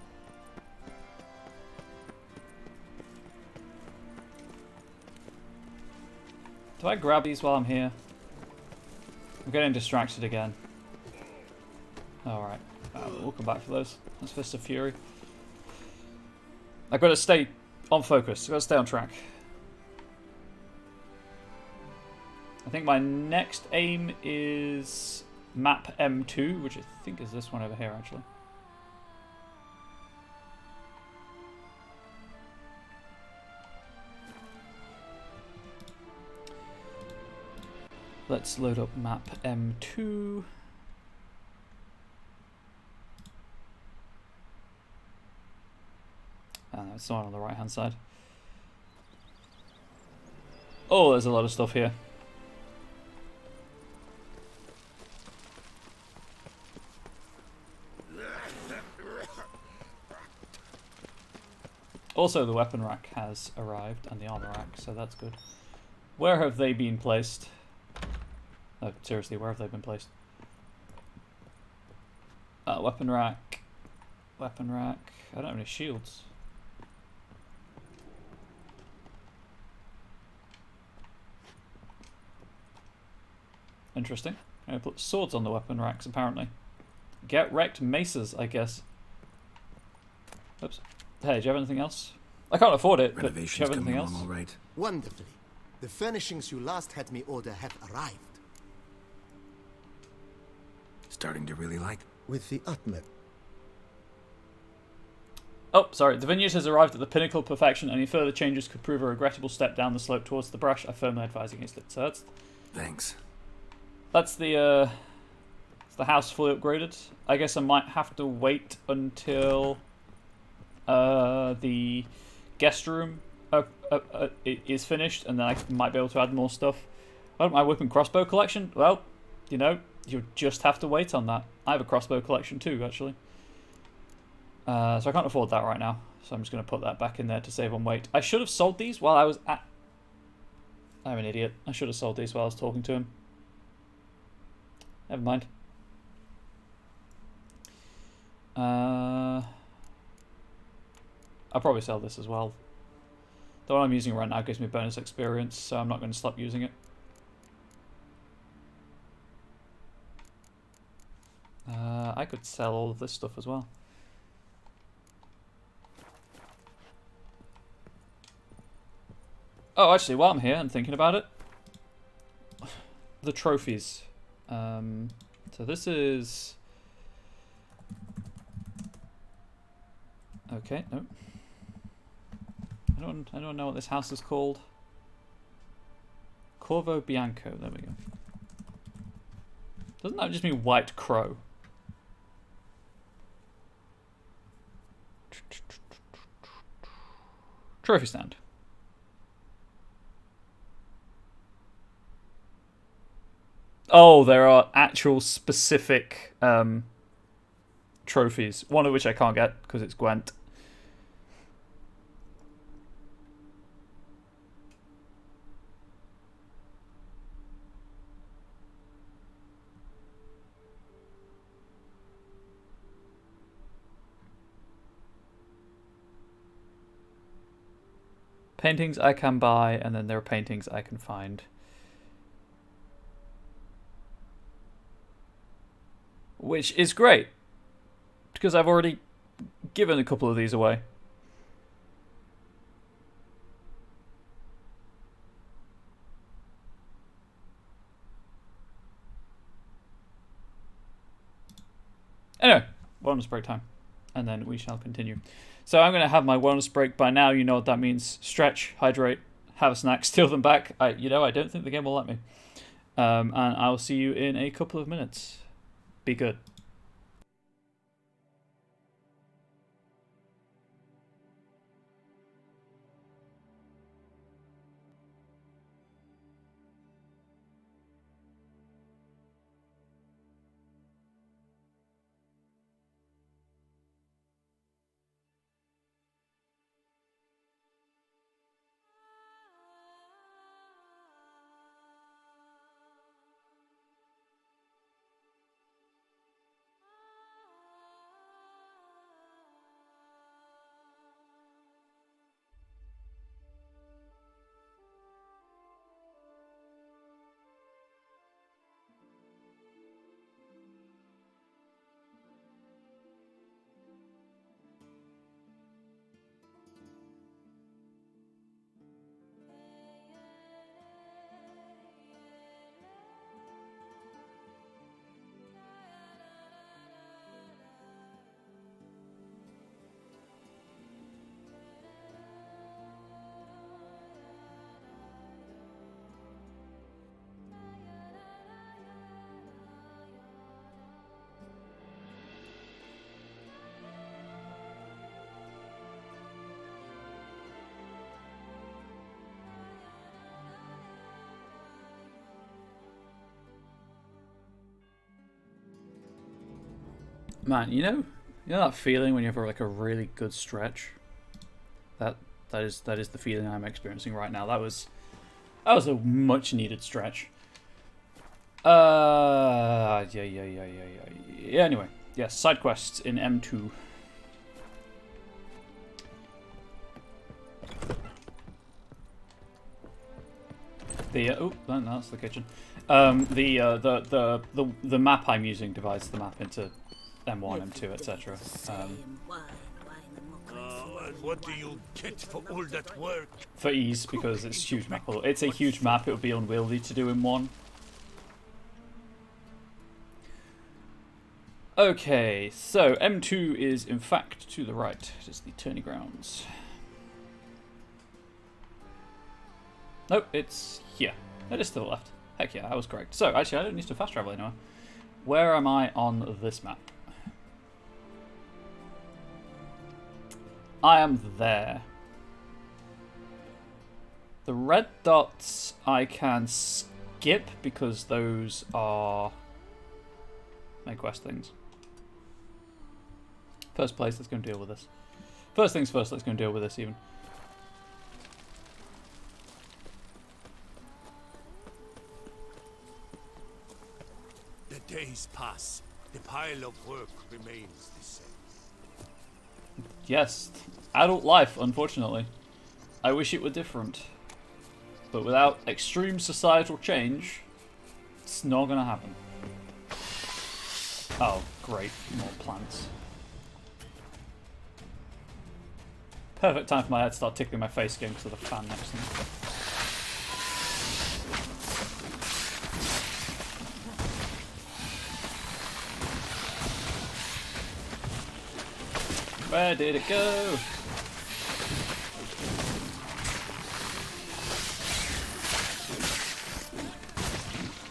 A: Do I grab these while I'm here? I'm getting distracted again. Alright. We'll come back for those. That's Fist of Fury. I've got to stay on focus. I've got to stay on track. I think my next aim is map M2, which I think is this one over here, actually. Let's load up map M2. It's not on the right hand side. Oh, there's a lot of stuff here. Also, the weapon rack has arrived and the armor rack, so that's good. Where have they been placed? No, seriously, where have they been placed? Weapon rack. Weapon rack. I don't have any shields. Interesting. I'm going to put swords on the weapon racks, apparently. Get wrecked maces, I guess. Oops. Hey, do you have anything else? I can't afford it, but do you have anything else?
B: All right.
C: Wonderfully. The furnishings you last had me order have arrived.
B: Starting to really like.
C: With the utmost.
A: Oh, sorry. The vineyard has arrived at the pinnacle of perfection. Any further changes could prove a regrettable step down the slope towards the brush. I firmly advise against it. So
B: Thanks.
A: that's the house fully upgraded. I guess I might have to wait until the guest room is finished, and then I might be able to add more stuff. Oh, my whip and crossbow collection? Well, you know, you'll just have to wait on that. I have a crossbow collection too, actually. So I can't afford that right now. So I'm just going to put that back in there to save on weight. I should have sold these while I was at... I'm an idiot. I should have sold these while I was talking to him. Never mind. I'll probably sell this as well. The one I'm using right now gives me bonus experience, so I'm not going to stop using it. I could sell all of this stuff as well. Oh, actually, while I'm here and thinking about it, the trophies. So this is... Okay, no. I don't know what this house is called. Corvo Bianco, there we go. Doesn't that just mean White Crow? Trophy stand. Oh, there are actual specific trophies. One of which I can't get because it's Gwent. Paintings I can buy, and then there are paintings I can find. Which is great, because I've already given a couple of these away. Anyway, wellness break time, and then we shall continue. So I'm going to have my wellness break. By now you know what that means. Stretch, hydrate, have a snack, steal them back. I don't think the game will let me. And I'll see you in a couple of minutes. Be good. Man, you know that feeling when you have like a really good stretch? That is the feeling I'm experiencing right now. That was a much needed stretch. Yeah. Anyway, yes, side quests in M2. Oh, no, that's the kitchen. The map I'm using divides the map into M1, M2, etc.
D: And what do you get for all that work?
A: For ease, because it's a huge map. It's a huge map. It would be unwieldy to do in one. Okay, so M2 is in fact to the right. It is the tourney grounds. Nope, it's here. It is to the left. Heck yeah, I was correct. So, actually, I don't need to fast travel anymore. Where am I on this map? I am there. The red dots I can skip because those are main quest things. First place, let's go and deal with this. First things first, let's go and deal with this even.
D: The days pass. The pile of work remains the same.
A: Yes, adult life, unfortunately. I wish it were different. But without extreme societal change, it's not gonna happen. Oh, great. More plants. Perfect time for my head to start tickling my face again because of the fan next to me. Where did it go?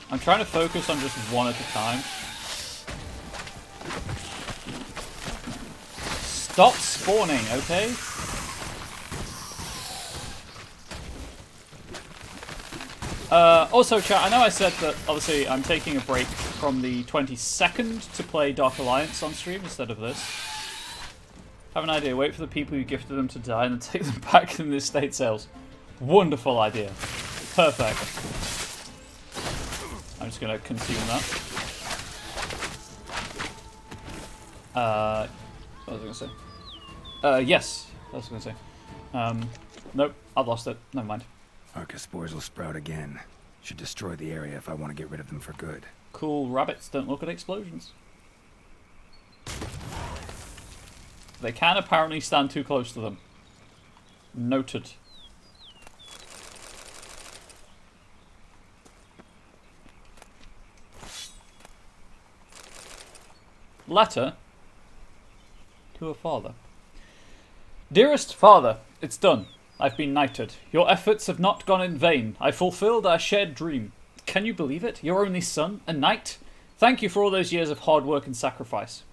A: I'm trying to focus on just one at a time. Stop spawning, okay? Also, chat, I know I said that, obviously, I'm taking a break from the 22nd to play Dark Alliance on stream instead of this. Have an idea. Wait for the people who gifted them to die and then take them back in the estate sales. Wonderful idea. Perfect. I'm just going to consume that. What was I going to say? Yes. What was I going to say? Nope. I've lost it. Never mind.
B: Archospores will sprout again. Should destroy the area if I want to get rid of them for good.
A: Cool rabbits don't look at explosions. They can apparently stand too close to them. Noted. Letter to a father. Dearest father, it's done. I've been knighted. Your efforts have not gone in vain. I fulfilled our shared dream. Can you believe it? Your only son, a knight? Thank you for all those years of hard work and sacrifice.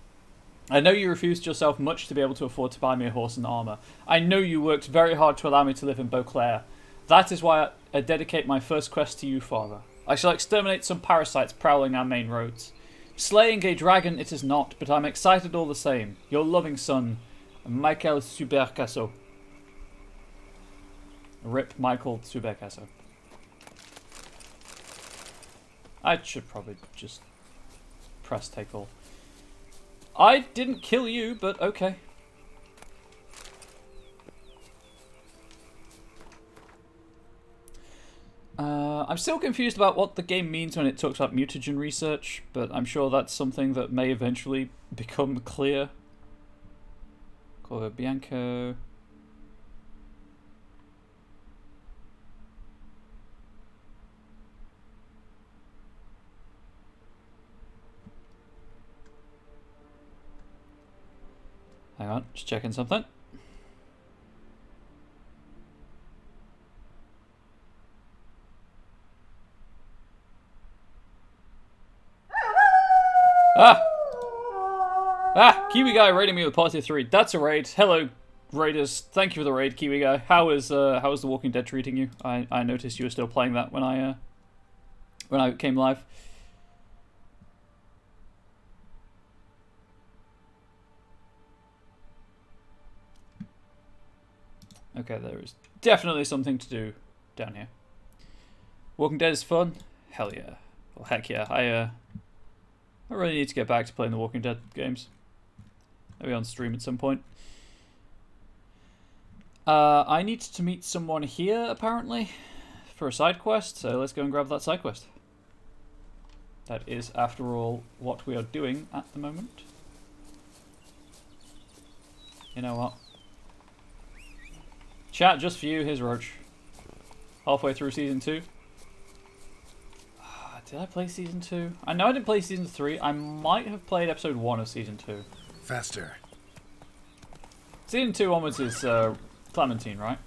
A: I know you refused yourself much to be able to afford to buy me a horse and armour. I know you worked very hard to allow me to live in Beauclair. That is why I dedicate my first quest to you, father. I shall exterminate some parasites prowling our main roads. Slaying a dragon it is not, but I'm excited all the same. Your loving son, Michael Subercasso. Rip Michael Subercasso. I should probably just press take all. I didn't kill you, but okay. I'm still confused about what the game means when it talks about mutagen research, but I'm sure that's something that may eventually become clear. Corvo Bianco. Hang on, just checking something. Kiwi guy raiding me with party 3. That's a raid. Hello, raiders. Thank you for the raid, Kiwi guy. How is The Walking Dead treating you? I noticed you were still playing that when I came live. Okay, there is definitely something to do down here. Walking Dead is fun? Hell yeah. Well, heck yeah. I really need to get back to playing the Walking Dead games. Maybe on stream at some point. I need to meet someone here, apparently, for a side quest, so let's go and grab that side quest. That is, after all, what we are doing at the moment. You know what? Chat, just for you, here's Roach. Halfway through Season 2. Did I play Season 2? I know I didn't play Season 3. I might have played Episode 1 of Season 2.
B: Faster.
A: Season 2 onwards is Clementine, right?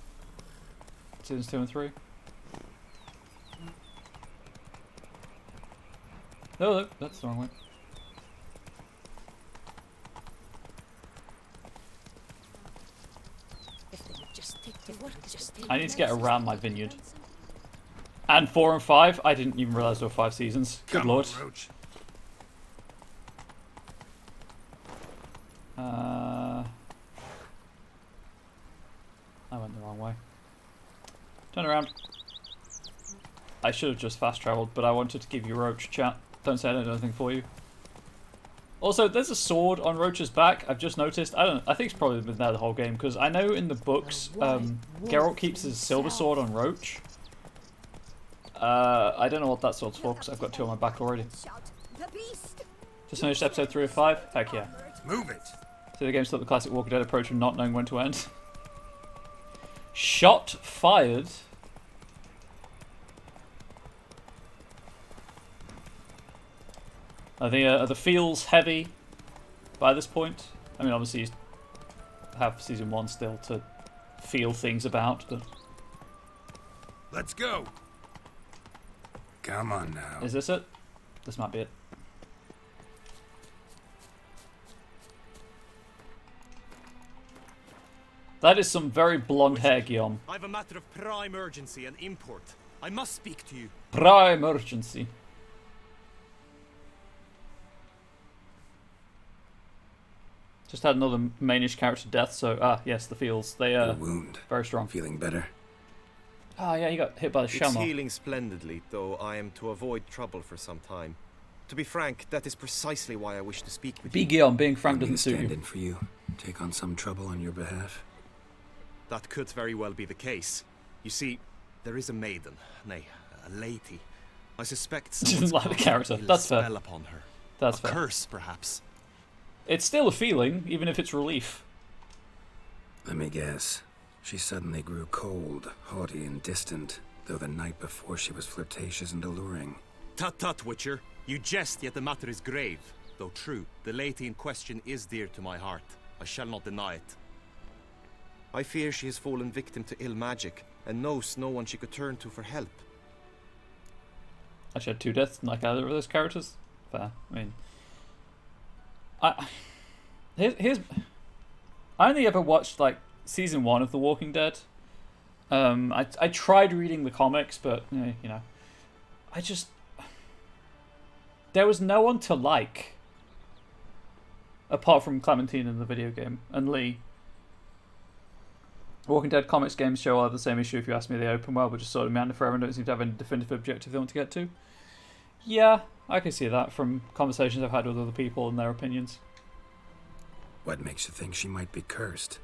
A: Seasons 2 and 3. No, look, that's the wrong way. I need to get around my vineyard. And 4 and 5. I didn't even realise there were 5 seasons. Good
B: Come
A: lord.
B: on, Roach.
A: I went the wrong way. Turn around. I should have just fast travelled, but I wanted to give you Roach, chat. Don't say I don't do anything for you. Also, there's a sword on Roach's back. I've just noticed. I think it's probably been there the whole game, because I know in the books, Geralt keeps his silver sword on Roach. I don't know what that sword's for, because I've got 2 on my back already. Just finished episode 3 of 5. Heck yeah.
B: Move it.
A: So the game still the classic Walking Dead approach of not knowing when to end. Shot fired. Are the feels heavy by this point? I mean, obviously you have season 1 still to feel things about, but
B: Let's go. Come on now.
A: is this it? This might be it. That is some very blonde hair, Guillaume.
I: I have a matter of prime urgency and import. I must speak to you.
A: Prime urgency. Just had another mainish character death, so yes, the feels. They
B: Your
A: are
B: wound.
A: very strong.
B: Feeling better?
A: Ah, yeah, he got hit by the
I: It's
A: shell.
I: healing splendidly, though I am to avoid trouble for some time. To be frank, that is precisely why I wish to speak with
A: Be
I: you.
A: Guillaume, being frank
B: Want me
A: doesn't
B: to
A: suit
B: stand
A: you.
B: in for you. Take on some trouble on your behalf.
I: That could very well be the case. You see, there is a maiden, nay, a lady. I suspect
A: Doesn't
I: someone's
A: like the
I: cast
A: character.
I: an ill
A: That's fair.
I: spell upon her.
A: That's
I: a
A: fair.
I: curse, perhaps.
A: It's still a feeling, even if it's relief.
B: Let me guess. She suddenly grew cold, haughty, and distant, though the night before she was flirtatious and alluring.
I: Tut tut, Witcher. You jest, yet the matter is grave. Though true, the lady in question is dear to my heart. I shall not deny it. I fear she has fallen victim to ill magic, and knows no one she could turn to for help.
A: I had 2 deaths, like either of those characters. Fair. I mean, here's. I only ever watched like season 1 of The Walking Dead. I tried reading the comics, but you know, I just there was no one to like apart from Clementine in the video game and Lee. Walking Dead comics games show all have the same issue. If you ask me, they open well, but just sort of meander forever and don't seem to have any definitive objective they want to get to. Yeah, I can see that from conversations I've had with other people and their opinions.
B: What makes you think she might be cursed?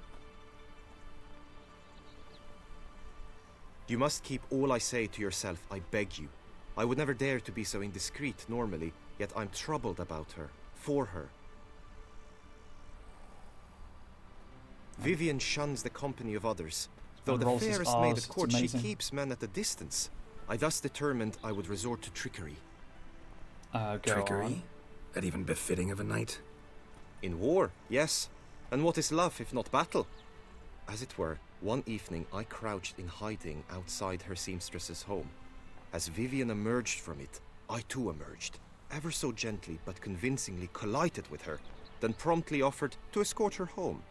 I: You must keep all I say to yourself, I beg you. I would never dare to be so indiscreet normally, yet I'm troubled about her, for her. Vivian shuns the company of others. Though the
A: Rolls his
I: fairest maid
A: Rs,
I: at court,
A: it's
I: she
A: amazing.
I: keeps men at a distance. I thus determined I would resort to trickery.
A: Go
B: Trickery?
A: on.
B: That even befitting of a knight?
I: In war, yes. And what is love if not battle? As it were, one evening I crouched in hiding outside her seamstress's home. As Vivian emerged from it, I too emerged, ever so gently but convincingly collided with her, then promptly offered to escort her home.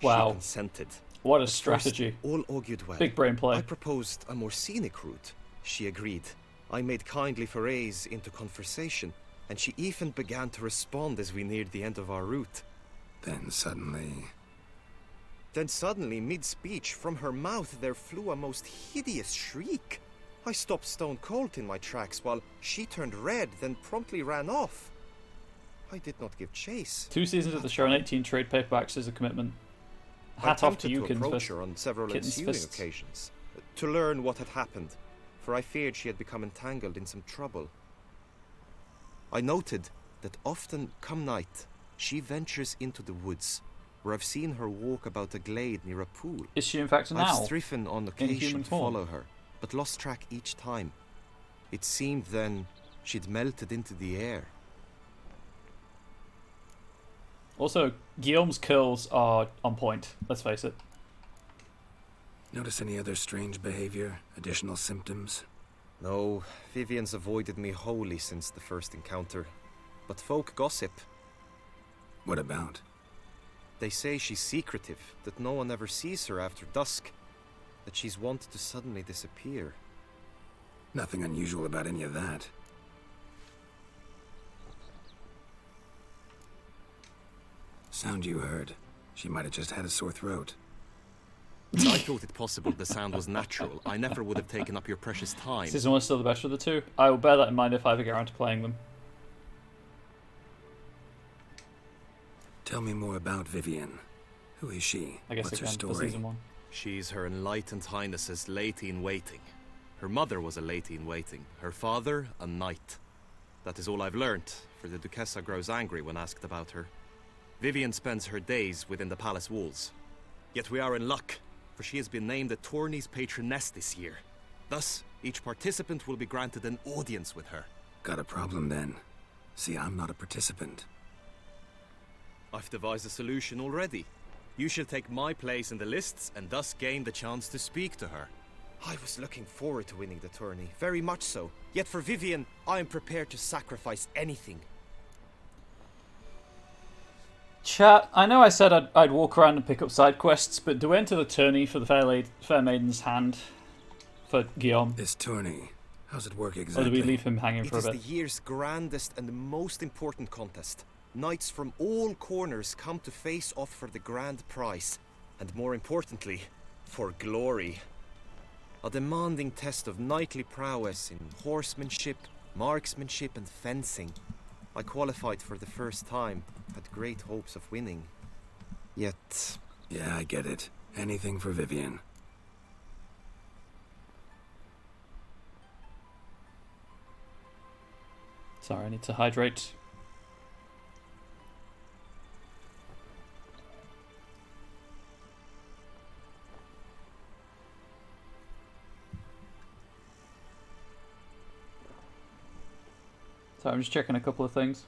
A: Wow.
I: She consented.
A: What a
I: At first,
A: strategy.
I: all augured well.
A: Big brain play.
I: I proposed a more scenic route. She agreed. I made kindly forays into conversation, and she even began to respond as we neared the end of our route.
B: Then suddenly...
I: Mid-speech, from her mouth there flew a most hideous shriek. I stopped stone cold in my tracks while she turned red, then promptly ran off. I did not give chase.
A: 2 seasons of the show and 18 trade paperbacks is a commitment. Hat off to you,
I: to approach
A: Kittens
I: her on several
A: Kitten's
I: ensuing
A: fists.
I: occasions to learn what had happened, for I feared she had become entangled in some trouble. I noted that often, come night, she ventures into the woods, where I've seen her walk about a glade near a pool.
A: Is she in fact an owl?
I: I've striven on
A: human
I: occasion to
A: form?
I: follow her, but lost track each time. It seemed then she'd melted into the air.
A: Also, Guillaume's curls are on point, let's face it.
B: Notice any other strange behavior? Additional symptoms?
I: No, Vivian's avoided me wholly since the first encounter. But folk gossip.
B: What about?
I: They say she's secretive, that no one ever sees her after dusk, that she's wont to suddenly disappear.
B: Nothing unusual about any of that. Sound you heard. She might have just had a sore throat.
I: I thought it possible the sound was natural. I never would have taken up your precious time.
A: Season 1 is still the best of the two. I will bear that in mind if I ever get around to playing them.
B: Tell me more about Vivian. Who is she?
A: I guess
B: What's her
A: again, for
B: story?
A: Season 1.
I: She's Her Enlightened Highness's lady-in-waiting. Her mother was a lady-in-waiting. Her father, a knight. That is all I've learnt, for the Duchessa grows angry when asked about her. Vivian spends her days within the palace walls. Yet we are in luck, for she has been named the tourney's patroness this year. Thus, each participant will be granted an audience with her.
B: Got a problem then. See, I'm not a participant.
I: I've devised a solution already. You shall take my place in the lists and thus gain the chance to speak to her. I was looking forward to winning the tourney, very much so. Yet for Vivian, I am prepared to sacrifice anything.
A: Chat, I know I said I'd walk around and pick up side quests, but do we enter the tourney for the Fair Maiden's Hand for Guillaume?
B: This tourney, how's it work exactly?
A: Or do we leave him hanging for a bit?
I: It is the year's grandest and most important contest. Knights from all corners come to face off for the grand prize. And more importantly, for glory. A demanding test of knightly prowess in horsemanship, marksmanship and fencing. I qualified for the first time, had great hopes of winning. Yet...
B: Yeah, I get it. Anything for Vivian.
A: Sorry, I need to hydrate. So I'm just checking a couple of things.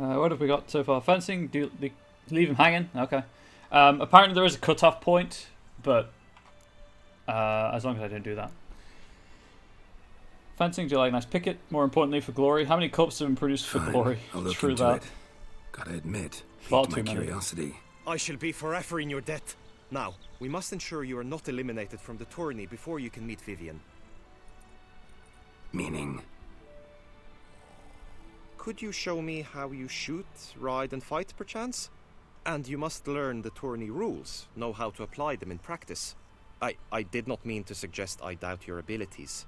A: What have we got so far? Fencing, leave him hanging. Okay. Apparently there is a cut-off point, but as long as I don't do that. Fencing, do you like nice picket? More importantly, for glory. How many cups have been produced for
B: Fine,
A: glory?
B: I'll look
A: True
B: into
A: that.
B: it. Gotta admit,
A: Far
B: piqued
A: too
B: my
A: many.
B: curiosity.
I: I shall be forever in your debt. Now, we must ensure you are not eliminated from the tourney before you can meet Vivian.
B: Meaning?
I: Could you show me how you shoot, ride and fight, perchance? And you must learn the tourney rules, know how to apply them in practice. I did not mean to suggest I doubt your abilities.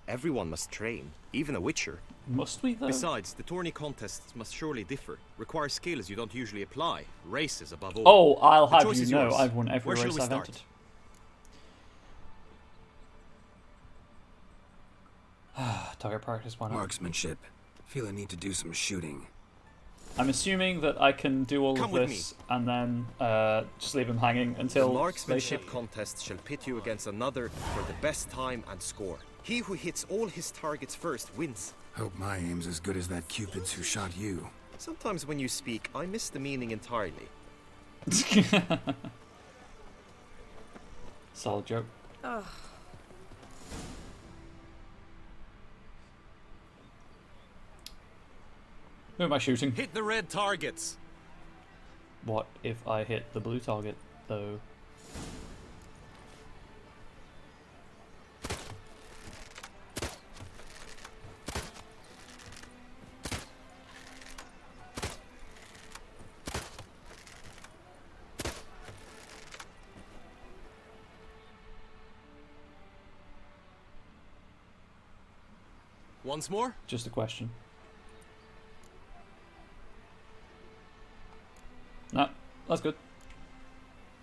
I: Everyone must train, even a witcher.
A: Must we, though?
I: Besides, the tourney contests must surely differ. Require skills you don't usually apply. Races above all.
A: Oh, I'll
I: The
A: have
I: choice
A: you
I: is
A: know,
I: yours.
A: I've won every
I: Where shall
A: race
I: we
A: I've
I: start?
A: entered. Target practice, why not?
B: Marksmanship. Feel I need to do some shooting.
A: I'm assuming that I can do all
I: Come
A: of
I: with
A: this and then just leave him hanging
I: The
A: until
I: marksmanship
A: later.
I: contest shall pit you against another for the best time and score. He who hits all his targets first wins.
B: Hope my aim's as good as that Cupid's who shot you.
I: Sometimes when you speak, I miss the meaning entirely.
A: Solid joke. Who am I shooting?
I: Hit the red targets!
A: What if I hit the blue target, though?
I: Once more?
A: Just a question. No, that's good.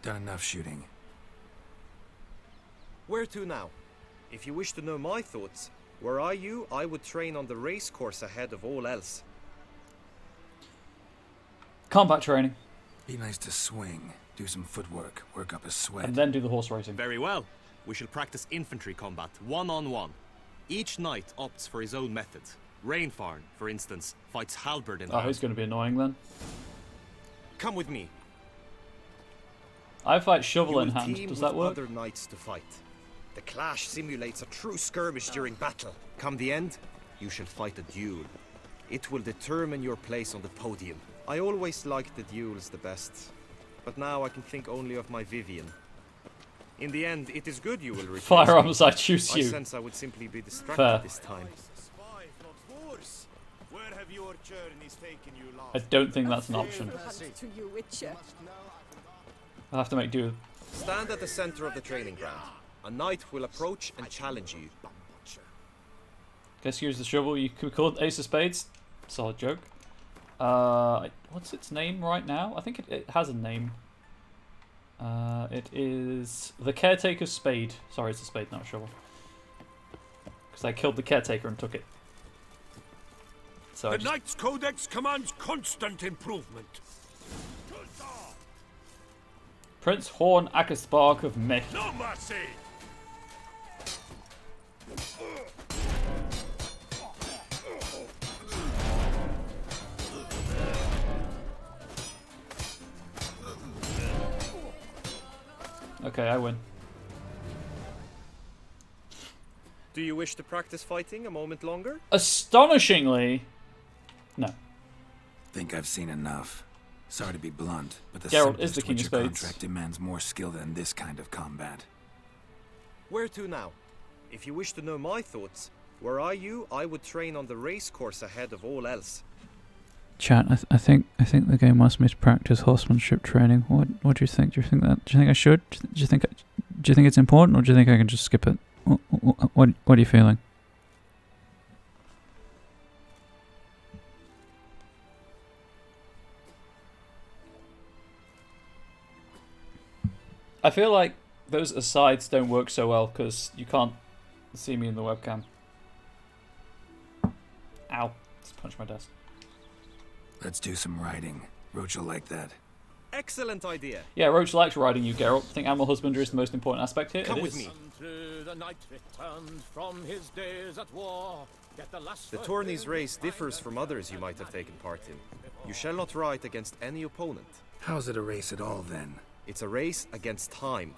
B: Done enough shooting.
I: Where to now? If you wish to know my thoughts, were I you, I would train on the race course ahead of all else.
A: Combat training.
B: Be nice to swing, do some footwork, work up a sweat.
A: And then do the horse racing.
I: Very well. We shall practice infantry combat, one-on-one. Each knight opts for his own method. Rainfarn, for instance, fights halberd in
A: Oh,
I: hand.
A: he's going to be annoying then.
I: Come with me.
A: I fight
I: You
A: shovel
I: will
A: in hand.
I: team
A: Does
I: with
A: that work?
I: other knights to fight. The clash simulates a true skirmish during battle. Come the end, you shall fight a duel. It will determine your place on the podium. I always liked the duels the best, but now I can think only of my Vivian. In the end, it is good you will replace
A: Firearms,
I: me.
A: I choose
I: I
A: you.
I: sense I would simply be distracted
A: Fair.
I: this time.
D: Where have your journeys taken you last?
A: I don't think that's an option.
J: To you, Witcher.
A: I'll have to make do.
I: Stand at the center of the training ground. A knight will approach and challenge you.
A: Guess use the shovel. You could call it Ace of Spades. Solid joke. What's its name right now? I think it has a name. It is the Caretaker's Spade. Sorry, it's a spade, not a shovel. Because I killed the Caretaker and took it. So
H: The Knight's Codex commands constant improvement.
A: Prince Horn Ackerspark of Mech.
H: No mercy!
A: Okay, I win.
I: Do you wish to practice fighting a moment longer?
A: Astonishingly, no.
B: Think I've seen enough. Sorry to be blunt, but the
A: Geralt is the
B: simplest
A: King of
B: Witcher
A: Spades.
B: contract demands more skill than this kind of combat.
I: Where to now? If you wish to know my thoughts, were I you, I would train on the race course ahead of all else.
K: Chat, I think the game wants me to practice horsemanship training. What do you think? Do you think I should? Do you think it's important, or do you think I can just skip it? What are you feeling?
A: I feel like those asides don't work so well because you can't see me in the webcam. Ow. Just punched my desk.
B: Let's do some riding. Roach will like that.
I: Excellent idea.
A: Yeah, Roach likes riding you, Geralt. I think animal husbandry is the most important aspect here.
I: Come
A: It
I: with
A: is.
I: me.
G: The knight returned from his days at war. Yet the last
I: The tourney's race differs from others you might have taken part in. You shall not ride against any opponent.
B: How's it a race at all, then?
I: It's a race against time.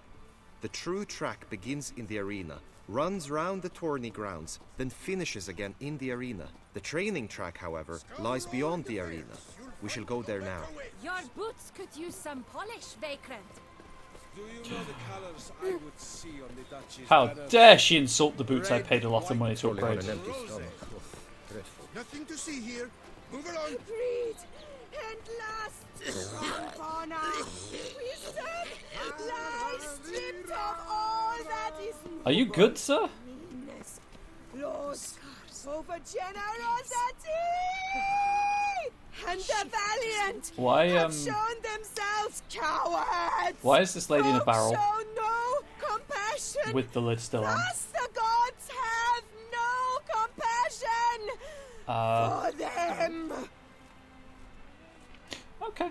I: The true track begins in the arena, runs round the tourney grounds, then finishes again in the arena. The training track, however, lies beyond the arena. We shall go there now.
J: Your boots could use some polish, Vagrant.
D: Do you know the colours I would see on the Duchess?
A: How dare she insult the boots I paid a lot of money to upgrade.
D: Nothing to see here. Move along.
J: Greed and lust upon us. Wisdom lies stripped of all that is
A: Are you good, sir?
J: meanness. Lords over generosity. And the valiant
A: Why
J: have shown themselves cowards.
A: why is this lady in a barrel
J: Show no compassion.
A: with the lid still on?
J: Thus the gods have no compassion for them.
A: Okay.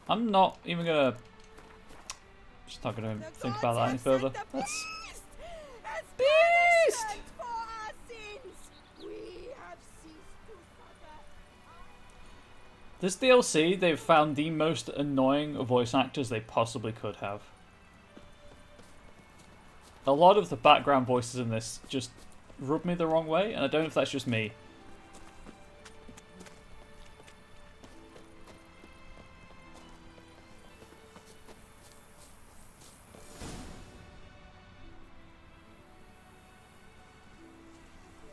A: I'm not even gonna. Just not gonna think about that any further. That's
J: Beast! For our sins, we have ceased to suffer.
A: this DLC. They've found the most annoying voice actors they possibly could have. A lot of the background voices in this just rub me the wrong way, and I don't know if that's just me.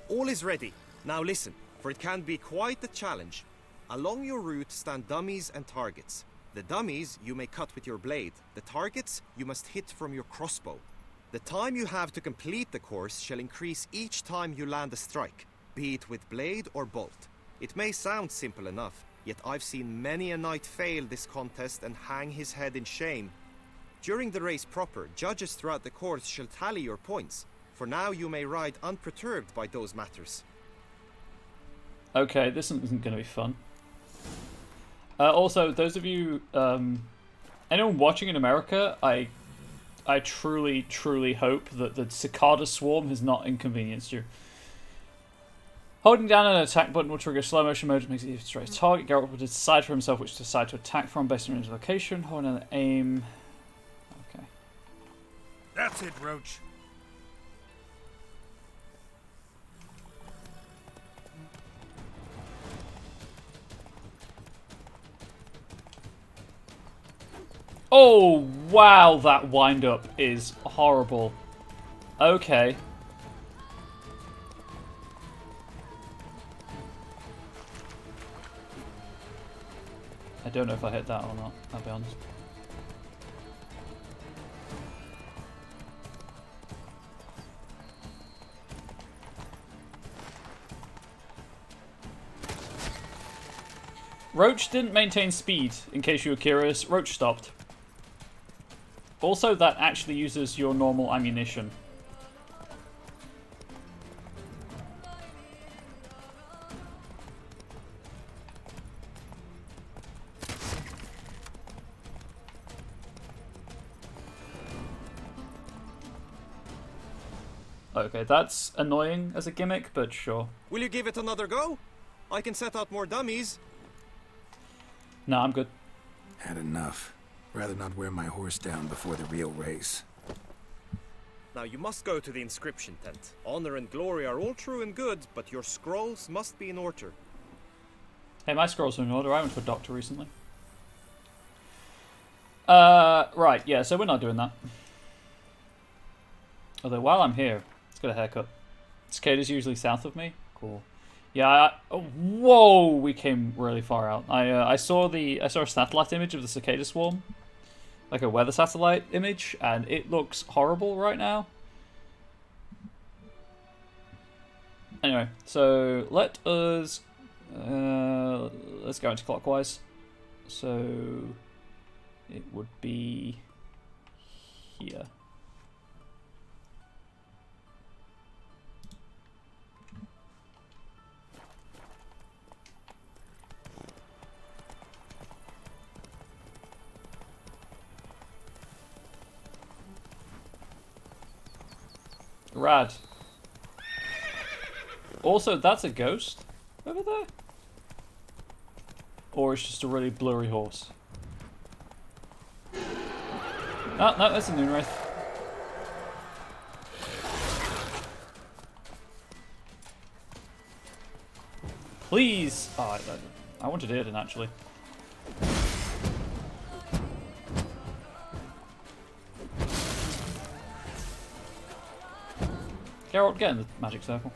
I: All is ready. Now listen, for it can be quite a challenge. Along your route stand dummies and targets. The dummies you may cut with your blade. The targets you must hit from your crossbow. The time you have to complete the course shall increase each time you land a strike, be it with blade or bolt. It may sound simple enough, yet I've seen many a knight fail this contest and hang his head in shame. During the race proper, judges throughout the course shall tally your points. For now you may ride unperturbed by those matters.
A: Okay, this isn't going to be fun. Also, those of you, anyone watching in America, I truly, truly hope that the cicada swarm has not inconvenienced you. Holding down an attack button will trigger slow motion mode, which makes it easier to strike a target. Geralt will decide for himself which side to attack from based on his location. Holding down aim. Okay.
D: That's it, Roach.
A: Oh, wow, that wind-up is horrible. Okay. I don't know if I hit that or not, I'll be honest. Roach didn't maintain speed, in case you were curious. Roach stopped. Also, that actually uses your normal ammunition. Okay, that's annoying as a gimmick, but sure.
I: Will you give it another go? I can set out more dummies.
A: No, I'm good.
B: Had enough. Rather not wear my horse down before the real race.
I: Now you must go to the inscription tent. Honor and glory are all true and good, but your scrolls must be in order.
A: Hey, my scrolls are in order. I went to a doctor recently. Right, yeah, so we're not doing that. Although, while I'm here, let's get a haircut. Cicada's usually south of me. Cool. Yeah, oh, whoa, we came really far out. I saw a satellite image of the cicada swarm. Like a weather satellite image, and it looks horrible right now. Anyway, so let us let's go into clockwise. So it would be here. Rad. Also, that's a ghost over there? Or it's just a really blurry horse? Oh, no, that's a Moonwraith. Please! Oh, I wanted Aiden, actually. Geralt, get in the magic circle.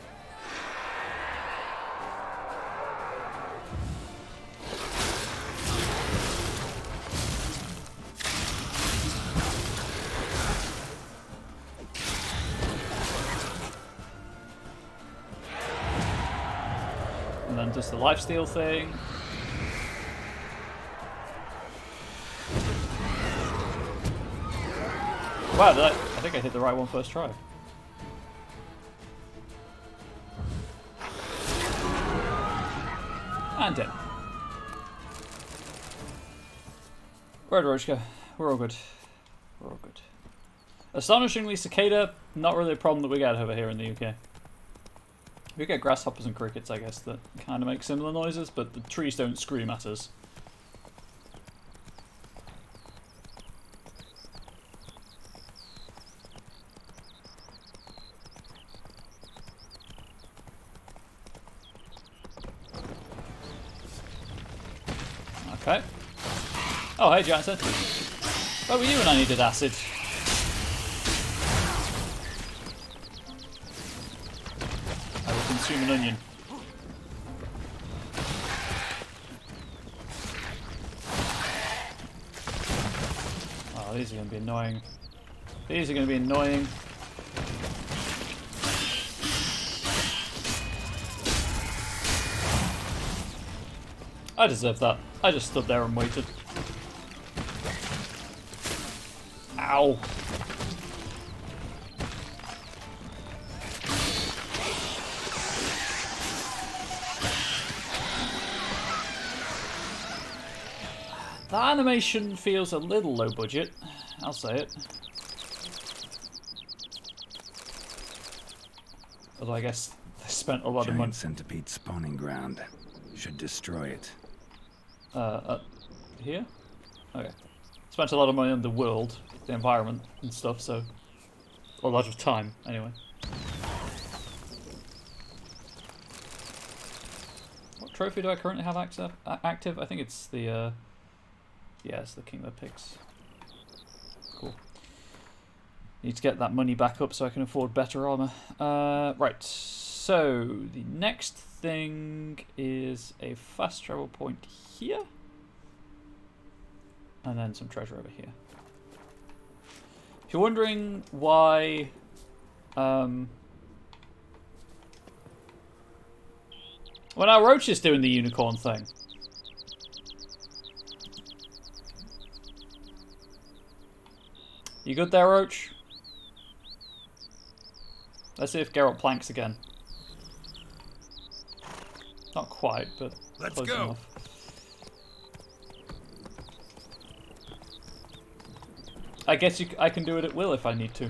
A: And then does the lifesteal thing. Wow, I think I hit the right one first try. And dead. Where'd Roach go? We're all good. We're all good. Astonishingly, cicada, not really a problem that we get over here in the UK. We get grasshoppers and crickets, I guess, that kind of make similar noises, but the trees don't scream at us. Okay. Oh, hey, Johnson. Where were you when I needed acid? I will consume an onion. Oh, these are going to be annoying. These are going to be annoying. I deserve that. I just stood there and waited. Ow. The animation feels a little low budget. I'll say it. Although I guess they spent a lot of money.
B: Giant centipede spawning ground. Should destroy it.
A: Here? Okay. Spent a lot of money on the world, the environment and stuff, so... a lot of time, anyway. What trophy do I currently have active? I think it's the, yeah, it's the King of the Pigs. Cool. Need to get that money back up so I can afford better armor. Right, so the next thing is a fast travel point here. And then some treasure over here. If you're wondering why... well, now Roach is doing the unicorn thing. You good there, Roach? Let's see if Geralt planks again. Not quite, but
D: let's
A: close
D: go.
A: enough. I guess I can do it at will if I need to.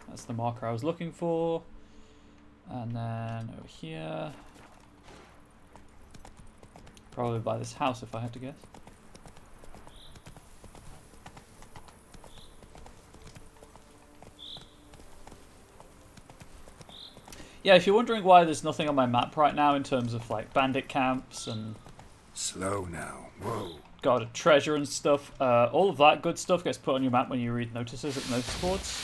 A: That's the marker I was looking for. And then over here. Probably by this house if I had to guess. Yeah, if you're wondering why there's nothing on my map right now in terms of like bandit camps and...
B: Slow now. Whoa.
A: got a treasure and stuff, all of that good stuff gets put on your map when you read notices at the notice boards.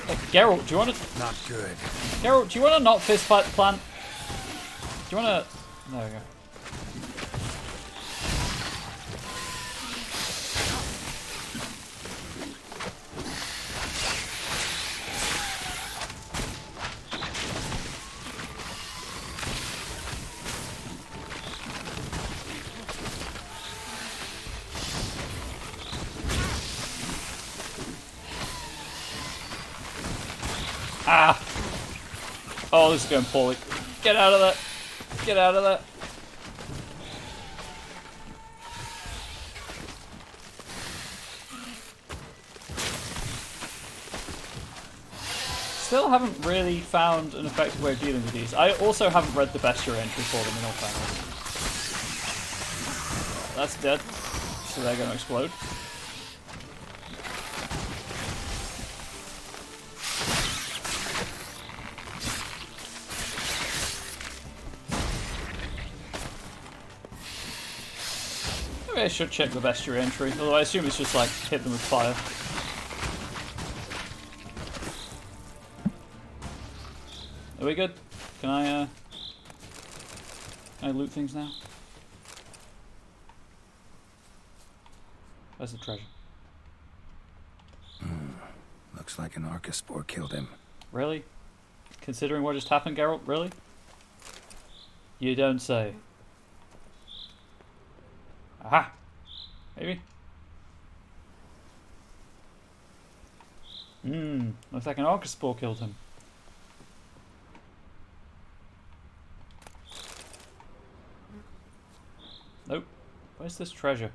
A: Hey, Geralt, do you want to...
B: Not good.
A: Geralt, do you want to not fist fight the plant? Do you want to... There we go. Ah! Oh, this is going poorly. Get out of there! Get out of there! Still haven't really found an effective way of dealing with these. I also haven't read the bestiary entry for them in all fairness. That's dead. So they're going to explode. I should check the bestiary entry, although I assume it's just like hit them with fire. Are we good? Can I loot things now? Where's the treasure?
B: Looks like an Archospore killed him.
A: Really? Considering what just happened, Geralt? Really? You don't say. Aha! Maybe? Looks like an Archospore killed him. Nope. Where's this treasure?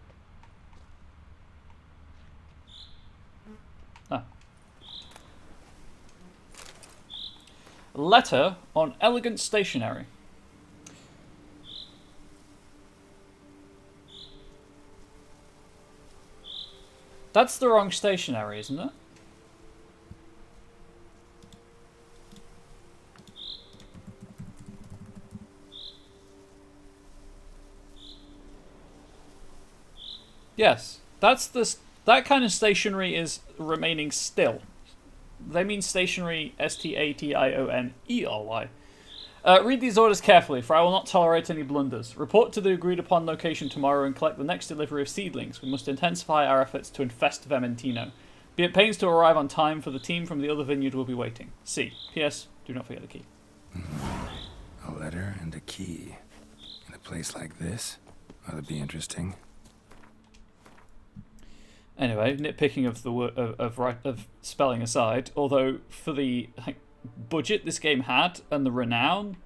A: Ah. Letter on elegant stationery. That's the wrong stationery, isn't it? Yes, that's that kind of stationery is remaining still. They mean stationery, S-T-A-T-I-O-N-E-R-Y. Read these orders carefully, for I will not tolerate any blunders. Report to the agreed-upon location tomorrow and collect the next delivery of seedlings. We must intensify our efforts to infest Vermentino. Be at pains to arrive on time, for the team from the other vineyard will be waiting. C. P.S. Do not forget the key.
B: A letter and a key. In a place like this? Ought to be interesting.
A: Anyway, nitpicking of the of spelling aside, although for the budget this game had and the renown,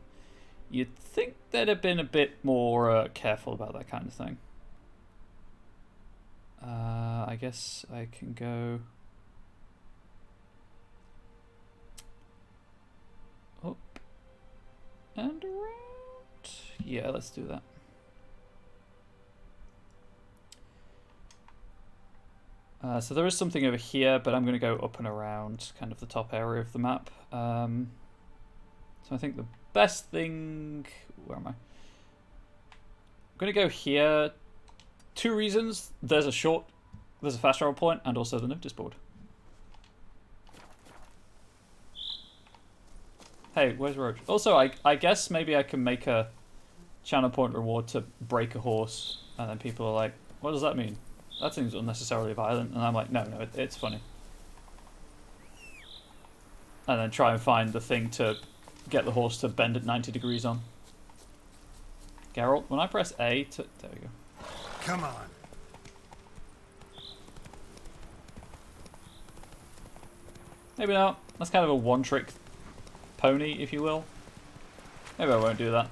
A: you'd think they'd have been a bit more careful about that kind of thing. I guess I can go up and around. Yeah, let's do that. So there is something over here, but I'm going to go up and around kind of the top area of the map. So I think the best thing... Where am I? I'm going to go here. 2 reasons. There's a fast travel point, and also the notice board. Hey, where's Roach? Also, I guess maybe I can make a channel point reward to break a horse, and then people are like, what does that mean? That seems unnecessarily violent, and I'm like, no, it's funny. And then try and find the thing to get the horse to bend at 90 degrees on. Geralt, when I press A to... There we go.
B: Come on.
A: Maybe not. That's kind of a one-trick pony, if you will. Maybe I won't do that.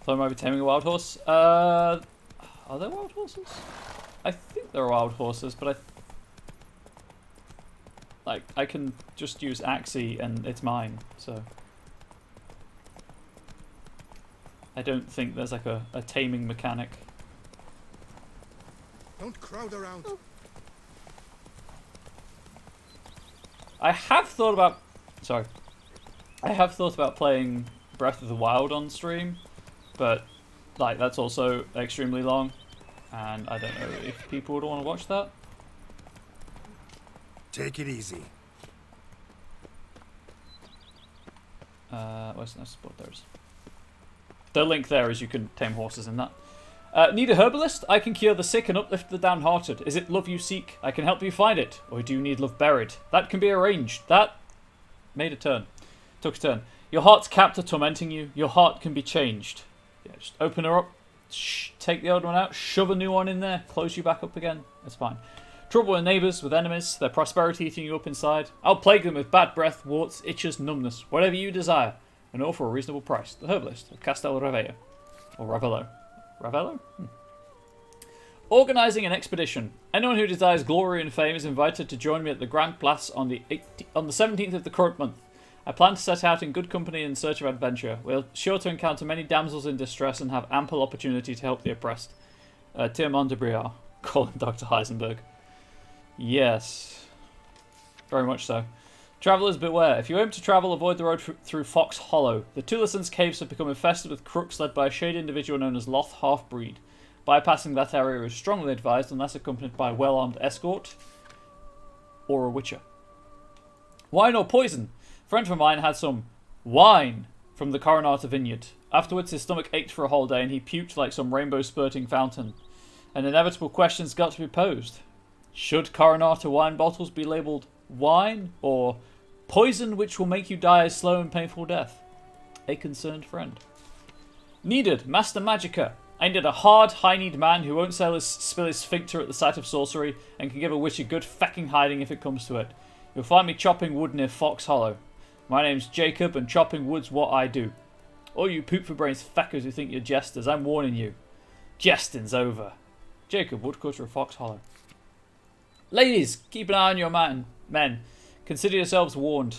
A: Thought I might be taming a wild horse. Are there wild horses? I think there are wild horses, but I can just use Axie and it's mine, so I don't think there's like a taming mechanic.
C: Don't crowd around.
A: I have thought about playing Breath of the Wild on stream, but like that's also extremely long, and I don't know if people would want to watch that.
B: Take it easy.
A: Where's the next spot? There's the link there is you can tame horses in that. Need a herbalist? I can cure the sick and uplift the downhearted. Is it love you seek? I can help you find it. Or do you need love buried? That can be arranged. That made a turn. Took a turn. Your heart's captor tormenting you. Your heart can be changed. Yeah, just open her up. Take the old one out. Shove a new one in there. Close you back up again. That's fine. Trouble with neighbours, with enemies. Their prosperity eating you up inside. I'll plague them with bad breath, warts, itches, numbness. Whatever you desire. And all for a reasonable price. The herbalist of Castel Ravello. Or Ravello. Ravello? Organising an expedition. Anyone who desires glory and fame is invited to join me at the Grand Place on the 17th of the current month. I plan to set out in good company in search of adventure. We're sure to encounter many damsels in distress and have ample opportunity to help the oppressed. Tiamon de Briard. Calling Dr. Heisenberg. Yes. Very much so. Travellers beware. If you aim to travel, avoid the road through Fox Hollow. The Tulison's caves have become infested with crooks led by a shady individual known as Loth Half-Breed. Bypassing that area is strongly advised unless accompanied by a well-armed escort or a witcher. Wine or poison? A friend of mine had some wine from the Coronata vineyard. Afterwards his stomach ached for a whole day and he puked like some rainbow-spurting fountain. An inevitable question's got to be posed. Should Coronata wine bottles be labelled wine or poison which will make you die a slow and painful death? A concerned friend. Needed. Master Magica. I need a hard, high-kneed man who won't spill his sphincter at the sight of sorcery and can give a witch a good fecking hiding if it comes to it. You'll find me chopping wood near Fox Hollow. My name's Jacob and chopping wood's what I do. All you poop-for-brains feckers who think you're jesters, I'm warning you. Jesting's over. Jacob, woodcutter of Fox Hollow. Ladies, keep an eye on your men. Consider yourselves warned.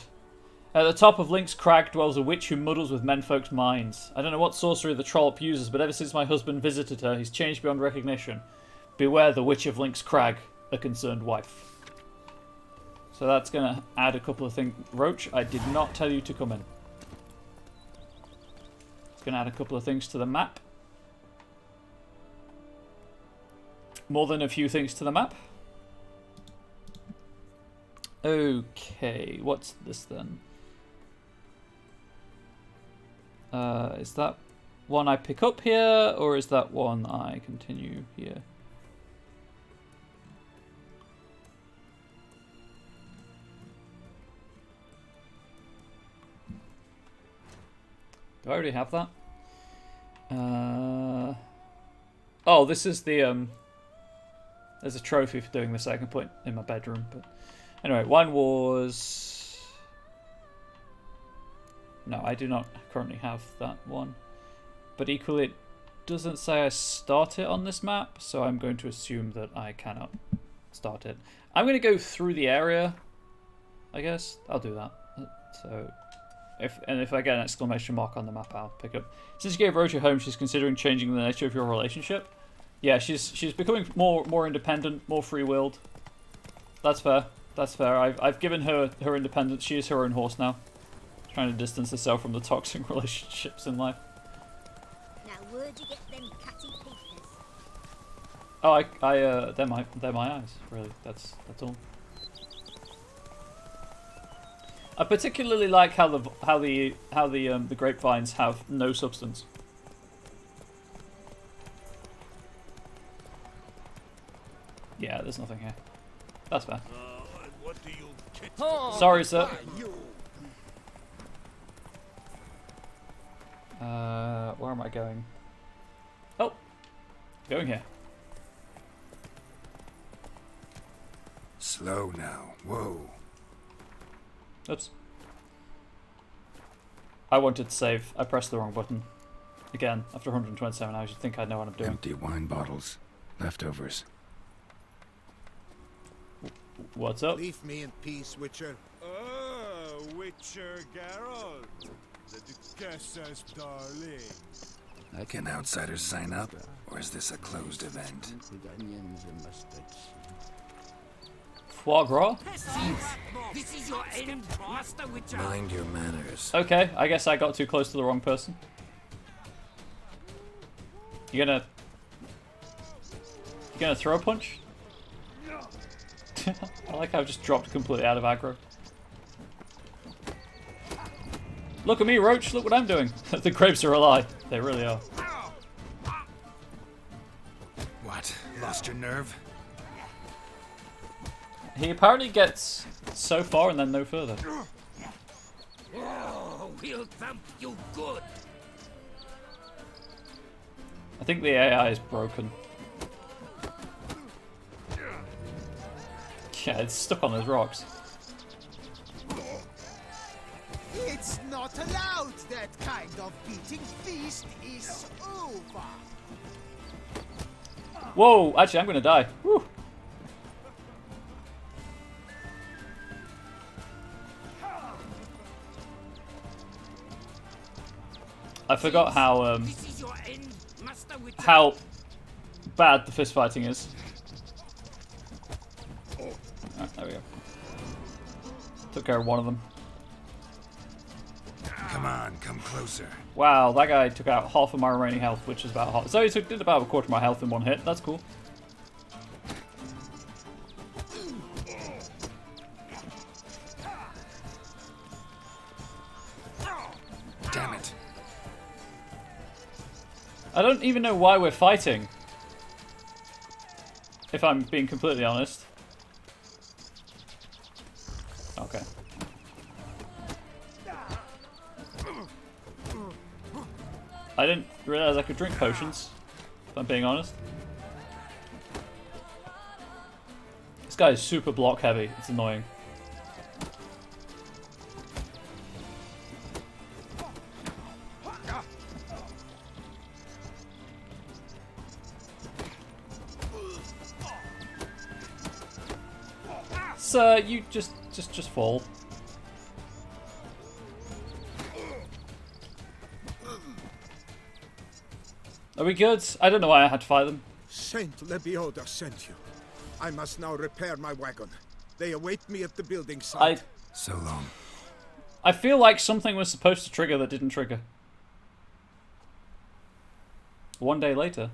A: At the top of Link's Crag dwells a witch who muddles with menfolk's minds. I don't know what sorcery the Trollop uses, but ever since my husband visited her, he's changed beyond recognition. Beware the witch of Link's Crag, a concerned wife. So that's going to add a couple of things. Roach, I did not tell you to come in. It's going to add a couple of things to the map. More than a few things to the map. Okay, what's this then? Is that one I pick up here, or is that one I continue here? Do I already have that? Oh, this is the there's a trophy for doing this I can put in my bedroom. But anyway, one was... No, I do not currently have that one. But equally, it doesn't say I start it on this map, so I'm going to assume that I cannot start it. I'm going to go through the area, I guess. I'll do that. So, if I get an exclamation mark on the map, I'll pick up. Since you gave Roach a home, she's considering changing the nature of your relationship. Yeah, she's becoming more independent, more free-willed. That's fair. That's fair. I've given her independence. She is her own horse now. Trying to distance herself from the toxic relationships in life.
E: Now, where'd you get them catty pieces?
A: Oh, they're my eyes. Really, that's all. I particularly like how the grapevines have no substance. Yeah, there's nothing here. That's fair.
D: What do you
A: Sorry, sir. Where am I going? Oh, going here.
B: Slow now. Whoa.
A: Oops. I wanted to save. I pressed the wrong button. Again, after 127 hours, you'd think I'd know what I'm doing.
B: Empty wine bottles. Leftovers.
A: What's up?
C: Leave me in peace, Witcher.
D: Oh, Witcher Geralt, the Duchess's darling.
B: Can outsiders sign up, or is this a closed event?
A: Foie gras?
J: This is your end, Master Witcher.
B: Mind your manners.
A: Okay, I guess I got too close to the wrong person. You gonna throw a punch? I like how I just dropped completely out of aggro. Look at me, Roach. Look what I'm doing. The grapes are a lie. They really are.
B: What? Lost your nerve?
A: He apparently gets so far and then no further.
J: Oh, we'll thump you good.
A: I think the AI is broken. Yeah, it's stuck on those rocks.
L: It's not allowed. That kind of beating feast is over.
A: Whoa, actually I'm gonna die. Woo. I forgot how bad the fist fighting is. Oh, there we go. Took care of one of them.
B: Come on, come closer.
A: Wow, that guy took out half of my remaining health, which is about half. So he did about a quarter of my health in one hit. That's cool.
B: Damn it.
A: I don't even know why we're fighting. If I'm being completely honest. Okay. I didn't realize I could drink potions, if I'm being honest. This guy is super block heavy. It's annoying. Sir, you just fall. Are we good? I don't know why I had to fight them.
C: Saint Lebioda sent you. I must now repair my wagon. They await me at the building site.
B: So long.
A: I feel like something was supposed to trigger that didn't trigger. One day later.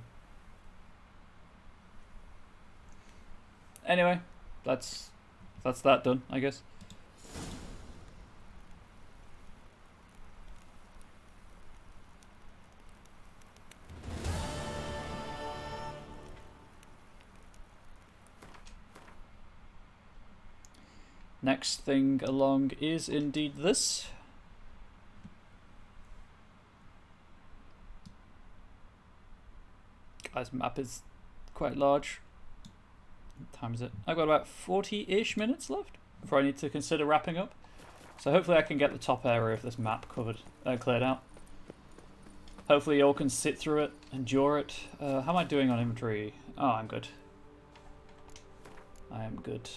A: Anyway, that's that done, I guess. Next thing along is indeed this. size map is quite large. What time is it? I've got about 40-ish minutes left before I need to consider wrapping up. So hopefully I can get the top area of this map cleared out. Hopefully you all can sit through it, endure it. How am I doing on inventory? Oh, I'm good. I am good.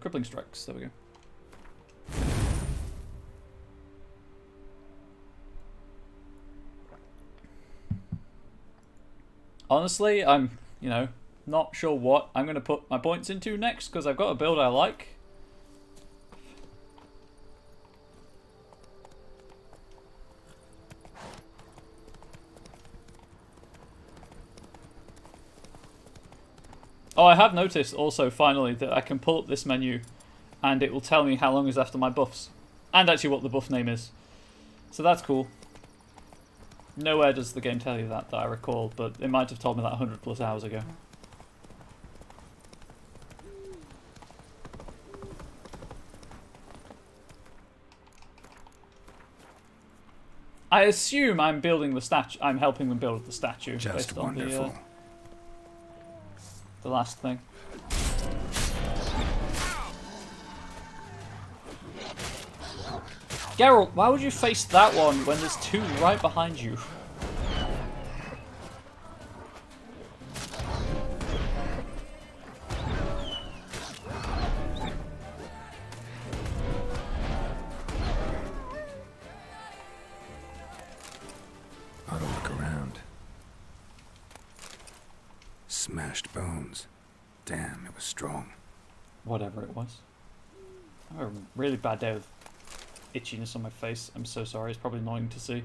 A: Crippling strikes, there we go. Honestly, I'm, not sure what I'm going to put my points into next, because I've got a build I like. Oh, I have noticed also, finally, that I can pull up this menu and it will tell me how long is left on my buffs. And actually what the buff name is. So that's cool. Nowhere does the game tell you that I recall, but it might have told me that 100 plus hours ago. I assume I'm building the statue. I'm helping them build the statue
B: Just
A: based on
B: wonderful.
A: The last thing. Geralt, why would you face that one when there's two right behind you?
B: Ought to look around. Smashed bones. Damn, it was strong.
A: Whatever it was. I had a really bad day with itchiness on my face. I'm so sorry. It's probably annoying to see.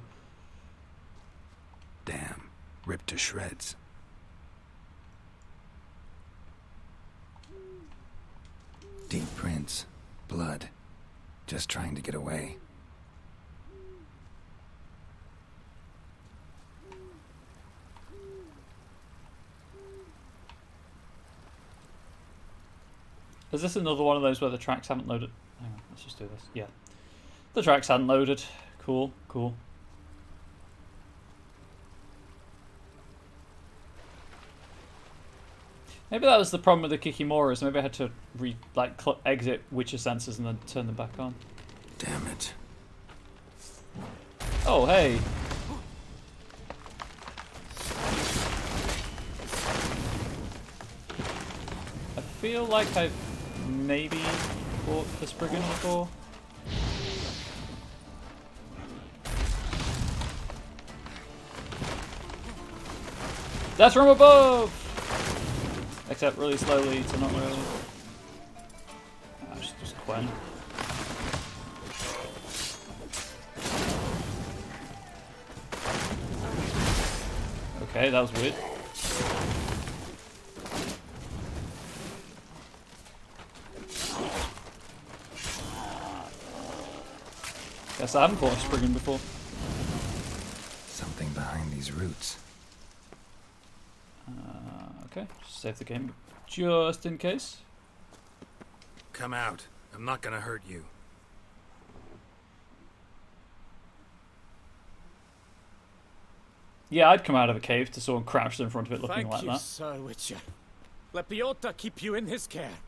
B: Damn, ripped to shreds. Deep prints. Blood. Just trying to get away.
A: Is this another one of those where the tracks haven't loaded? Hang on, let's just do this. Yeah. The tracks hadn't loaded. Cool, cool. Maybe that was the problem with the Kikimoras. Maybe I had to exit Witcher sensors and then turn them back on.
B: Damn it.
A: Oh, hey. I feel like I've maybe fought this brigand before. That's from above! Except really slowly to not really. Just Quen. Okay, that was weird. Guess I haven't fought a Spriggan before.
B: Something behind these roots.
A: Okay, just save the game just in case.
B: Come out. I'm not gonna hurt you.
A: Yeah, I'd come out of a cave to someone crouched in front of it looking
G: Thank
A: like
G: you,
A: that.
G: Sir Witcher. Let Piotr keep you in his care.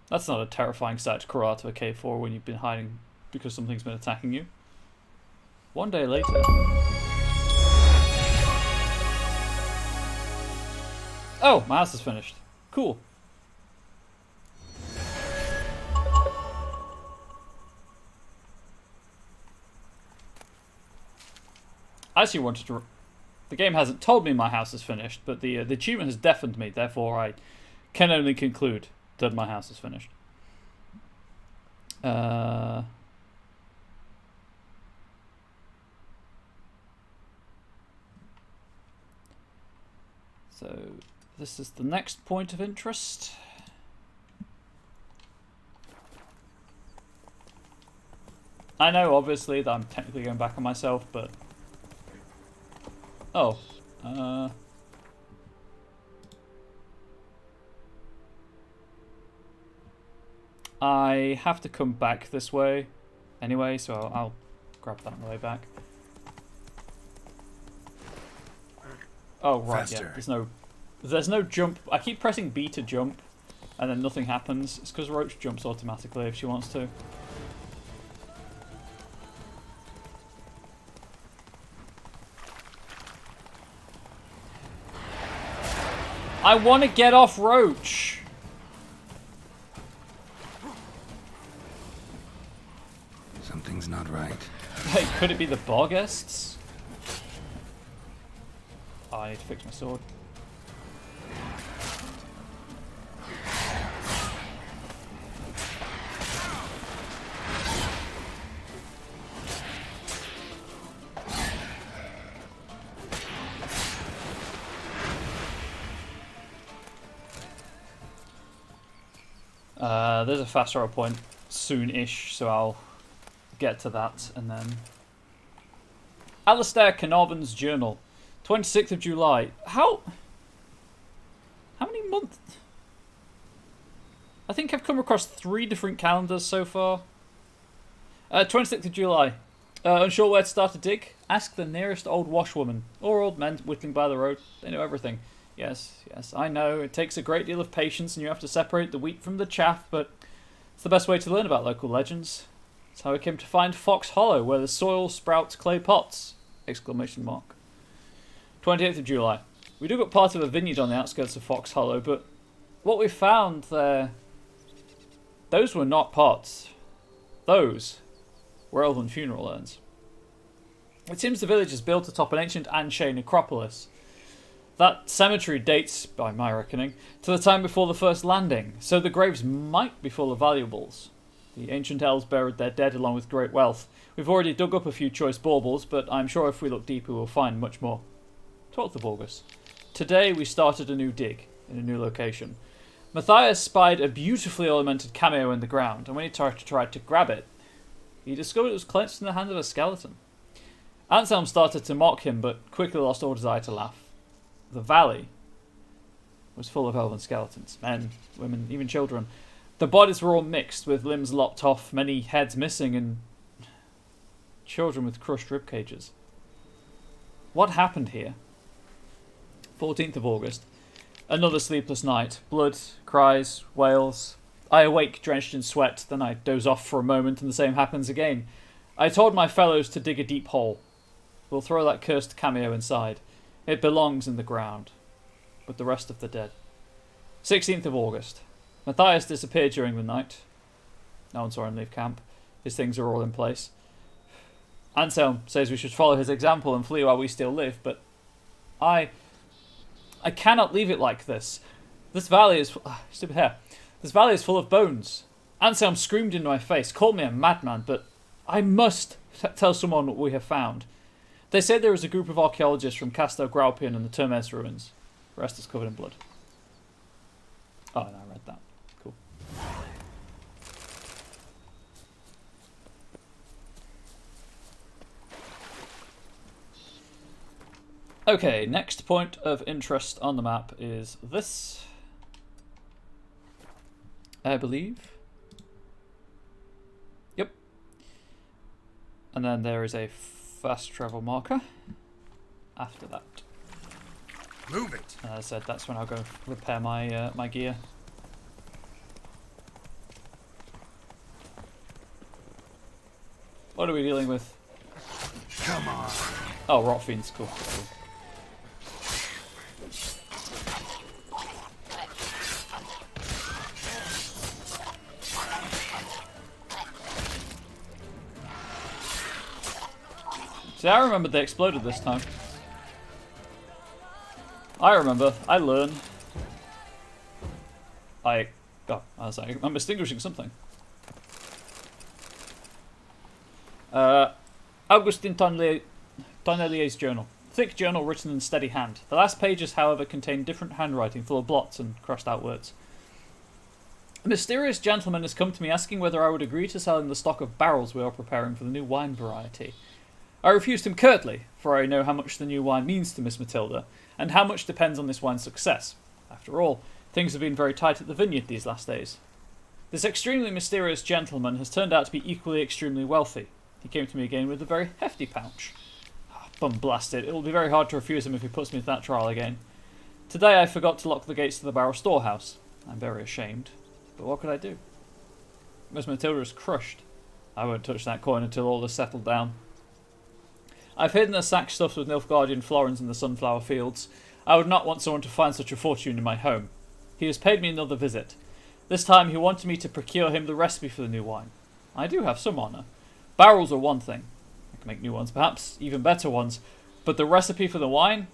A: That's not a terrifying sight to crawl out of a cave for when you've been hiding because something's been attacking you. One day later. Oh, my house is finished. Cool. I actually wanted to... The game hasn't told me my house is finished, but the achievement has deafened me, therefore I can only conclude that my house is finished. So, this is the next point of interest. I know, obviously, that I'm technically going back on myself, but... Oh. I have to come back this way anyway, so I'll grab that on the way back. Oh, right,
B: Faster.
A: yeah. There's no jump. I keep pressing B to jump, and then nothing happens. It's because Roach jumps automatically if she wants to. I want to get off Roach.
B: Something's not right.
A: Hey, could it be the Barghests? Oh, I need to fix my sword. There's a fast travel point soon-ish, so I'll get to that, and then... Alistair Carnarvon's journal. 26th of July. How many months? I think I've come across 3 different calendars so far. 26th of July. Unsure where to start a dig? Ask the nearest old washwoman, or old men whittling by the road. They know everything. Yes, I know. It takes a great deal of patience and you have to separate the wheat from the chaff, but it's the best way to learn about local legends. It's how I came to find Fox Hollow, where the soil sprouts clay pots! Exclamation mark. 28th of July. We dug up part of a vineyard on the outskirts of Fox Hollow, but what we found there... Those were not pots. Those were elven funeral urns. It seems the village is built atop an ancient Anshe necropolis. That cemetery dates, by my reckoning, to the time before the first landing, so the graves might be full of valuables. The ancient elves buried their dead along with great wealth. We've already dug up a few choice baubles, but I'm sure if we look deeper we'll find much more. 12th of August. Today we started a new dig, in a new location. Matthias spied a beautifully ornamented cameo in the ground, and when he tried to grab it, he discovered it was clenched in the hand of a skeleton. Anselm started to mock him, but quickly lost all desire to laugh. The valley was full of elven skeletons, men, women, even children. The bodies were all mixed, with limbs lopped off, many heads missing, and children with crushed rib cages. What happened here? 14th of August. Another sleepless night. Blood, cries, wails. I awake drenched in sweat, then I doze off for a moment and the same happens again. I told my fellows to dig a deep hole. We'll throw that cursed cameo inside. It belongs in the ground. But the rest of the dead. 16th of August. Matthias disappeared during the night. No one saw him leave camp. His things are all in place. Anselm says we should follow his example and flee while we still live, but I cannot leave it like this. This valley is... stupid hair. This valley is full of bones. Anselm screamed in my face, called me a madman, but I must tell someone what we have found. They say there is a group of archaeologists from Castel Graupian and the Termes ruins. The rest is covered in blood. Oh, no, I read that. Cool. Okay, next point of interest on the map is this. I believe. Yep. And then there is a fast travel marker after that.
B: Move it.
A: As I said, that's when I'll go repair my my gear. What are we dealing with?
B: Come on.
A: Oh, rot fiends, cool. See, I remember they exploded this time. I remember. I learn. I'm extinguishing something. Augustin Tonnellier's journal. Thick journal written in steady hand. The last pages, however, contain different handwriting full of blots and crossed out words. A mysterious gentleman has come to me asking whether I would agree to sell him the stock of barrels we are preparing for the new wine variety. I refused him curtly, for I know how much the new wine means to Miss Matilda, and how much depends on this wine's success. After all, things have been very tight at the vineyard these last days. This extremely mysterious gentleman has turned out to be equally extremely wealthy. He came to me again with a very hefty pouch. Bum blasted. It will be very hard to refuse him if he puts me to that trial again. Today I forgot to lock the gates to the barrel storehouse. I'm very ashamed. But what could I do? Miss Matilda is crushed. I won't touch that coin until all is settled down. I've hidden a sack stuffed with Nilfgaardian florins in the sunflower fields. I would not want someone to find such a fortune in my home. He has paid me another visit. This time he wanted me to procure him the recipe for the new wine. I do have some honour. Barrels are one thing. I can make new ones, perhaps even better ones. But the recipe for the wine?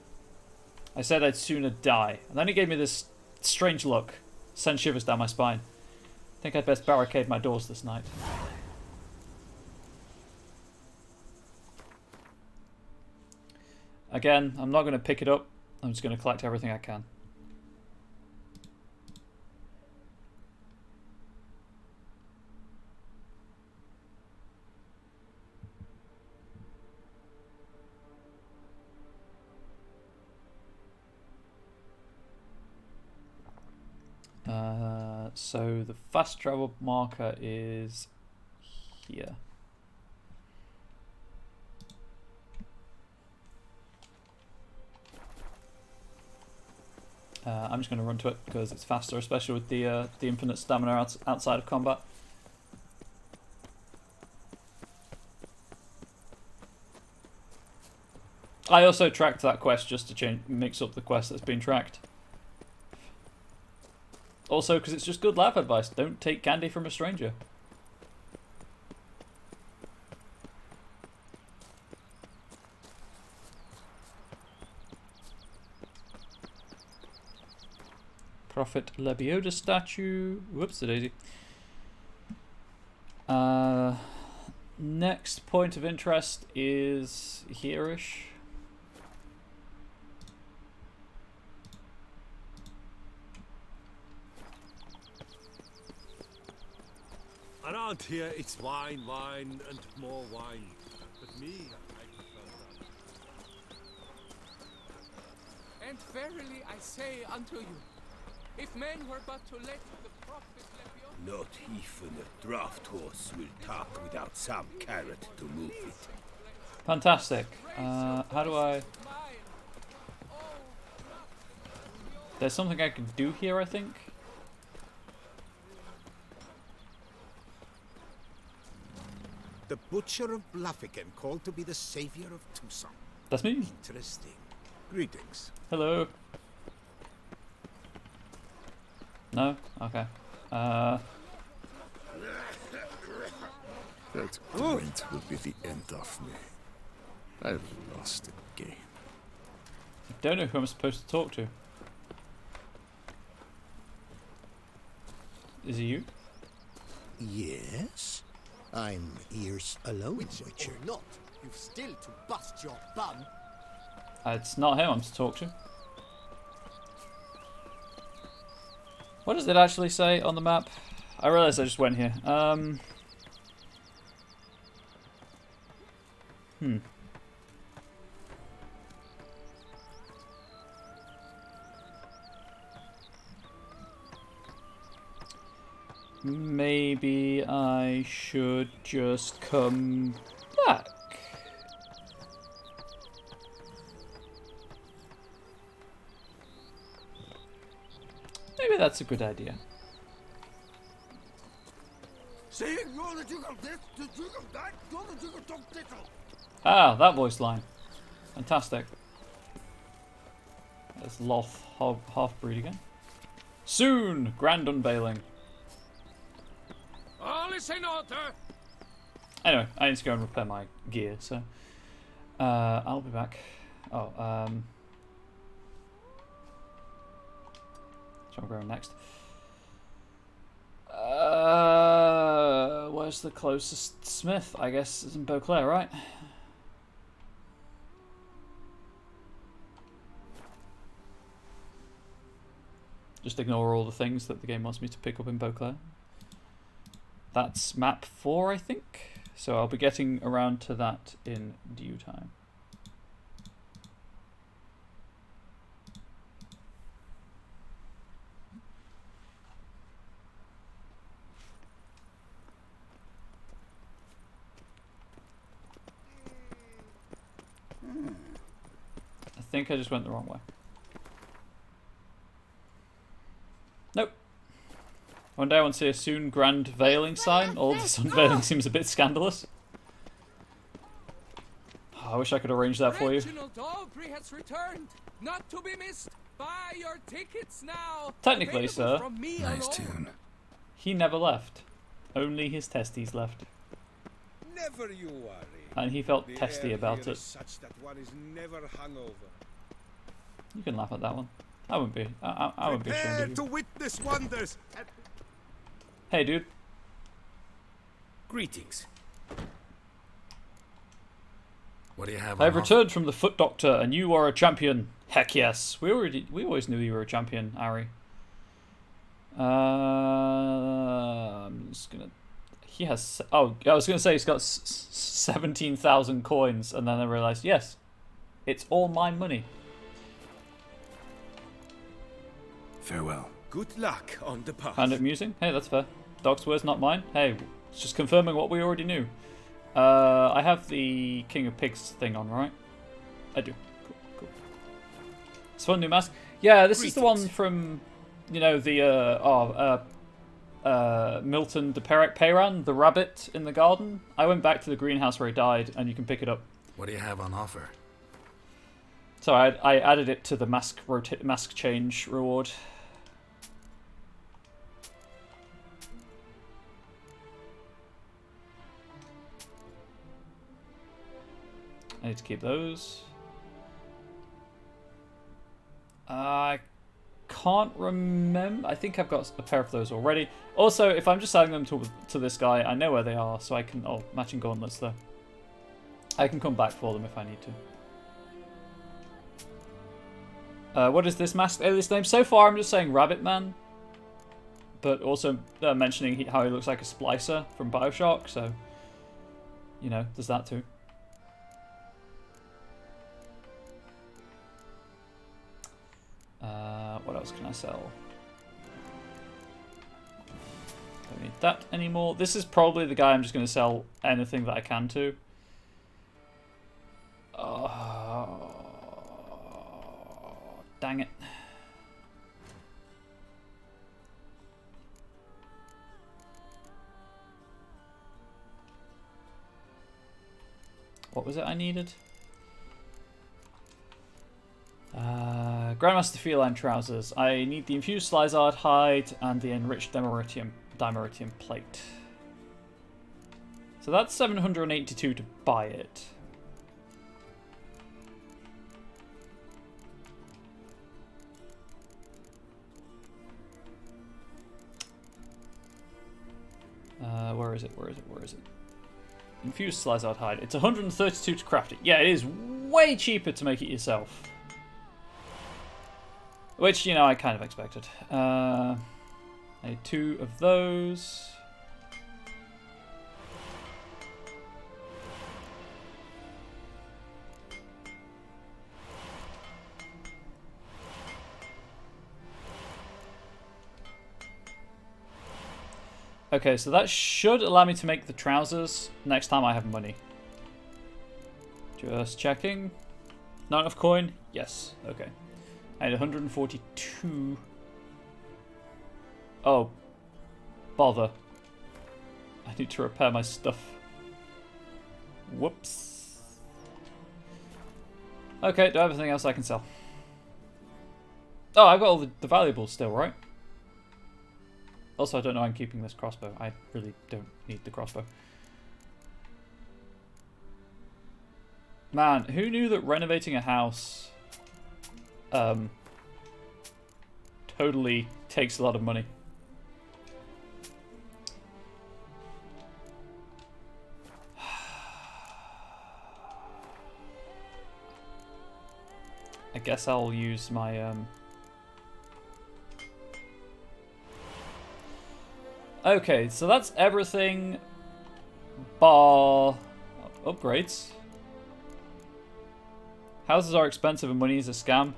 A: I said I'd sooner die. And then he gave me this strange look. Sent shivers down my spine. I think I'd best barricade my doors this night. Again, I'm not going to pick it up. I'm just going to collect everything I can. So the fast travel marker is here. I'm just going to run to it because it's faster, especially with the infinite stamina outside of combat. I also tracked that quest just to mix up the quest that's been tracked. Also, because it's just good life advice. Don't take candy from a stranger. Prophet Lebioda statue. Whoops, the daisy. Next point of interest is here-ish.
H: Around here, it's wine, wine, and more wine. But me, I prefer that.
M: And verily I say unto you, if men were but to let the prophet Lebioda...
D: Not even a draft horse will talk without some carrot to move it.
A: Fantastic. How do I... There's something I can do here, I think.
L: The Butcher of Bluffican, called to be the savior of Tucson.
A: That's me.
L: Interesting. Greetings.
A: Hello. No? Okay.
N: That drink will be the end of me. I've lost the game.
A: I don't know who I'm supposed to talk to. Is it you?
L: Yes? I'm ears alone, Witcher.
C: Or not, you've still to bust your bum.
A: It's not him I'm to talk to. What does it actually say on the map? I realised I just went here. Maybe I should just come back. Maybe that's a good idea. Ah, that voice line. Fantastic. There's Loth, half-breed again. Soon! Grand unveiling.
M: All is in order.
A: Anyway, I need to go and repair my gear, so... I'll be back. Oh, so I'm going next. Where's the closest smith? I guess it's in Beauclair, right? Just ignore all the things that the game wants me to pick up in Beauclair. That's map 4, I think. So I'll be getting around to that in due time. I think I just went the wrong way. Nope. One day I want to see a soon grand veiling sign. All this unveiling seems a bit scandalous. Oh, I wish I could arrange that for you.
M: Reginald Aubrey has returned, not to be missed. Buy your tickets now.
A: Technically,
M: Available
A: sir.
M: from me
B: Nice
M: alone.
B: tune.
A: He never left. Only his testes left.
H: Never you worry.
A: And he felt
H: The
A: testy
H: air
A: about
H: here
A: it.
H: is such that one is never hungover.
A: You can laugh at that one. I wouldn't be. I wouldn't be ashamed
H: Prepare
A: of
H: to
A: you.
H: witness wonders.
A: Hey, dude.
N: Greetings. What do you have?
A: I've
N: on
A: returned from the Foot Doctor, and you are a champion. Heck yes. We always knew you were a champion, Ari. I'm just gonna. He has. Oh, I was gonna say he's got 17,000 coins, and then I realized, yes, it's all my money.
B: Farewell.
H: Good luck on the path.
A: Found it amusing. Hey, that's fair. Doc's words, not mine. Hey, it's just confirming what we already knew. I have the King of Pigs thing on, right? I do. Cool. It's fun new mask. Yeah, this is the one from, you know, the Milton de Peyran, the rabbit in the garden. I went back to the greenhouse where he died, and you can pick it up.
N: What do you have on offer?
A: So I added it to the mask change reward. I need to keep those. I can't remember. I think I've got a pair of those already. Also, if I'm just selling them to this guy, I know where they are, so I can... Oh, matching gauntlets, though. I can come back for them if I need to. What is this mask alias name? So far, I'm just saying Rabbit Man. But also mentioning how he looks like a splicer from Bioshock, so... You know, there's that too. What else can I sell? Don't need that anymore. This is probably the guy I'm just going to sell anything that I can to. Oh, dang it. What was it I needed? Grandmaster Feline Trousers. I need the infused Slizard hide and the enriched Dimeritium plate. So that's 782 to buy it. Where is it? Where is it? Where is it? Infused Slizard hide. It's 132 to craft it. Yeah, it is way cheaper to make it yourself. Which, you know, I kind of expected. I need 2 of those. Okay, so that should allow me to make the trousers next time I have money. Just checking. Not enough coin? Yes. Okay. I had 142. Oh. Bother. I need to repair my stuff. Whoops. Okay, do I have anything else I can sell? Oh, I've got all the valuables still, right? Also, I don't know why I'm keeping this crossbow. I really don't need the crossbow. Man, who knew that renovating a house totally takes a lot of money? I guess I'll use my Okay, so that's everything bar upgrades. Houses are expensive and money is a scam.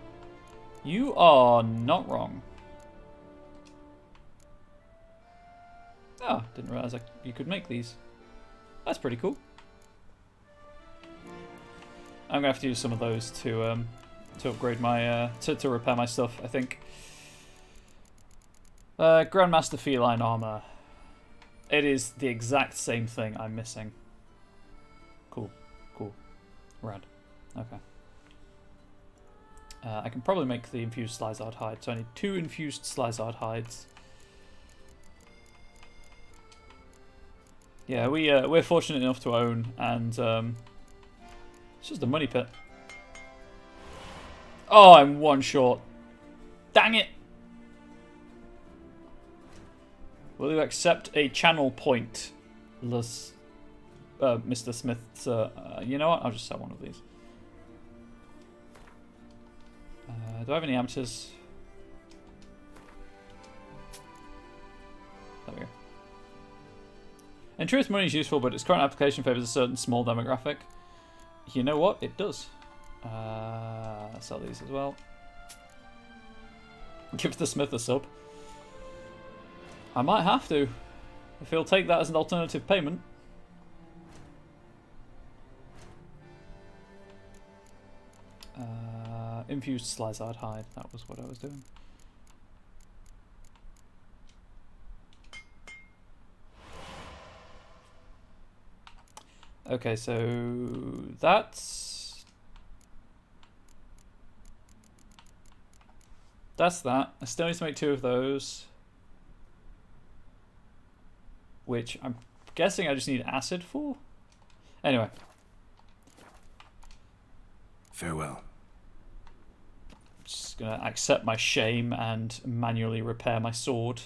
A: You are not wrong. Oh, didn't realize you could make these. That's pretty cool. I'm gonna have to use some of those to upgrade my to repair my stuff. I think. Grandmaster Feline Armor. It is the exact same thing I'm missing. Cool. Cool. Rad. Okay. I can probably make the infused Slizard hide, so I need 2 infused Slizard hides. Yeah, we're fortunate enough to own, and it's just a money pit. Oh, I'm 1 short. Dang it! Will you accept a channel point, Mr. Smith? You know what? I'll just sell one of these. Do I have any amateurs? There we go. In truth, money is useful, but its current application favors a certain small demographic. You know what? It does. Sell these as well. Give the Smith a sub. I might have to, if he'll take that as an alternative payment. Infused Slizard hide, that was what I was doing. Okay, so that's that. I still need to make 2 of those, which I'm guessing I just need acid for. Anyway.
B: Farewell.
A: Just gonna accept my shame and manually repair my sword.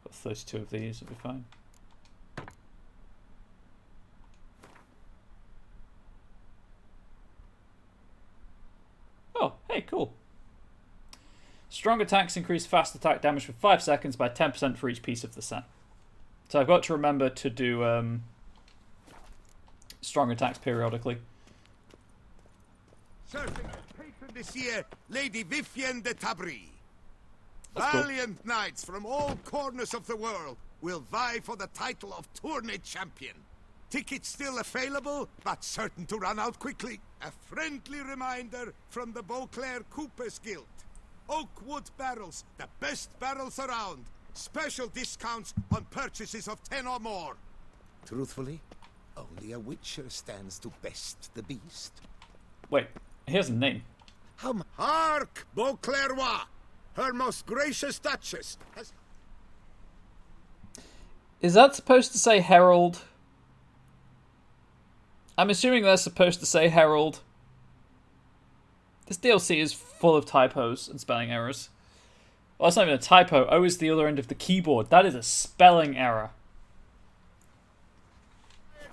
A: Got 32 of these, it'll be fine. Oh, hey, cool. Strong attacks increase fast attack damage for 5 seconds by 10% for each piece of the set. So I've got to remember to do strong attacks periodically.
D: Serving as patron this year, Lady Vivienne de Tabry.
A: That's cool.
D: Valiant knights from all corners of the world will vie for the title of tourney champion. Tickets still available, but certain to run out quickly. A friendly reminder from the Beauclair Coopers Guild. Oakwood barrels, the best barrels around. Special discounts on purchases of 10 or more.
O: Truthfully, only a witcher stands to best the beast.
A: Wait, here's a name.
D: Hark, Beauclairois! Her most gracious Duchess has...
A: Is that supposed to say Herald? I'm assuming they're supposed to say Herald. This DLC is full of typos and spelling errors. Well, that's not even a typo. O is the other end of the keyboard. That is a spelling error.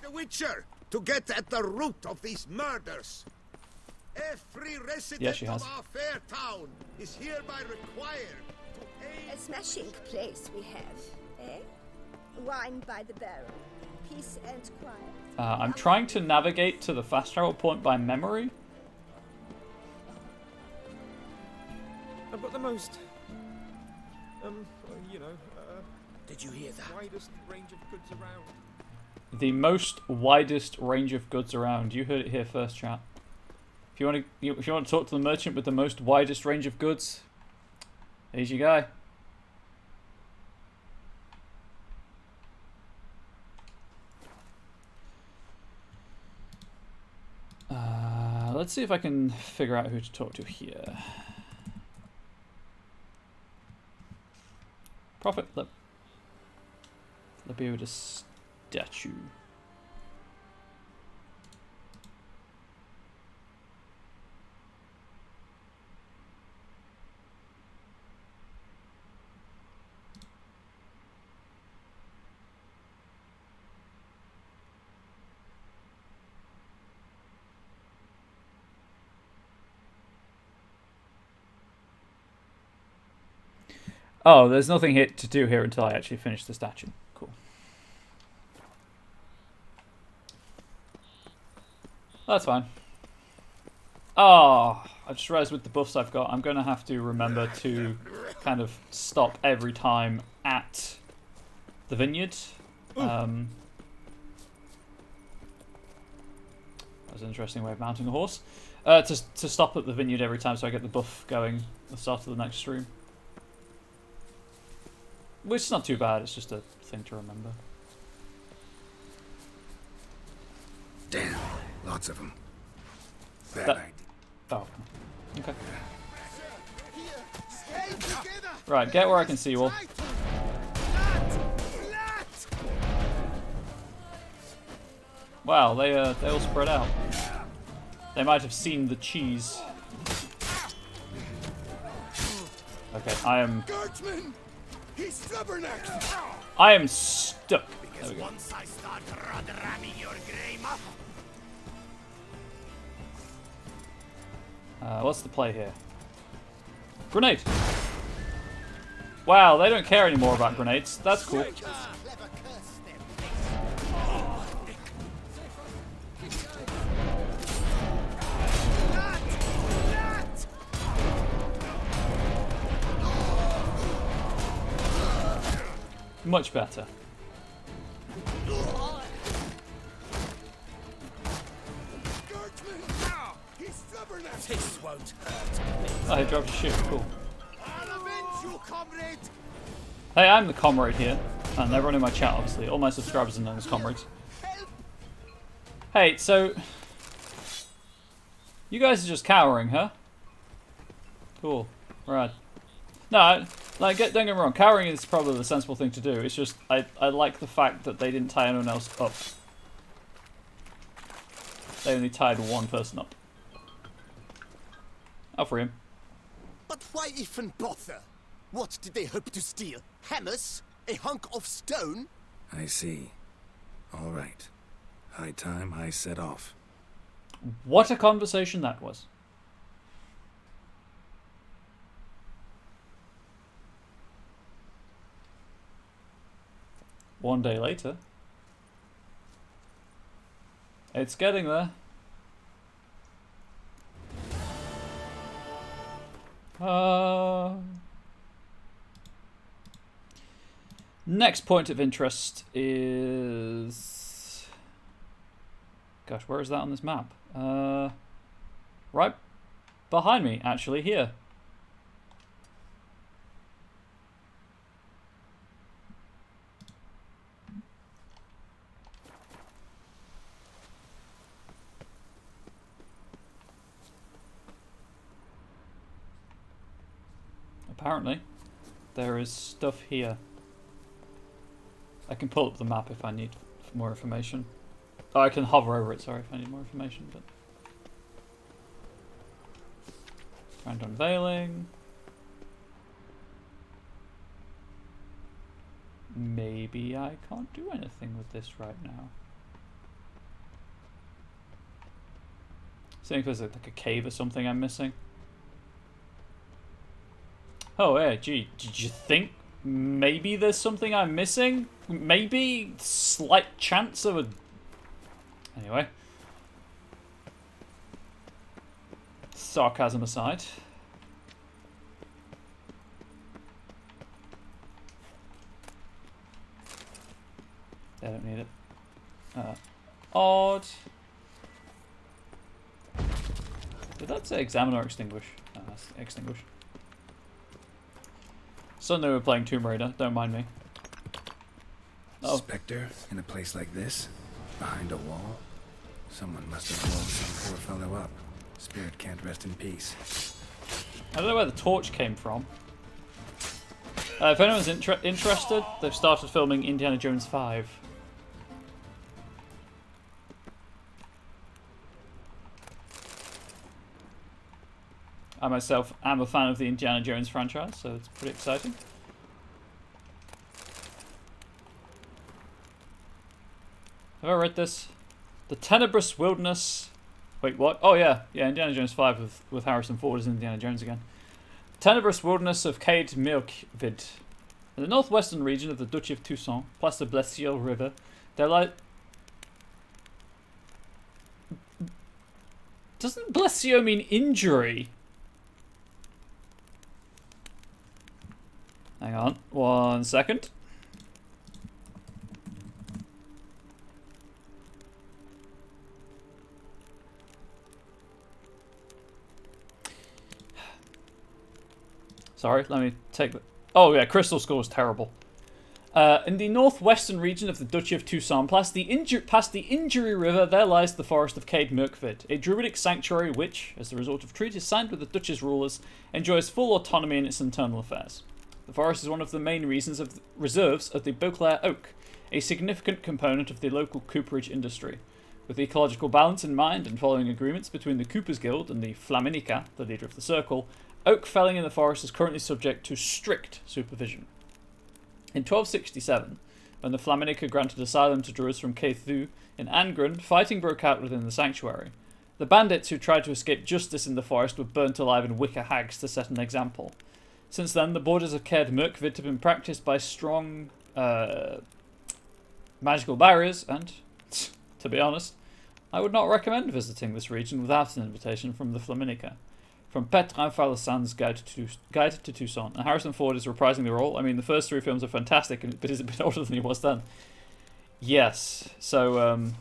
D: The Witcher, to get at the root of these murders. Every resident of our fair town is hereby required to aid...
J: A smashing place we have, eh? Wine by the barrel, peace and quiet.
A: I'm trying to navigate to the fast travel point by memory.
I: I've got the most,
D: Did you hear that?
I: widest range of goods around.
A: The most widest range of goods around. You heard it here first, chat. If you want to talk to the merchant with the most widest range of goods, here's your guy. Let's see if I can figure out who to talk to here. Prophet Lebioda statue. Oh, there's nothing here to do here until I actually finish the statue. Cool. That's fine. Oh, I just realized with the buffs I've got, I'm going to have to remember to kind of stop every time at the vineyard. That's an interesting way of mounting a horse. To stop at the vineyard every time so I get the buff going at the start of the next stream. Which is not too bad, it's just a thing to remember.
B: Damn, lots of them. Bad
A: That-
B: idea.
A: Oh, okay. Right, get where I can see you all. Wow, they all spread out. They might have seen the cheese. Okay, I am stuck. There we go.
D: Once I start ramming your grey muff.
A: What's the play here? Grenade! Wow, they don't care anymore about grenades. That's cool. Much better.
D: This won't hurt.
A: Oh, he dropped a shoot. Cool. Hey, I'm the comrade here. And everyone in my chat, obviously. All my subscribers are known as comrades. Hey, so... You guys are just cowering, huh? Cool. Right. No, like, don't get me wrong. Cowering is probably the sensible thing to do. It's just, I like the fact that they didn't tie anyone else up. They only tied one person up. I'll free him.
L: But why even bother? What did they hope to steal? Hammers? A hunk of stone?
B: I see. All right. High time I set off.
A: What a conversation that was. One day later. It's getting there. Next point of interest is... Gosh, where is that on this map? Right behind me, actually, here. Apparently, there is stuff here. I can pull up the map if I need more information. Oh, I can hover over it, sorry, if I need more information, but... Grand unveiling. Maybe I can't do anything with this right now. See if there's like a cave or something I'm missing. Oh, yeah, gee, did you think maybe there's something I'm missing? Maybe? Slight chance of a... Anyway. Sarcasm aside. They don't need it. Odd. Did that say examine or extinguish? No, that's extinguish. Suddenly we're playing Tomb Raider, don't mind me. Oh.
B: Spectre in a place like this? Behind a wall? Someone must have walled some poor fellow up. Spirit can't rest in peace.
A: I don't know where the torch came from. If anyone's interested, they've started filming Indiana Jones 5. I myself am a fan of the Indiana Jones franchise, so it's pretty exciting. Have I read this? The Tenebrous Wilderness... Wait, what? Oh yeah, Indiana Jones 5 with Harrison Ford as Indiana Jones again. Tenebrous Wilderness of Cade Milkvid. In the northwestern region of the Duchy of Toussaint, plus the Blessieux River, there lie... Doesn't Blessieux mean injury? Hang on, 1 second. Sorry, let me take the... Oh yeah, crystal skull is terrible. In the northwestern region of the Duchy of Tucson, past the Injury River, there lies the forest of Cade Merkvid, a druidic sanctuary which, as the result of treaties signed with the Duchy's rulers, enjoys full autonomy in its internal affairs. The forest is one of the main reserves of the Beauclair oak, a significant component of the local cooperage industry. With ecological balance in mind and following agreements between the Coopers Guild and the Flaminica, the leader of the circle, oak felling in the forest is currently subject to strict supervision. In 1267, when the Flaminica granted asylum to druids from Caithu in Angren, fighting broke out within the sanctuary. The bandits who tried to escape justice in the forest were burnt alive in wicker hags to set an example. Since then, the borders of Caed Merkvid have been practiced by strong magical barriers, and, to be honest, I would not recommend visiting this region without an invitation from the Flaminica. From Petrin Falasan's Guide to Tucson. And Harrison Ford is reprising the role. I mean, the first 3 films are fantastic, but he's a bit older than he was then. Yes, so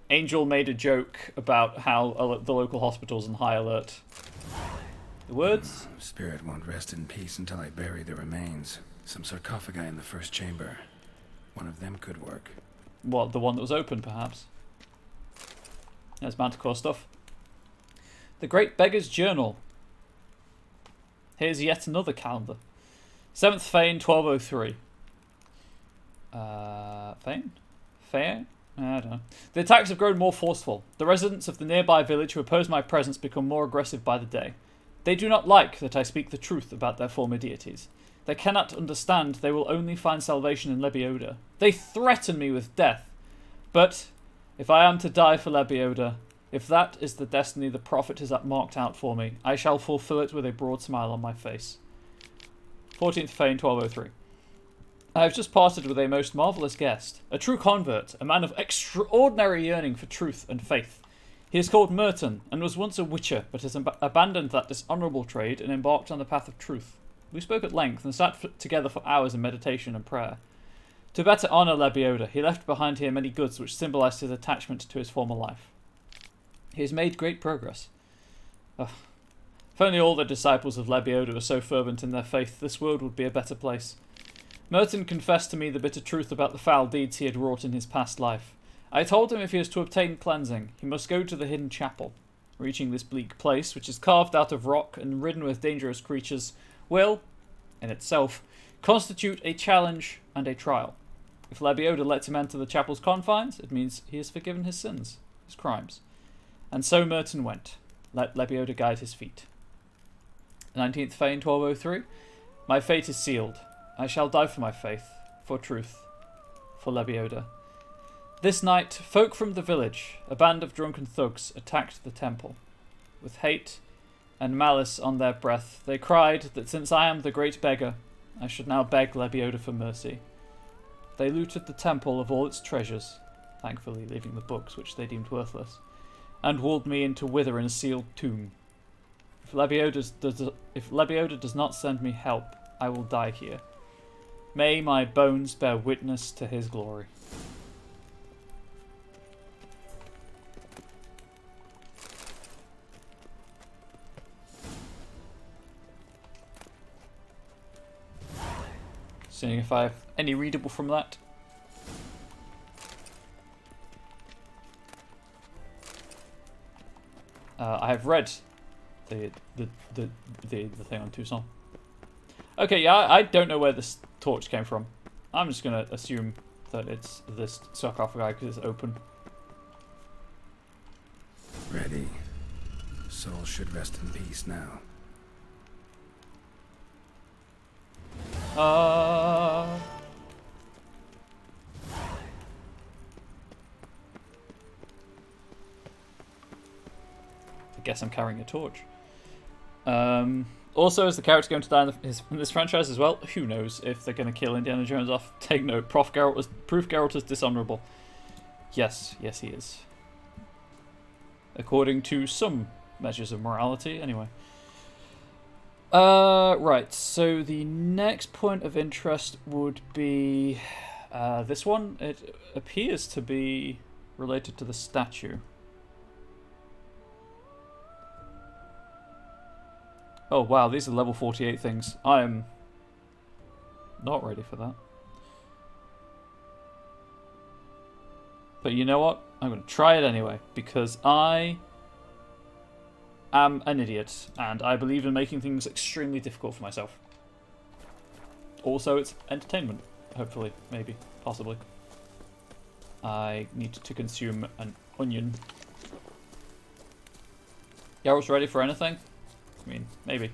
A: Angel made a joke about how the local hospital's on high alert. The words?
B: Spirit won't rest in peace until I bury the remains. Some sarcophagi in the first chamber. One of them could work.
A: What, the one that was open, perhaps? There's Manticore stuff. The Great Beggar's Journal. Here's yet another calendar. 7th Fane, 1203. Fane? Fane? I don't know. The attacks have grown more forceful. The residents of the nearby village who oppose my presence become more aggressive by the day. They do not like that I speak the truth about their former deities. They cannot understand they will only find salvation in Lebioda. They threaten me with death. But if I am to die for Lebioda, if that is the destiny the prophet has marked out for me, I shall fulfill it with a broad smile on my face. 14th Fane, 1203. I have just parted with a most marvellous guest, a true convert, a man of extraordinary yearning for truth and faith. He is called Merton, and was once a witcher, but has abandoned that dishonourable trade and embarked on the path of truth. We spoke at length and sat together for hours in meditation and prayer. To better honour Lebioda, he left behind here many goods which symbolised his attachment to his former life. He has made great progress. Ugh. If only all the disciples of Lebioda were so fervent in their faith, this world would be a better place. Merton confessed to me the bitter truth about the foul deeds he had wrought in his past life. I told him if he is to obtain cleansing, he must go to the hidden chapel. Reaching this bleak place, which is carved out of rock and ridden with dangerous creatures, will, in itself, constitute a challenge and a trial. If Lebioda lets him enter the chapel's confines, it means he has forgiven his sins, his crimes. And so Merton went. Let Lebioda guide his feet. 19th Fane, 1203. My fate is sealed. I shall die for my faith, for truth, for Lebioda. This night, folk from the village, a band of drunken thugs, attacked the temple. With hate and malice on their breath, they cried that since I am the great beggar, I should now beg Lebioda for mercy. They looted the temple of all its treasures, thankfully leaving the books which they deemed worthless, and walled me in to wither in a sealed tomb. If Lebioda does not send me help, I will die here. May my bones bear witness to his glory. Seeing if I have any readable from that. I have read the thing on Tucson. Okay, yeah, I don't know where this torch came from. I'm just gonna assume that it's this sarcophagi because it's open.
B: Ready. Soul should rest in peace now.
A: I guess I'm carrying a torch. Also, is the character going to die in this franchise as well? Who knows if they're going to kill Indiana Jones off. Take note, Proof Geralt is dishonourable. Yes, he is. According to some measures of morality, anyway. Right, so the next point of interest would be this one. It appears to be related to the statue. Oh wow, these are level 48 things. I am not ready for that. But you know what? I'm going to try it anyway, because I am an idiot, and I believe in making things extremely difficult for myself. Also, it's entertainment, hopefully, maybe, possibly. I need to consume an onion. Yarrow's ready for anything? I mean, maybe.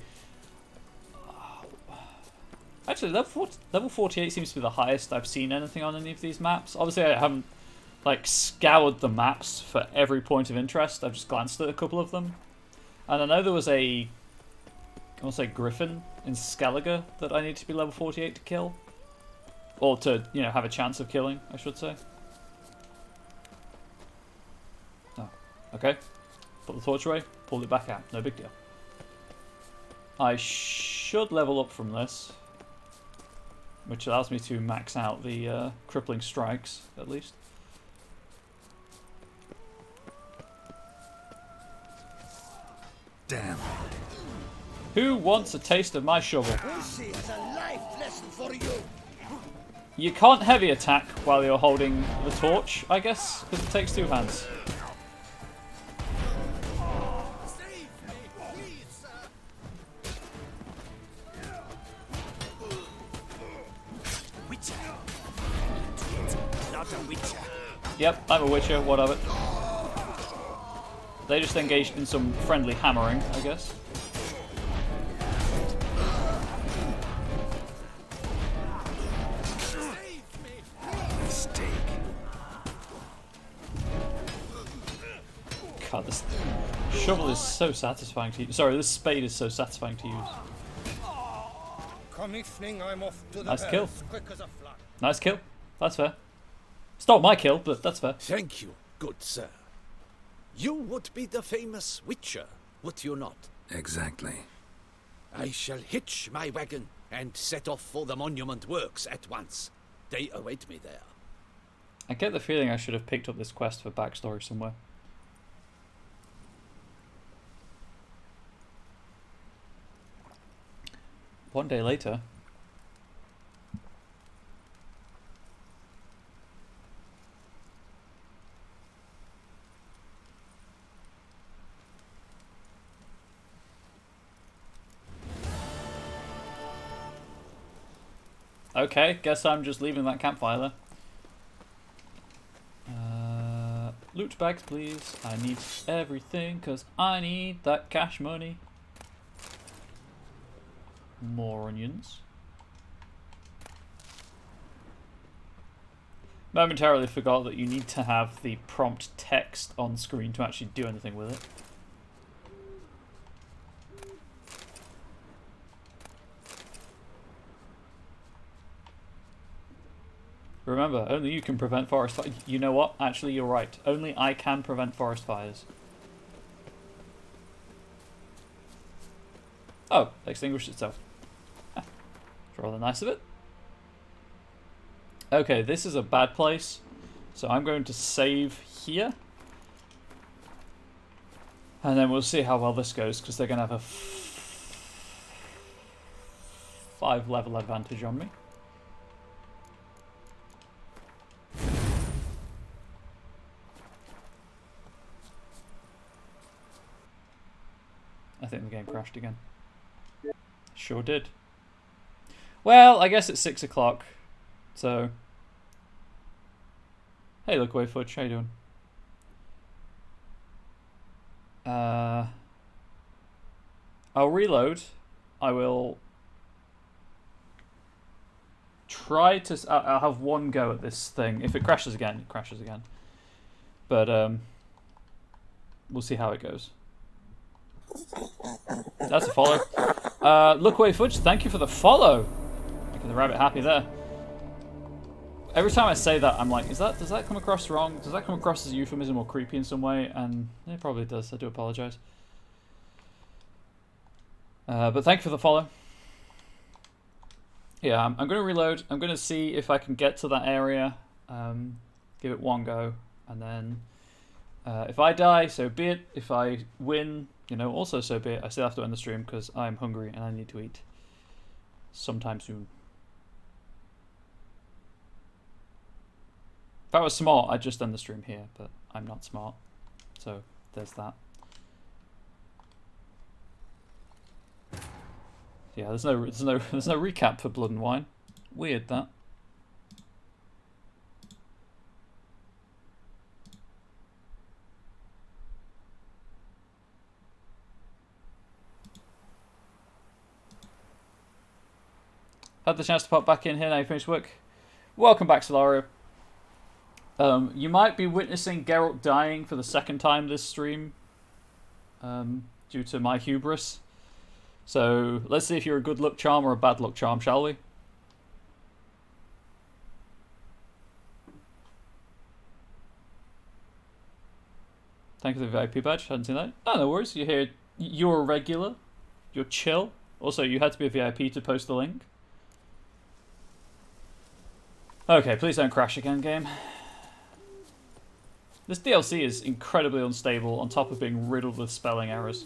A: Actually, level 48 seems to be the highest I've seen anything on any of these maps. Obviously, I haven't like scoured the maps for every point of interest. I've just glanced at a couple of them. And I know there was I want to say Griffin in Skellige that I need to be level 48 to kill. Or to, you know, have a chance of killing, I should say. Oh, okay. Put the torch away, pulled it back out. No big deal. I should level up from this, which allows me to max out the crippling strikes, at least.
B: Damn.
A: Who wants a taste of my shovel?
F: Lucy has a life lesson for you.
A: You can't heavy attack while you're holding the torch, I guess, because it takes two hands. Yep, I'm a witcher, what of it? They just engaged in some friendly hammering, I guess.
B: Mistake.
A: God, this shovel is so satisfying to use. Sorry, this spade is so satisfying to use.
G: Come evening, I'm off to the
A: Nice kill.
G: quick as a fly.
A: Nice kill. That's fair. It's not my kill, but that's fair.
N: Thank you, good sir. You would be the famous Witcher, would you not?
B: Exactly.
N: I shall hitch my wagon and set off for the monument works at once. They await me there.
A: I get the feeling I should have picked up this quest for backstory somewhere. One day later. Okay, guess I'm just leaving that campfire there. Loot bags, please. I need everything, because I need that cash money. More onions. Momentarily forgot that you need to have the prompt text on screen to actually do anything with it. Remember, only you can prevent forest fires. You know what? Actually, you're right. Only I can prevent forest fires. Oh, extinguished itself. It's rather nice of it. Okay, this is a bad place. So I'm going to save here. And then we'll see how well this goes, because they're going to have a 5 level advantage on me. I think the game crashed again. Sure did. Well, I guess it's 6 o'clock. So. Hey, look away, Fudge. How you doing? I'll reload. I will try to. I'll have one go at this thing. If it crashes again, it crashes again. But we'll see how it goes. That's a follow. Look away, Fudge. Thank you for the follow. Making the rabbit happy there. Every time I say that, I'm like, does that come across wrong? Does that come across as a euphemism or creepy in some way? And it probably does. I do apologize. But thank you for the follow. Yeah, I'm going to reload. I'm going to see if I can get to that area. Give it one go. And then if I die, so be it. If I win, you know, also so be it. I still have to end the stream because I'm hungry and I need to eat sometime soon. If I was smart, I'd just end the stream here, but I'm not smart. So there's that. Yeah, there's no recap for Blood and Wine. Weird that. Had the chance to pop back in here now you finished work. Welcome back, Solario. You might be witnessing Geralt dying for the second time this stream due to my hubris. So let's see if you're a good luck charm or a bad luck charm, shall we? Thank you for the VIP badge. Hadn't seen that. Oh, no worries. You're here. You're a regular. You're chill. Also, you had to be a VIP to post the link. Okay, please don't crash again, game. This DLC is incredibly unstable on top of being riddled with spelling errors.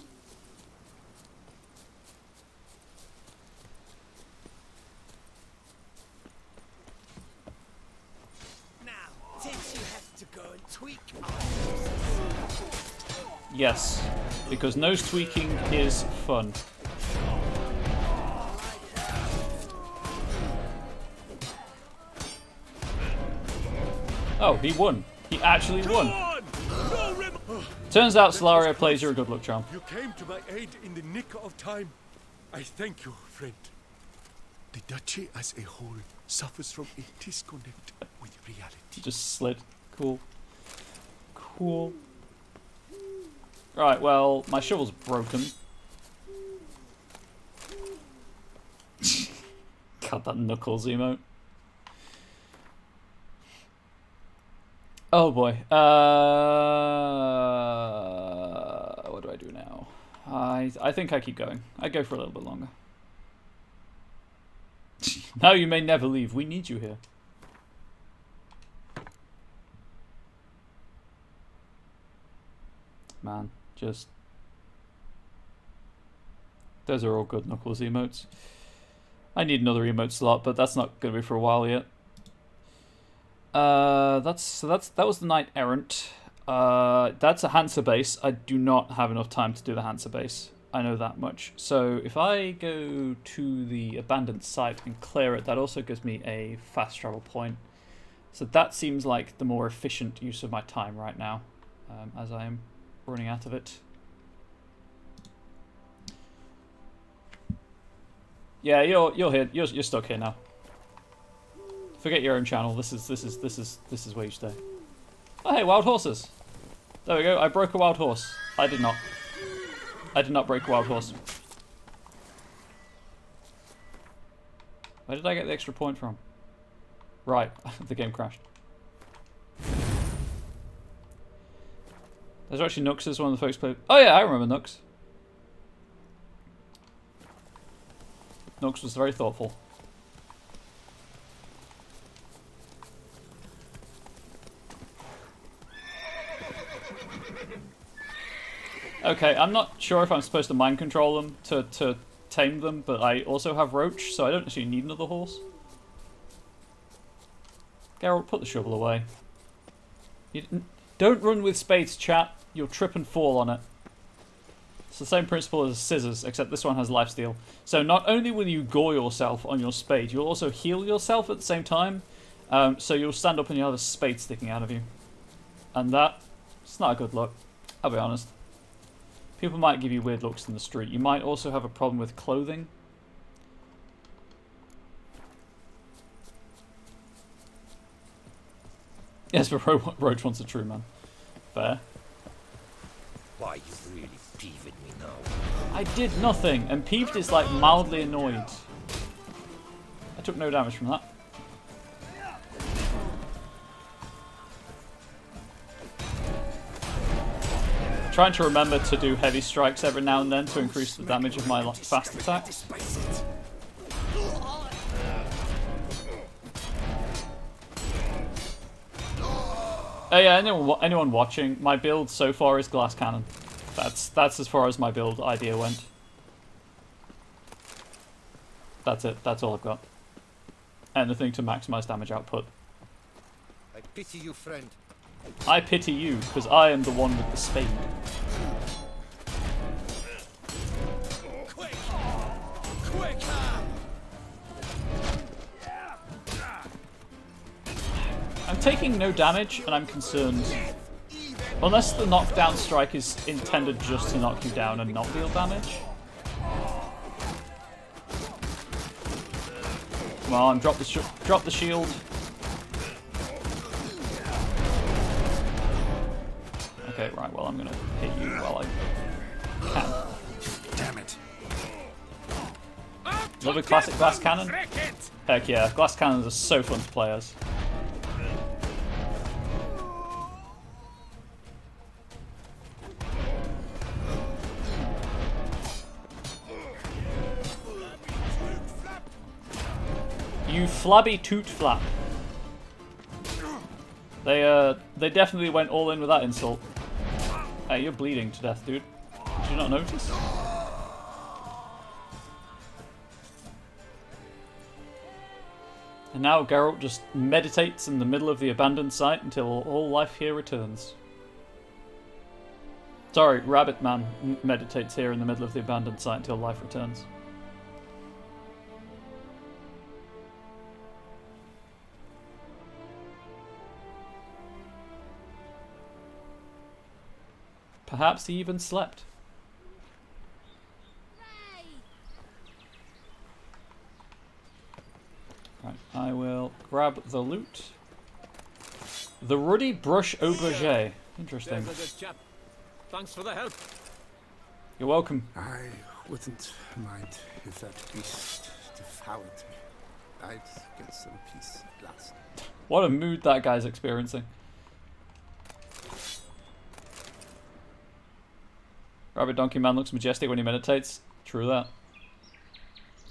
D: Now, since you have to go and tweak
A: Yes, because nose tweaking is fun. Oh, he won. He actually won. Turns out Solario plays you're a good luck charm.
H: You came to my aid in the nick of time. I thank you, friend. The duchy as a whole suffers from a disconnect with reality.
A: Just slid. Cool. Cool. Right, well, my shovel's broken. God, that Knuckles emote. Oh boy. What do I do now? I think I keep going. I go for a little bit longer. Now you may never leave. We need you here. Man, just... Those are all good Knuckles emotes. I need another emote slot, but that's not going to be for a while yet. That was the Knight Errant. That's a Hansa base. I do not have enough time to do the Hansa base. I know that much. So if I go to the abandoned site and clear it, that also gives me a fast travel point. So that seems like the more efficient use of my time right now, as I am running out of it. Yeah, you're here. You're stuck here now. Forget your own channel. This is where you stay. Oh hey, wild horses. There we go. I broke a wild horse. I did not. I did not break a wild horse. Where did I get the extra point from? Right, the game crashed. There's actually Nux as one of the folks played. Oh yeah, I remember Nux. Nux was very thoughtful. Okay, I'm not sure if I'm supposed to mind control them to tame them, but I also have Roach, so I don't actually need another horse. Geralt, put the shovel away. Don't run with spades, chat. You'll trip and fall on it. It's the same principle as scissors, except this one has lifesteal. So not only will you gore yourself on your spade, you'll also heal yourself at the same time. So you'll stand up and you'll have a spade sticking out of you. And it's not a good look, I'll be honest. People might give you weird looks in the street. You might also have a problem with clothing. Yes, but Roach wants a true man. Fair.
N: Why you really peeved me now?
A: I did nothing, and peeved is like mildly annoyed. I took no damage from that. I'm trying to remember to do heavy strikes every now and then to increase the damage of my fast attacks. Oh yeah, anyone watching, my build so far is glass cannon. That's as far as my build idea went. That's it. That's all I've got. Anything to maximize damage output.
O: I pity you, friend.
A: I pity you, because I am the one with the spade. I'm taking no damage, and I'm concerned. Unless the knockdown strike is intended just to knock you down and not deal damage. Come on, drop the shield. Okay, right, well, I'm gonna hit you while I can.
B: Damn it.
A: Love a classic glass cannon? Heck yeah, glass cannons are so fun to play as. You flabby toot flap. They definitely went all in with that insult. Hey, you're bleeding to death, dude. Did you not notice? And now Geralt just meditates in the middle of the abandoned site until all life here returns. Sorry, Rabbit Man meditates here in the middle of the abandoned site until life returns. Perhaps he even slept. Right, I will grab the loot. The Ruddy Brush Aubergine. Interesting.
G: There's a good chap. Thanks for the help.
A: You're welcome.
H: I wouldn't mind if that beast devoured me. I'd get some peace at last.
A: What a mood that guy's experiencing. Rabbit Donkey Man looks majestic when he meditates. True that.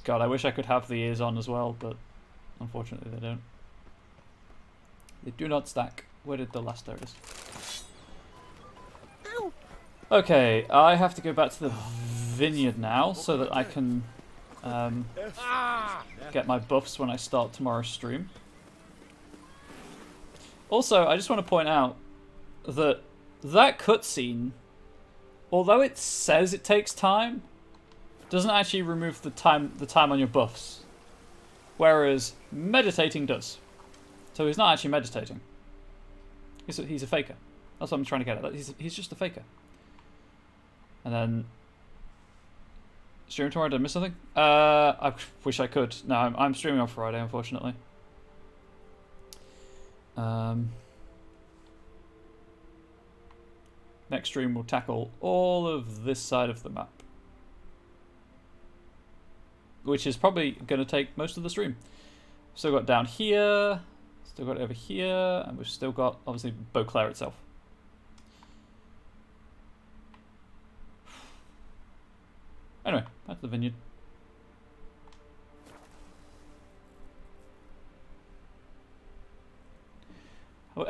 A: God, I wish I could have the ears on as well, but unfortunately they don't. They do not stack. Where did the last there it is? Okay, I have to go back to the vineyard now so that I can get my buffs when I start tomorrow's stream. Also, I just want to point out that that cutscene, although it says it takes time, doesn't actually remove the time on your buffs. Whereas meditating does. So he's not actually meditating. He's a faker. That's what I'm trying to get at. He's just a faker. And then stream tomorrow. Did I miss something? I wish I could. No, I'm streaming on Friday, unfortunately. Next stream will tackle all of this side of the map, which is probably going to take most of the stream. Still got down here, still got over here, and we've still got, obviously, Beauclair itself. Anyway, back to the vineyard.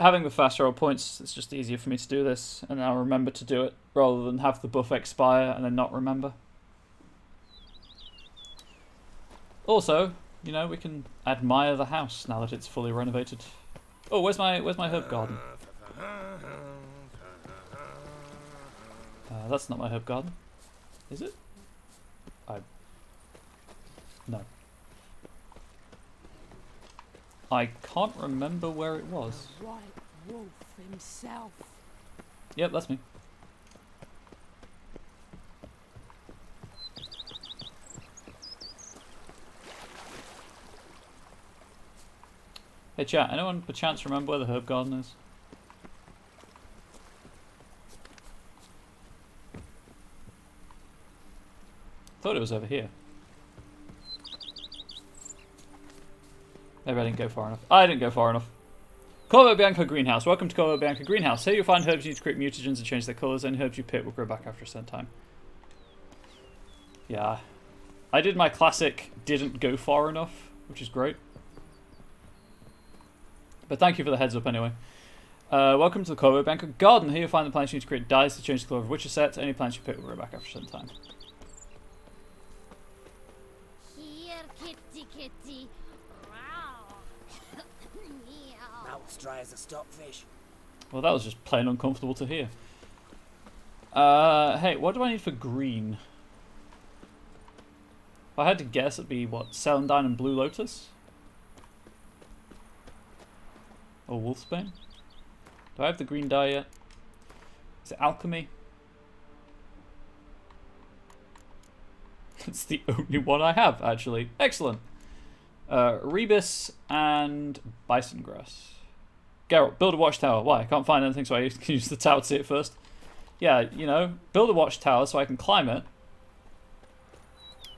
A: Having the fast roll points, it's just easier for me to do this, and I'll remember to do it, rather than have the buff expire and then not remember. Also, you know, we can admire the house now that it's fully renovated. Oh, where's my herb garden? That's not my herb garden. Is it? No. I can't remember where it was.
P: The White Wolf himself.
A: Yep, that's me. Hey chat, anyone perchance remember where the herb garden is? Thought it was over here. Maybe I didn't go far enough. I didn't go far enough. Corvo Bianco Greenhouse. Welcome to Corvo Bianco Greenhouse. Here you'll find herbs you need to create mutagens and change their colours. Any herbs you pick will grow back after a certain time. Yeah. I did my classic didn't go far enough, which is great. But thank you for the heads up anyway. Welcome to the Corvo Banker Garden. Here you'll find the plants you need to create dice to change the color of Witcher set. Any plants you pick will grow back after some time.
E: Here, kitty, kitty.
D: Mouth's dry as a stockfish.
A: Well, that was just plain uncomfortable to hear. Hey, what do I need for green? If I had to guess, it'd be, what, Celandine and Blue Lotus? Or Wolfsbane? Do I have the green dye yet? Is it Alchemy? It's the only one I have, actually. Excellent. Rebus and Bison Grass. Geralt, build a watchtower. Why? I can't find anything, so I can use the tower to see it first. Yeah, you know, build a watchtower so I can climb it.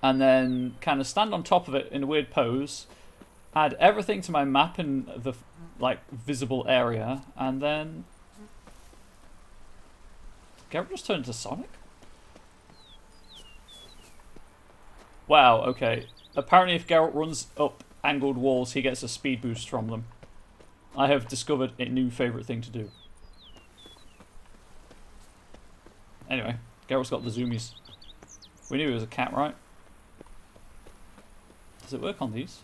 A: And then kind of stand on top of it in a weird pose. Add everything to my map in the, like, visible area. And then... Geralt just turned into Sonic? Wow, okay. Apparently if Geralt runs up angled walls, he gets a speed boost from them. I have discovered a new favourite thing to do. Anyway, Geralt's got the zoomies. We knew he was a cat, right? Does it work on these?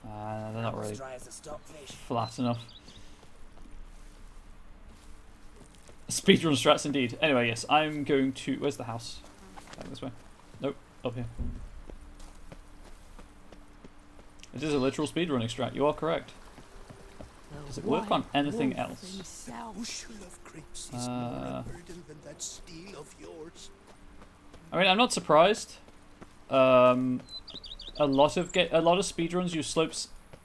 A: They're not really flat enough. Speedrun strats indeed. Anyway, yes, I'm going to... Where's the house? Back this way. Nope, up here. It is a literal speedrunning strat, you are correct. Does it work on anything else? I mean, I'm not surprised. A lot of speedruns use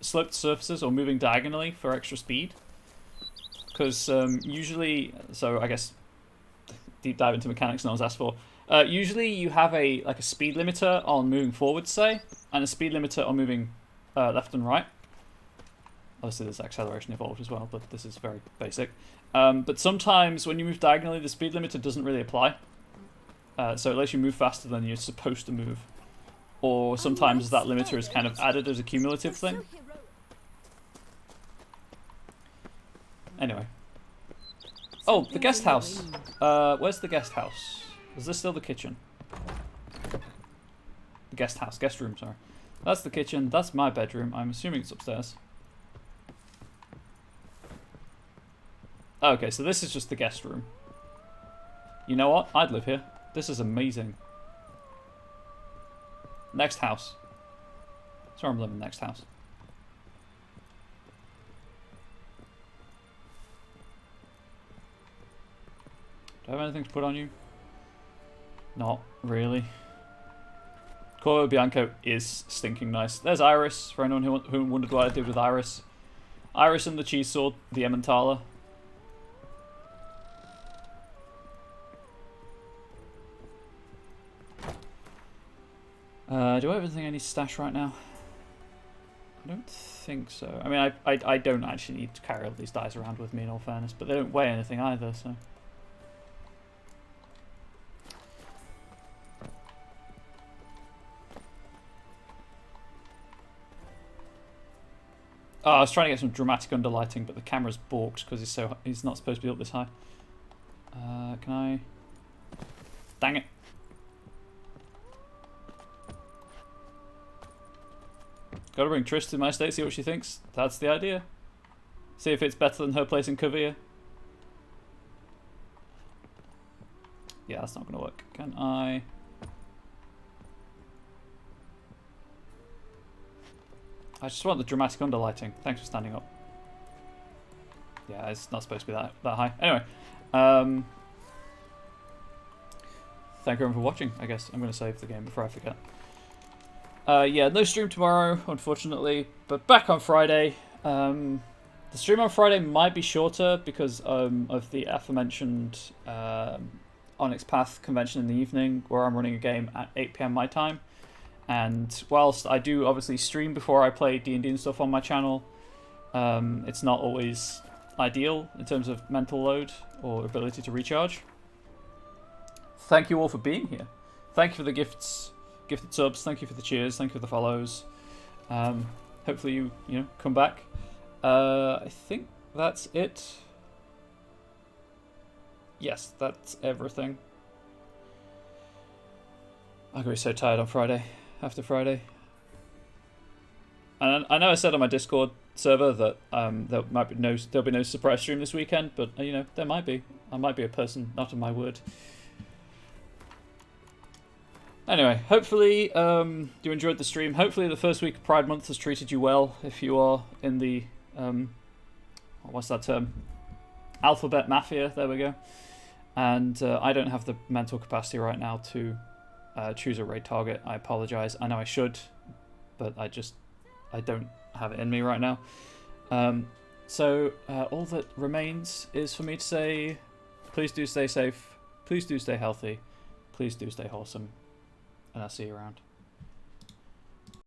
A: sloped surfaces or moving diagonally for extra speed. Because usually, so I guess deep dive into mechanics no one's asked for. Usually you have a speed limiter on moving forward, say, and a speed limiter on moving left and right. Obviously there's acceleration involved as well, but this is very basic. But sometimes when you move diagonally, the speed limiter doesn't really apply. So it lets you move faster than you're supposed to move. Or sometimes that limiter is kind of added as a cumulative thing. Anyway. Oh, the guest house. Where's the guest house? Is this still the kitchen? The guest house. Guest room, sorry. That's the kitchen. That's my bedroom. I'm assuming it's upstairs. Okay, so this is just the guest room. You know what? I'd live here. This is amazing. Next house. Sorry, I'm living next house. Do I have anything to put on you? Not really. Corvo Bianco is stinking nice. There's Iris, for anyone who wondered what I did with Iris. Iris and the cheese sword, the Emmentaler. Do I have anything I need to stash right now? I don't think so. I mean, I don't actually need to carry all these dice around with me in all fairness, but they don't weigh anything either, so... Oh, I was trying to get some dramatic underlighting, but the camera's balked because he's not supposed to be up this high. Can I... Dang it. Gotta bring Trish to my estate, see what she thinks. That's the idea. See if it's better than her place in Kavir. Yeah, that's not gonna work. Can I... I just want the dramatic underlighting. Thanks for standing up. Yeah, it's not supposed to be that high. Anyway. Thank you everyone for watching, I guess. I'm going to save the game before I forget. Yeah, no stream tomorrow, unfortunately. But back on Friday. The stream on Friday might be shorter because of the aforementioned Onyx Path convention in the evening, where I'm running a game at 8 PM my time. And whilst I do obviously stream before I play D&D and stuff on my channel, it's not always ideal in terms of mental load or ability to recharge. Thank you all for being here. Thank you for the gifted subs. Thank you for the cheers. Thank you for the follows. Hopefully you come back. I think that's it. Yes, that's everything. I'm gonna be so tired on Friday, after Friday. And I know I said on my Discord server that there'll be no surprise stream this weekend, but you know, there might be. I might be a person not of my word. Anyway, hopefully you enjoyed the stream. Hopefully the first week of Pride Month has treated you well if you are in the what's that term? Alphabet Mafia, there we go. And I don't have the mental capacity right now to choose a raid target. I apologize. I know I should, but I don't have it in me right now. So all that remains is for me to say, please do stay safe, please do stay healthy, please do stay wholesome, and I'll see you around.